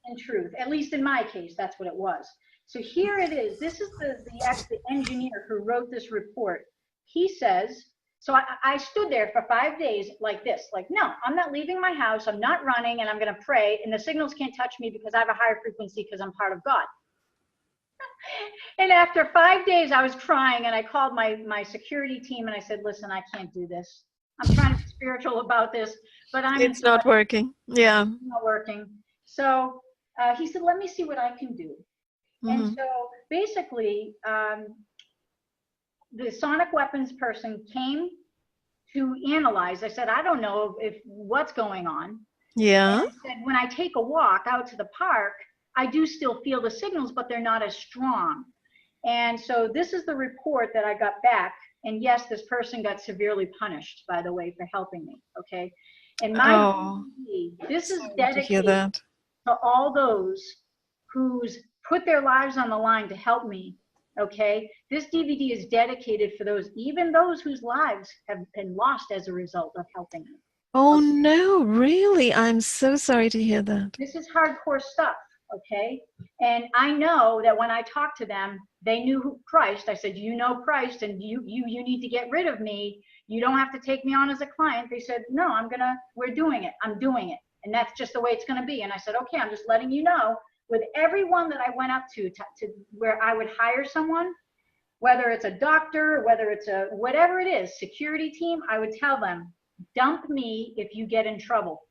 in truth, at least in my case, that's what it was. So here it is. This is the engineer who wrote this report. He says, so I stood there for 5 days like this, like, no, I'm not leaving my house. I'm not running, and I'm going to pray. And the signals can't touch me because I have a higher frequency because I'm part of God. And after 5 days, I was crying, and I called my security team, and I said, listen, I can't do this. I'm trying to be spiritual about this, but it's not working. Yeah. It's not working. So he said, let me see what I can do. And so basically, the sonic weapons person came to analyze. I said, I don't know what's going on. Yeah. And I said, when I take a walk out to the park, I do still feel the signals, but they're not as strong. And so this is the report that I got back. And yes, this person got severely punished, by the way, for helping me. Okay. And this is dedicated to all those who's put their lives on the line to help me. Okay, this DVD is dedicated for even those whose lives have been lost as a result of helping me. Oh, okay. No, really? I'm so sorry to hear that. This is hardcore stuff, okay? And I know that when I talked to them, they knew Christ. I said, you know Christ, and you need to get rid of me. You don't have to take me on as a client. They said, no, we're doing it. I'm doing it. And that's just the way it's going to be. And I said, okay, I'm just letting you know. With everyone that I went up to where I would hire someone, whether it's a doctor, whether it's whatever it is, security team, I would tell them, dump me if you get in trouble.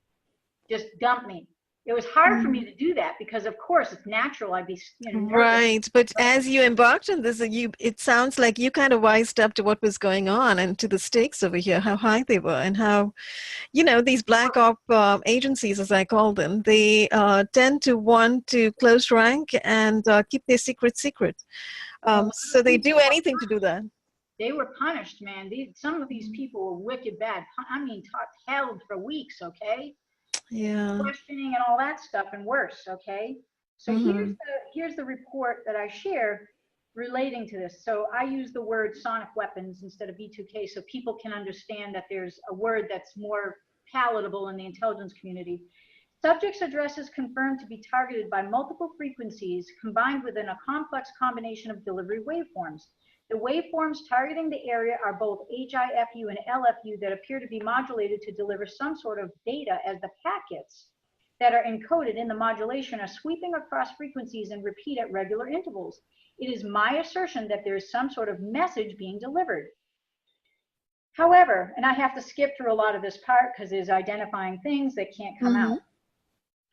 Just dump me. It was hard for me to do that because, of course, it's natural. I'd be nervous. Right. But as you embarked on this, it sounds like you kind of wised up to what was going on and to the stakes over here, how high they were, and how, these black op agencies, as I call them, they tend to want to close rank and keep their secret. So they do anything to do that. They were punished, man. Some of these people were wicked bad. I mean, held for weeks, okay? Yeah. Questioning and all that stuff and worse, okay? So here's the report that I share relating to this. So I use the word sonic weapons instead of V2K so people can understand that there's a word that's more palatable in the intelligence community. Subjects' addresses confirmed to be targeted by multiple frequencies combined within a complex combination of delivery waveforms. The waveforms targeting the area are both HIFU and LFU that appear to be modulated to deliver some sort of data, as the packets that are encoded in the modulation are sweeping across frequencies and repeat at regular intervals. It is my assertion that there is some sort of message being delivered. However, and I have to skip through a lot of this part because there's identifying things that can't come out.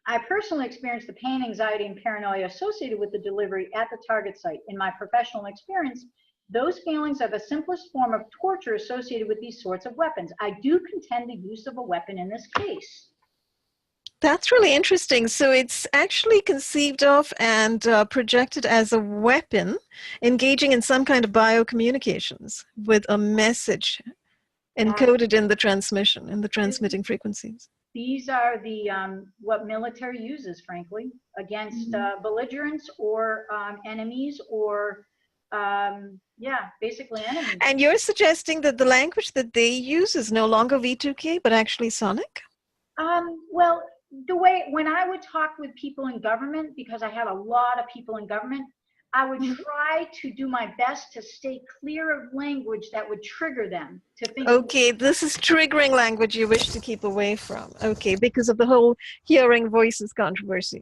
I personally experienced the pain, anxiety, and paranoia associated with the delivery at the target site. In my professional experience, those feelings are the simplest form of torture associated with these sorts of weapons. I do contend the use of a weapon in this case. That's really interesting. So it's actually conceived of and projected as a weapon engaging in some kind of biocommunications with a message encoded in the transmission, in the transmitting frequencies. These are the what military uses, frankly, against belligerents or enemies or basically enemies. And you're suggesting that the language that they use is no longer V2K, but actually sonic? Well, the way, when I would talk with people in government, because I have a lot of people in government, I would try to do my best to stay clear of language that would trigger them to think. Okay, this is triggering language you wish to keep away from. Okay, because of the whole hearing voices controversy.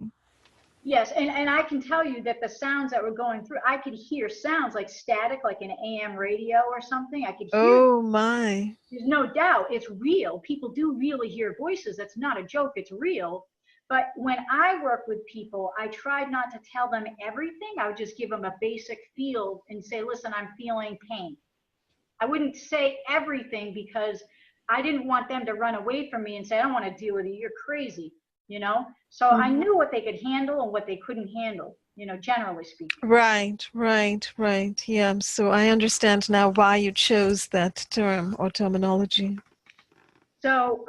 Yes, and I can tell you that the sounds that were going through, I could hear sounds like static, like an AM radio or something. I could hear. Oh my. There's no doubt it's real. People do really hear voices. That's not a joke. It's real. But when I work with people, I tried not to tell them everything. I would just give them a basic feel and say, listen, I'm feeling pain. I wouldn't say everything because I didn't want them to run away from me and say, I don't want to deal with you. You're crazy. you know? So I knew what they could handle and what they couldn't handle, you know, generally speaking. Right, right, right. Yeah. So I understand now why you chose that term or terminology. So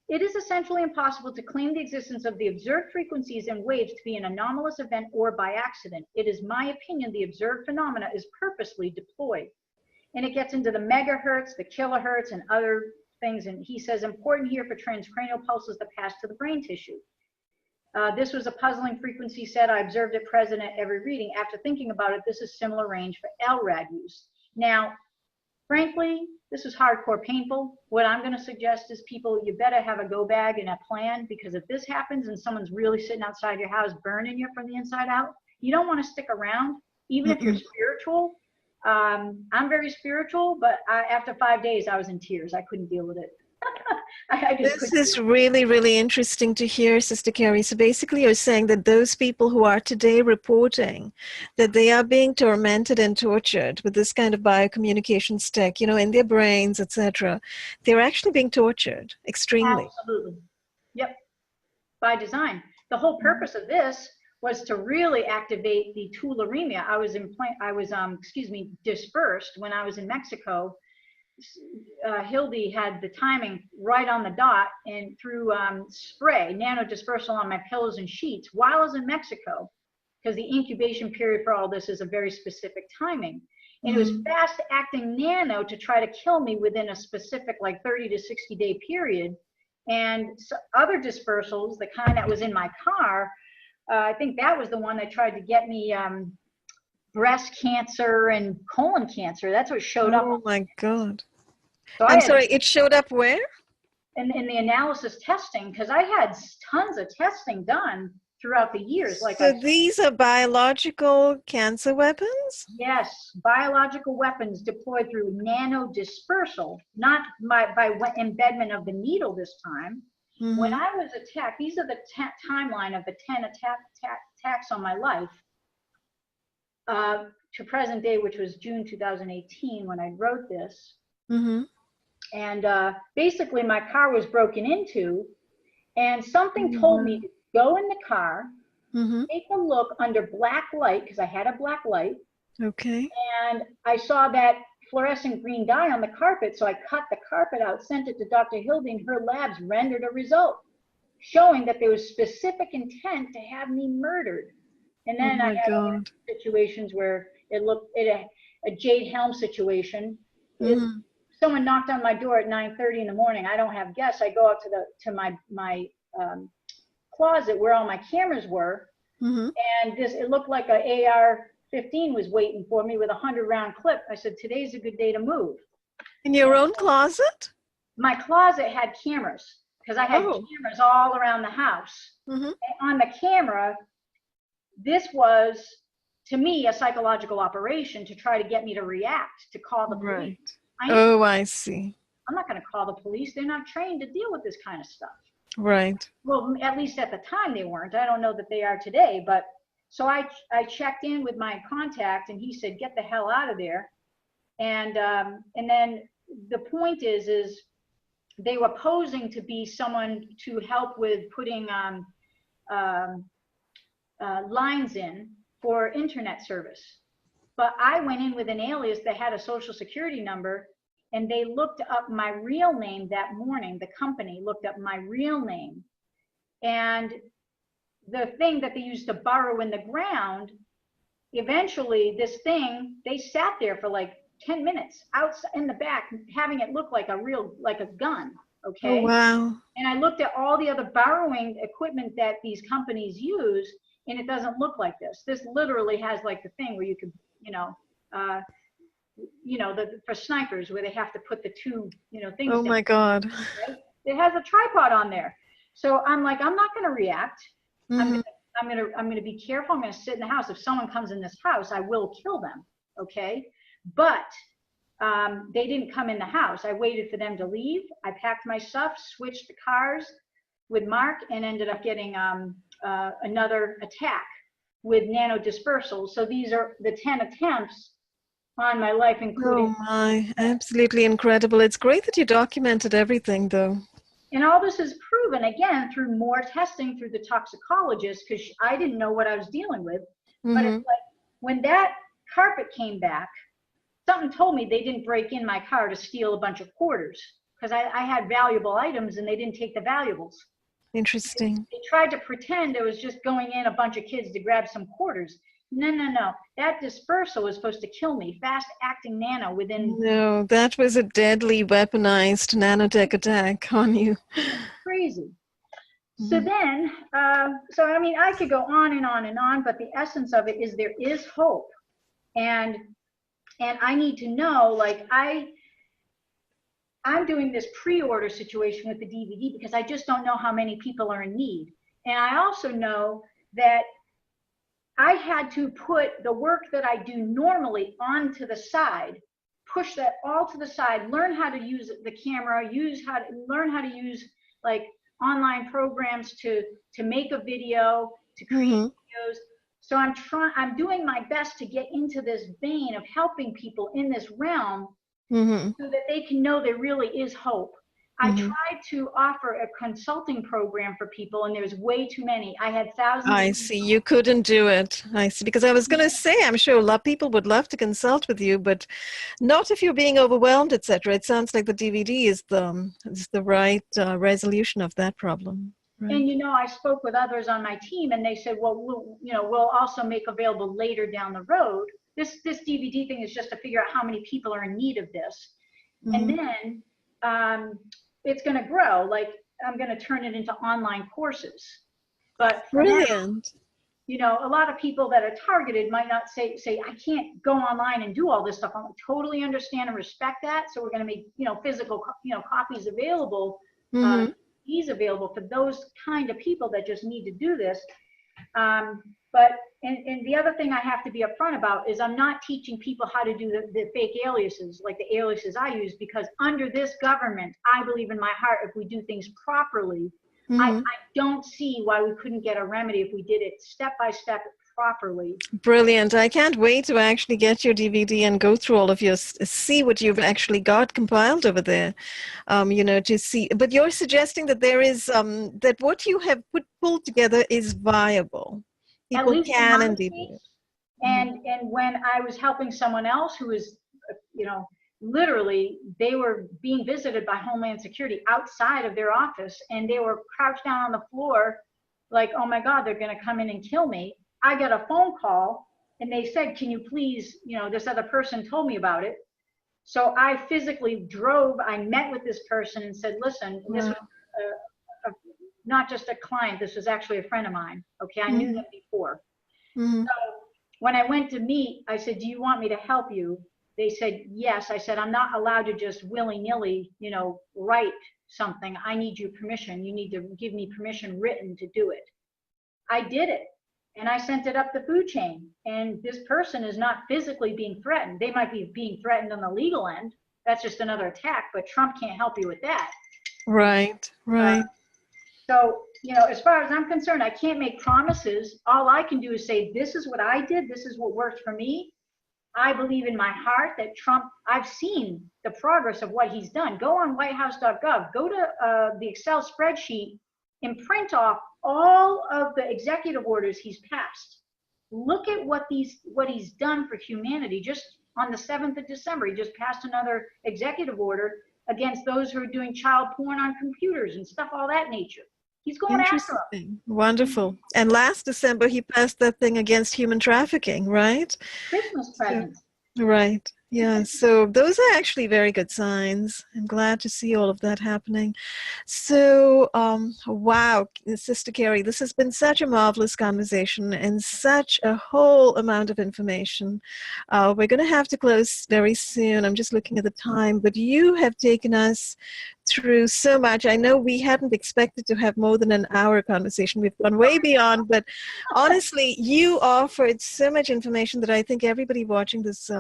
it is essentially impossible to claim the existence of the observed frequencies and waves to be an anomalous event or by accident. It is my opinion the observed phenomena is purposely deployed. And it gets into the megahertz, the kilohertz, and other things. And he says, important here for transcranial pulses that pass to the brain tissue. This was a puzzling frequency set. I observed it present at every reading. After thinking about it, this is similar range for LRAD use. Now, frankly, this is hardcore painful. What I'm going to suggest is people, you better have a go bag and a plan, because if this happens and someone's really sitting outside your house burning you from the inside out, you don't want to stick around, even if you're spiritual. I'm very spiritual, but after 5 days, I was in tears. I couldn't deal with it. This is really, really interesting to hear, Sister Keri. So basically you're saying that those people who are today reporting that they are being tormented and tortured with this kind of biocommunications tech, you know, in their brains, etc., they're actually being tortured extremely. Absolutely. Yep. By design. The whole purpose of this was to really activate the tularemia. I was dispersed when I was in Mexico. Hildy had the timing right on the dot, and through spray, nano dispersal on my pillows and sheets while I was in Mexico, because the incubation period for all this is a very specific timing. And it was fast acting nano to try to kill me within a specific like 30 to 60 day period. And so other dispersals, the kind that was in my car, I think that was the one that tried to get me breast cancer and colon cancer. That's what showed up. Oh my God. So I'm sorry, it showed up where? In the analysis testing, because I had tons of testing done throughout the years. Like, so these are biological cancer weapons? Yes, biological weapons deployed through nano dispersal, not by embedment of the needle this time. When I was attacked, these are the timeline of the 10 attacks on my life. To present day, which was June 2018 when I wrote this. And basically my car was broken into, and something told me to go in the car, take a look under black light, because I had a black light. Okay. And I saw that fluorescent green dye on the carpet, so I cut the carpet out, sent it to Dr. Hildy, and her labs rendered a result showing that there was specific intent to have me murdered. And then I had other situations where it looked at a Jade Helm situation. Someone knocked on my door at 9:30 in the morning. I don't have guests. I go out to my closet where all my cameras were, and it looked like a AR-15 was waiting for me with a 100-round clip. I said, today's a good day to move. In your own closet? My closet had cameras, because I had cameras all around the house. And on the camera, this was, to me, a psychological operation to try to get me to react, to call the police. I see. I'm not going to call the police. They're not trained to deal with this kind of stuff. Right. Well, at least at the time they weren't. I don't know that they are today. But so I checked in with my contact, and he said, get the hell out of there. And then the point is they were posing to be someone to help with putting lines in for internet service. But I went in with an alias that had a social security number, and they looked up my real name that morning. The company looked up my real name. And the thing that they used to burrow in the ground, eventually this thing, they sat there for like 10 minutes outside in the back, having it look like a gun. Okay. Oh, wow. And I looked at all the other burrowing equipment that these companies use, and it doesn't look like this. This literally has like the thing where you could, for snipers, where they have to put the two, things. Oh my God. Right? It has a tripod on there. So I'm like, I'm not going to react. I'm going to be careful. I'm going to sit in the house. If someone comes in this house, I will kill them. Okay. But they didn't come in the house. I waited for them to leave. I packed my stuff, switched the cars with Mark, and ended up getting another attack with nano dispersal. So these are the 10 attempts on my life, including. Oh my, absolutely incredible. It's great that you documented everything, though. And all this is proven, again, through more testing through the toxicologist, because I didn't know what I was dealing with. But it's like, when that carpet came back, something told me they didn't break in my car to steal a bunch of quarters, because I had valuable items and they didn't take the valuables. Interesting. They tried to pretend it was just going in a bunch of kids to grab some quarters. No, no, no. That dispersal was supposed to kill me. Fast acting nano within. No, that was a deadly weaponized nanotech attack on you. Crazy. So then, so I mean, I could go on and on and on, but the essence of it is there is hope. And I need to know, like, I'm doing this pre-order situation with the DVD because I just don't know how many people are in need. And I also know that I had to put the work that I do normally onto the side, push that all to the side, learn how to use the camera, learn how to use like online programs to make a video, to create videos. So I'm doing my best to get into this vein of helping people in this realm so that they can know there really is hope. I tried to offer a consulting program for people, and there's way too many. I had thousands. I see. You couldn't do it. I see. Because I was going to say, I'm sure a lot of people would love to consult with you, but not if you're being overwhelmed, etc. It sounds like the DVD is the right resolution of that problem. Right. And, you know, I spoke with others on my team, and they said, well, we'll also make available later down the road. This DVD thing is just to figure out how many people are in need of this. And then it's going to grow. Like, I'm going to turn it into online courses. But brilliant. Now, you know, a lot of people that are targeted might not say, I can't go online and do all this stuff. I totally understand and respect that. So we're going to make, physical, copies available, these available for those kind of people that just need to do this. But the other thing I have to be upfront about is I'm not teaching people how to do the fake aliases, like the aliases I use, because under this government, I believe in my heart, if we do things properly, I don't see why we couldn't get a remedy if we did it step by step properly. Brilliant. I can't wait to actually get your DVD and go through all of your, see what you've actually got compiled over there, to see. But you're suggesting that there is, that what you have pulled together is viable. People can indeed do it. And when I was helping someone else who was, literally, they were being visited by Homeland Security outside of their office, and they were crouched down on the floor like, oh my God, they're going to come in and kill me. I got a phone call, and they said, can you please, this other person told me about it. So I physically drove, I met with this person and said, listen, this was not just a client, this was actually a friend of mine. Okay, I knew them before. So when I went to meet, I said, do you want me to help you? They said, yes. I said, I'm not allowed to just willy-nilly, write something. I need your permission. You need to give me permission written to do it. I did it. And I sent it up the food chain. And this person is not physically being threatened. They might be being threatened on the legal end. That's just another attack, but Trump can't help you with that. Right, right. So, as far as I'm concerned, I can't make promises. All I can do is say, this is what I did. This is what worked for me. I believe in my heart that Trump, I've seen the progress of what he's done. Go on whitehouse.gov, go to the Excel spreadsheet and print off all of the executive orders he's passed. Look at what he's done for humanity. Just on the 7th of December, he just passed another executive order against those who are doing child porn on computers and stuff, all that nature. He's going after them. Wonderful. And last December, he passed that thing against human trafficking, right? Christmas presents. Right. Yeah. So those are actually very good signs. I'm glad to see all of that happening. So, wow, Sister Keri, this has been such a marvelous conversation and such a whole amount of information. We're going to have to close very soon. I'm just looking at the time, but you have taken us through so much. I know we hadn't expected to have more than an hour conversation. We've gone way beyond, but honestly, you offered so much information that I think everybody watching this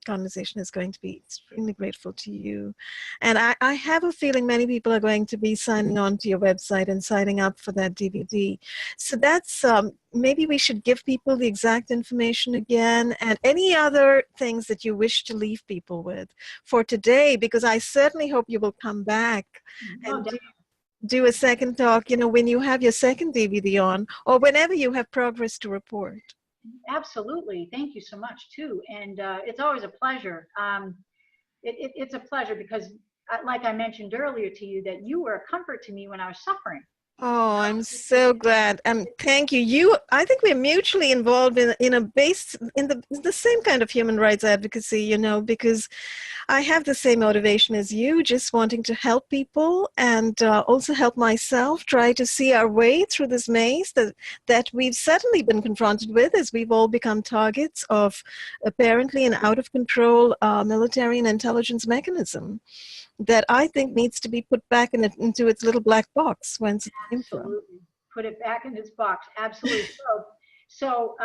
conversation is going to be extremely grateful to you. And I have a feeling many people are going to be signing on to your website and signing up for that DVD. So that's, maybe we should give people the exact information again and any other things that you wish to leave people with for today, because I certainly hope you will come back and do a second talk, when you have your second DVD on, or whenever you have progress to report. Absolutely. Thank you so much too. And it's always a pleasure. It's a pleasure because like I mentioned earlier to you, that you were a comfort to me when I was suffering. Oh, I'm so glad. Thank you. I think we're mutually involved in the same kind of human rights advocacy, because I have the same motivation as you, just wanting to help people and also help myself try to see our way through this maze that we've suddenly been confronted with, as we've all become targets of apparently an out of control military and intelligence mechanism that I think needs to be put back into its little black box whence it came from. Absolutely. Put it back in its box. Absolutely. So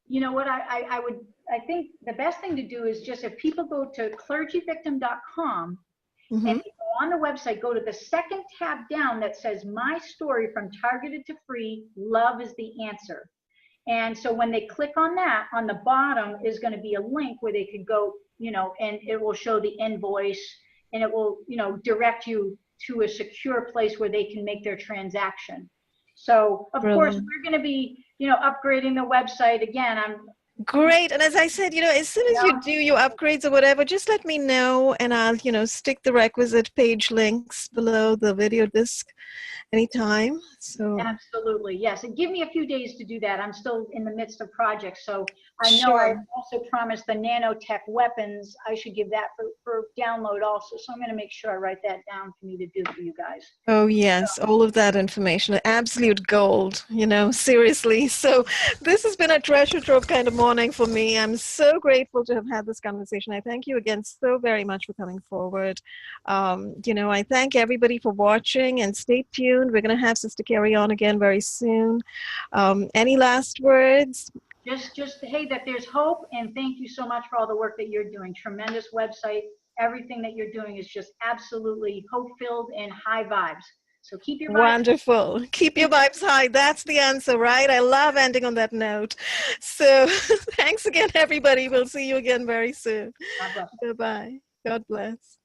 you know what, I think the best thing to do is just, if people go to clergyvictim.com Mm-hmm. and go on the website, go to the second tab down that says My Story from Targeted to Free, Love is the Answer. And so when they click on that, on the bottom is going to be a link where they could go, and it will show the invoice, and it will, direct you to a secure place where they can make their transaction. So of course we're going to be, upgrading the website again. Great. And as I said, as soon as you do your upgrades or whatever, just let me know, and I'll, stick the requisite page links below the video disc anytime. So absolutely, yes. And give me a few days to do that. I'm still in the midst of projects. So I know sure. I also promised the nanotech weapons. I should give that for download also. So I'm going to make sure I write that down for me to do for you guys. Oh, yes. All of that information, absolute gold, seriously. So this has been a treasure trove kind of morning for me. I'm so grateful to have had this conversation. I thank you again so very much for coming forward. I thank everybody for watching, and stay tuned. We're going to have Sister Keri on again very soon. Any last words? Just hey, that there's hope, and thank you so much for all the work that you're doing. Tremendous website. Everything that you're doing is just absolutely hope-filled and high vibes. So keep your vibes. Wonderful. Keep your vibes high. That's the answer, right? I love ending on that note. So thanks again, everybody. We'll see you again very soon. God bless. Bye-bye. God bless.